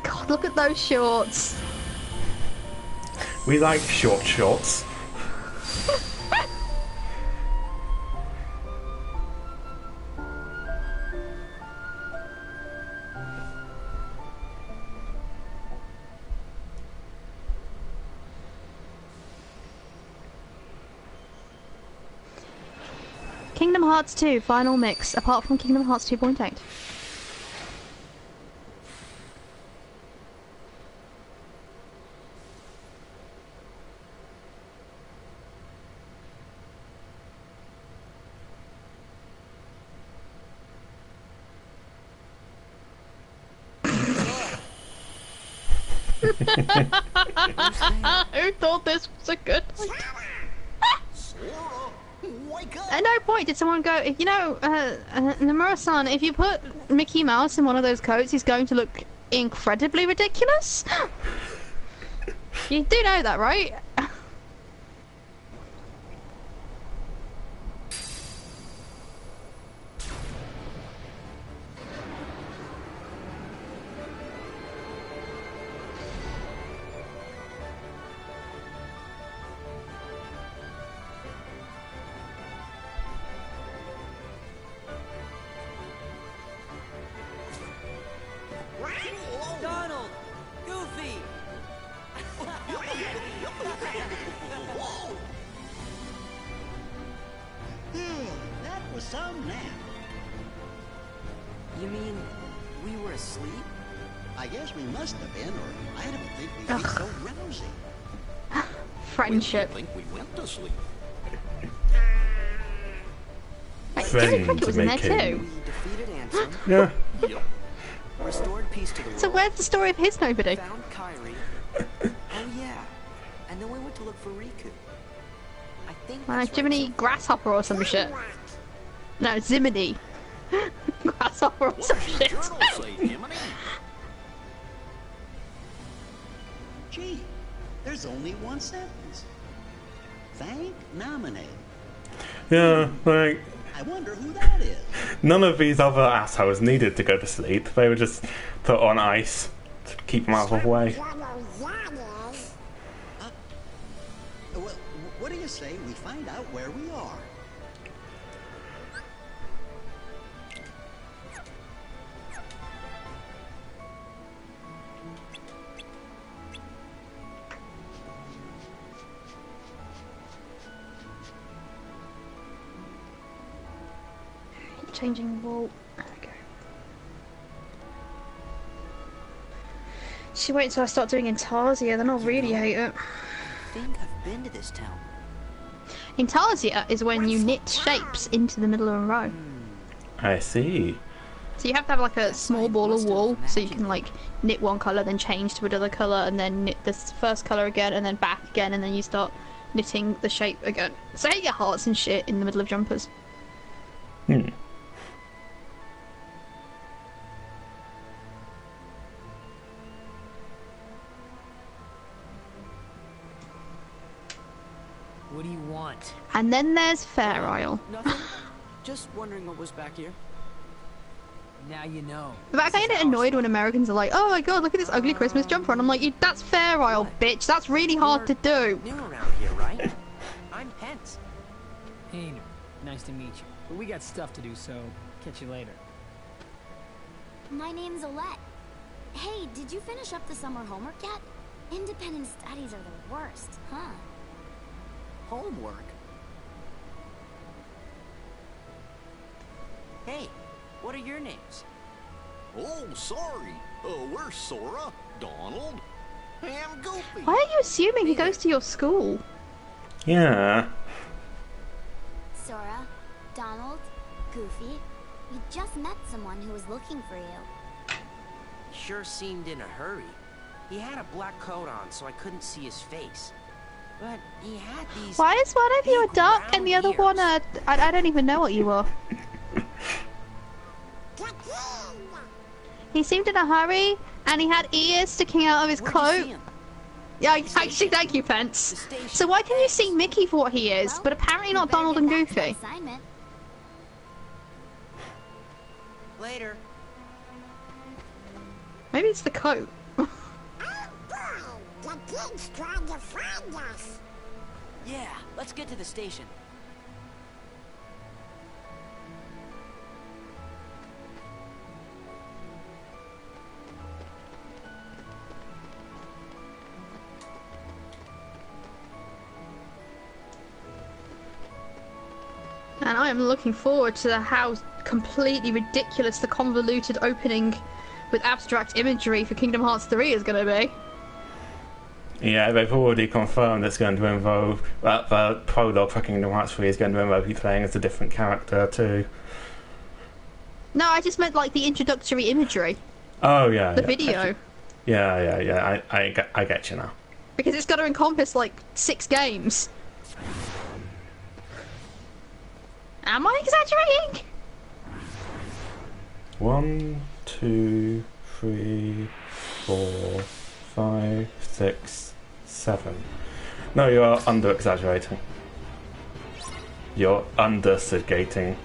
God, look at those shorts. We like short shorts. Kingdom Hearts 2 final mix, apart from Kingdom Hearts 2.8. Who thought this was a good idea? At no point did someone go, you know, Nomura-san, if you put Mickey Mouse in one of those coats, he's going to look incredibly ridiculous. You do know that, right? Donald! Goofy! That was some nap. You mean we were asleep? I guess we must have been, or I don't think we'd be so rousy. Friendship. I think we went to sleep. Jimmy Cricket was in there too. Defeated Ansem. Yeah. Restored peace to the world. So where's the story of his nobody? Found Kairi. Oh yeah. And then we went to look for Riku. I think that's Jiminy Grasshopper or some shit. No, Ziminy. Grasshopper or some shit. Gee, there's only one sentence. Thank nominate. Yeah, like, I wonder who that is. none of these other assholes needed to go to sleep. They were just put on ice to keep them out of the way. What do you say we find out where we are? Changing wall. There we go. She wait until I start doing Intarsia, then I'll really hate it. I think I've been to this town. Intarsia is when you knit shapes into the middle of a row. I see. So you have to have like a small ball of wool, so you can like knit one colour, then change to another colour, and then knit this first colour again, and then back again, and then you start knitting the shape again. So you get hearts and shit in the middle of jumpers. Hmm. What do you want? And then there's Fair Isle. Nothing. Just wondering what was back here. Now you know. But I get annoyed when Americans are like, "Oh my god, look at this ugly Christmas jumper," and I'm like, "That's Fair Isle, bitch. That's really hard to do." New around here, right? I'm Pence. Hey, nice to meet you. But we got stuff to do, so catch you later. My name's Olette. Hey, did you finish up the summer homework yet? Independent studies are the worst, huh? Homework? Hey, what are your names? Oh, sorry. We're Sora, Donald, and Goofy. Why are you assuming he goes to your school? Yeah. Sora, Donald, Goofy, we just met someone who was looking for you. Sure seemed in a hurry. He had a black coat on, so I couldn't see his face. But he had these... Why is one of you a duck and the other one a... I don't even know what you are. He seemed in a hurry, and he had ears sticking out of his coat. Yeah, actually, thank you, Pence. So why can you see Mickey for what he is, but apparently not Donald and Goofy? Later. Maybe it's the coat. The kid's trying to find us. Yeah, let's get to the station. And I am looking forward to how completely ridiculous the convoluted opening with abstract imagery for Kingdom Hearts 3 is going to be. Yeah, they've already confirmed it's going to involve that the prologue for Kingdom Hearts 3 is going to involve you playing as a different character too. No, I just meant like the introductory imagery. Oh yeah. The video. Yeah. I get you now. Because it's got to encompass like 6 games. Am I exaggerating? 1, 2, 3, 4, 5, 6, 7. No, you are under exaggerating. You're understigating.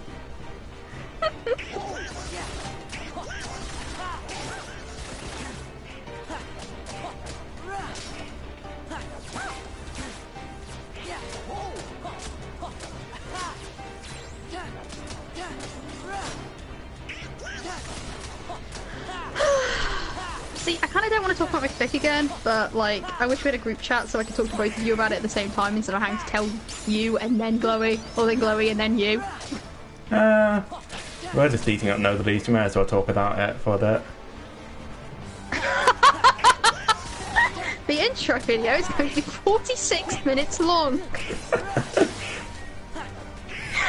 See, I kind of don't want to talk about my fic again, but like, I wish we had a group chat so I could talk to both of you about it at the same time instead of having to tell you and then Glowy, or then Glowy and then you. We're just eating up No the Beast. You may as well talk about it for a bit. The intro video is going to be 46 minutes long.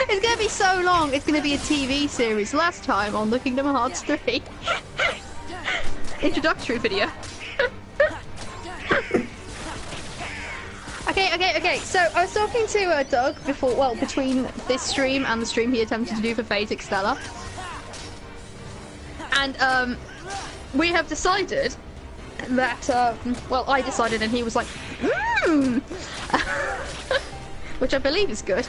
It's going to be so long, it's going to be a TV series. Last time on the Kingdom Hearts 3 introductory video. Okay, so I was talking to Doug before, well, between this stream and the stream he attempted to do for Phasic Stella. And, we have decided that, well, I decided and he was like, which I believe is good,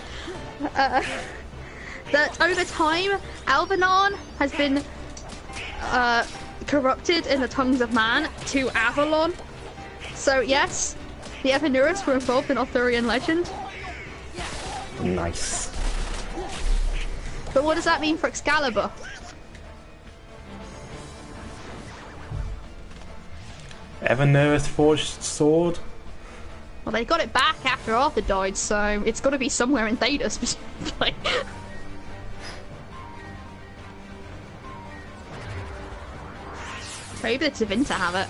that over time, Albanon has been, corrupted in the tongues of man to Avalon. So yes, the Evanurus were involved in Arthurian legend. Nice. But what does that mean for Excalibur? Evanurus forged sword? Well, they got it back after Arthur died, so it's got to be somewhere in Theta specifically. Maybe the Tevinter have it.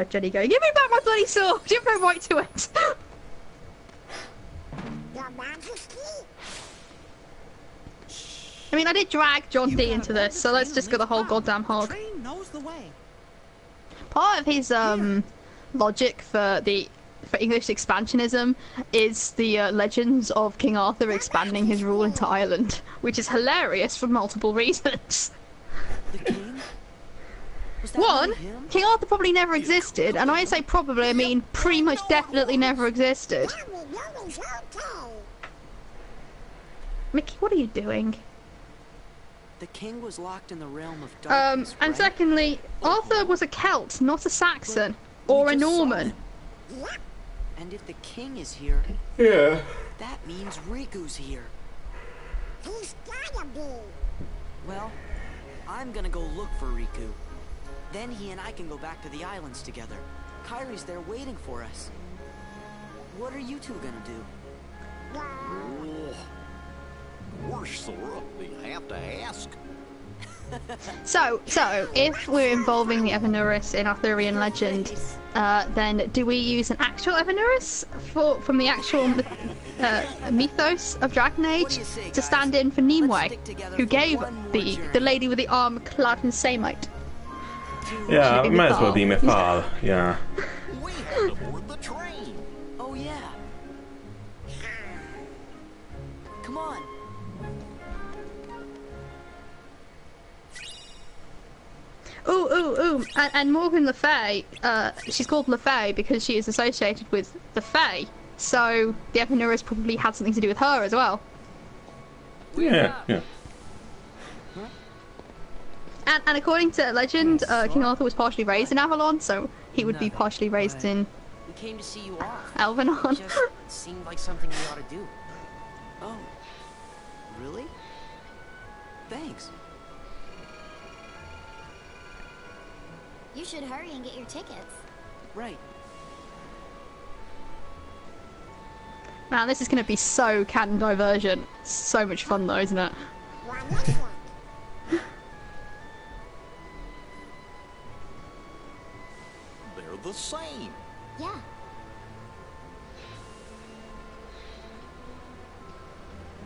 Jenny going, give me back my bloody sword! You have no right to it! I mean, I did drag John D into this, so let's just go the whole goddamn hog. Part of his logic for English expansionism is the legends of King Arthur expanding his rule into Ireland, which is hilarious for multiple reasons. One, King Arthur probably never existed, and I say probably, I mean pretty much definitely never existed. Mickey, what are you doing? The king was locked in the realm of darkness, and right? secondly, Arthur was a Celt, not a Saxon, or a Norman. And if the king is here, yeah, that means Riku's here. He's gotta be. Well, I'm gonna go look for Riku. Then he and I can go back to the islands together. Kairi's there waiting for us. What are you two gonna do? Oh, we're Sora. You have to ask. So if we're involving the Evanurus in Arthurian legend, then do we use an actual Evanurus from the actual mythos of Dragon Age to stand in for Nimue, who gave the lady with the arm clad in samite? Yeah, it might as well be Mythal, yeah. We have to board the train. Oh yeah. Come on. Ooh, and Morgan Le Fay, she's called Le Fay because she is associated with the Fae, so the Evanurus probably had something to do with her as well. Yeah. And according to legend, King Arthur was partially raised in Avalon, so he would be partially raised in We came to see you off. Alvanon. It just seemed like something we ought to do. Oh. Really? Thanks. You should hurry and get your tickets. Right. Man, this is going to be so canon divergent. So much fun though, isn't it? They're the same. Yeah.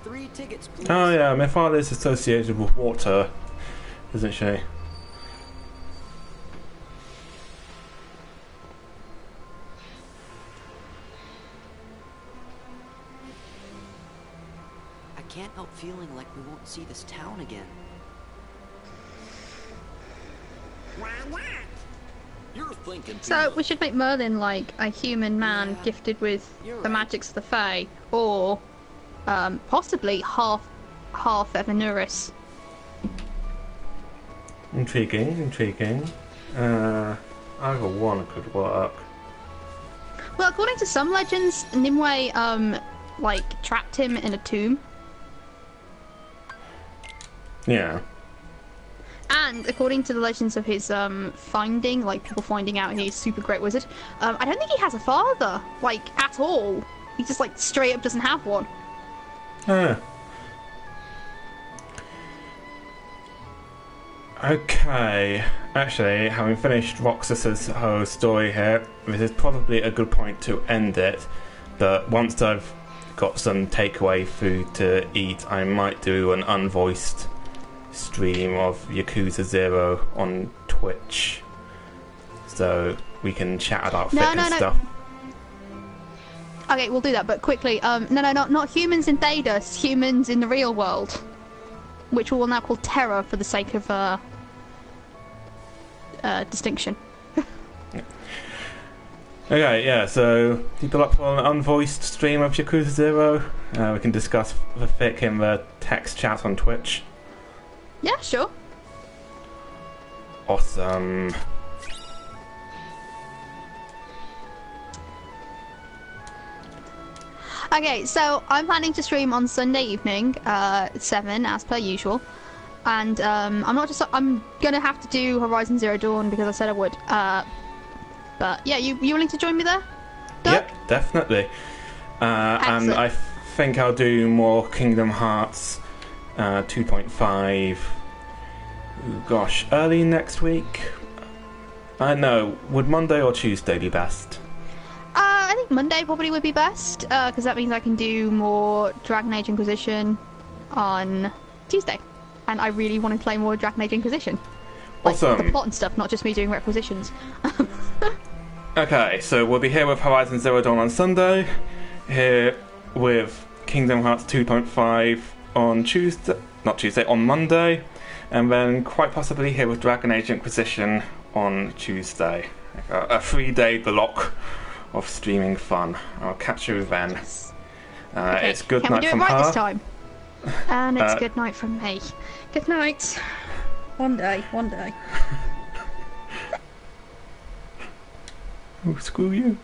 Three tickets, please. Oh yeah, Mythal is associated with water, isn't she? can't help feeling like we won't see this town again. Why not? You're thinking So we should make Merlin like a human man gifted with the magics of the Fae, or possibly half Evanuris. Intriguing. Either one could work. Well, according to some legends, Nimue like trapped him in a tomb. Yeah. And according to the legends of his finding, like people finding out he's a super great wizard, I don't think he has a father, like, at all. He just like straight up doesn't have one. Okay, actually, having finished Roxas's whole story here, this is probably a good point to end it. But once I've got some takeaway food to eat, I might do an unvoiced stream of Yakuza 0 on Twitch, so we can chat about fitness stuff. Okay, we'll do that, but quickly. Not humans in Thedas, humans in the real world, which we will now call Terra for the sake of distinction. Okay, yeah, so people up for an unvoiced stream of Yakuza 0? We can discuss the fic in the text chat on Twitch. Yeah, sure. Awesome. Okay, so I'm planning to stream on Sunday evening, 7 as per usual, and I'm gonna have to do Horizon Zero Dawn because I said I would. But yeah, you willing to join me there? Doug? Yep, definitely. And I think I'll do more Kingdom Hearts 2.5. Gosh, early next week. No, would Monday or Tuesday be best? I think Monday probably would be best, because that means I can do more Dragon Age Inquisition on Tuesday. And I really want to play more Dragon Age Inquisition. Like, Awesome. the plot and stuff, not just me doing requisitions. Okay, so we'll be here with Horizon Zero Dawn on Sunday, here with Kingdom Hearts 2.5 on Monday, and then quite possibly here with Dragon Age Inquisition on Tuesday. A 3-day block of streaming fun. I'll catch you then. Yes. Okay. It's good Can night we do from it right her. this time? And it's good night from me. Good night. One day. Oh, screw you.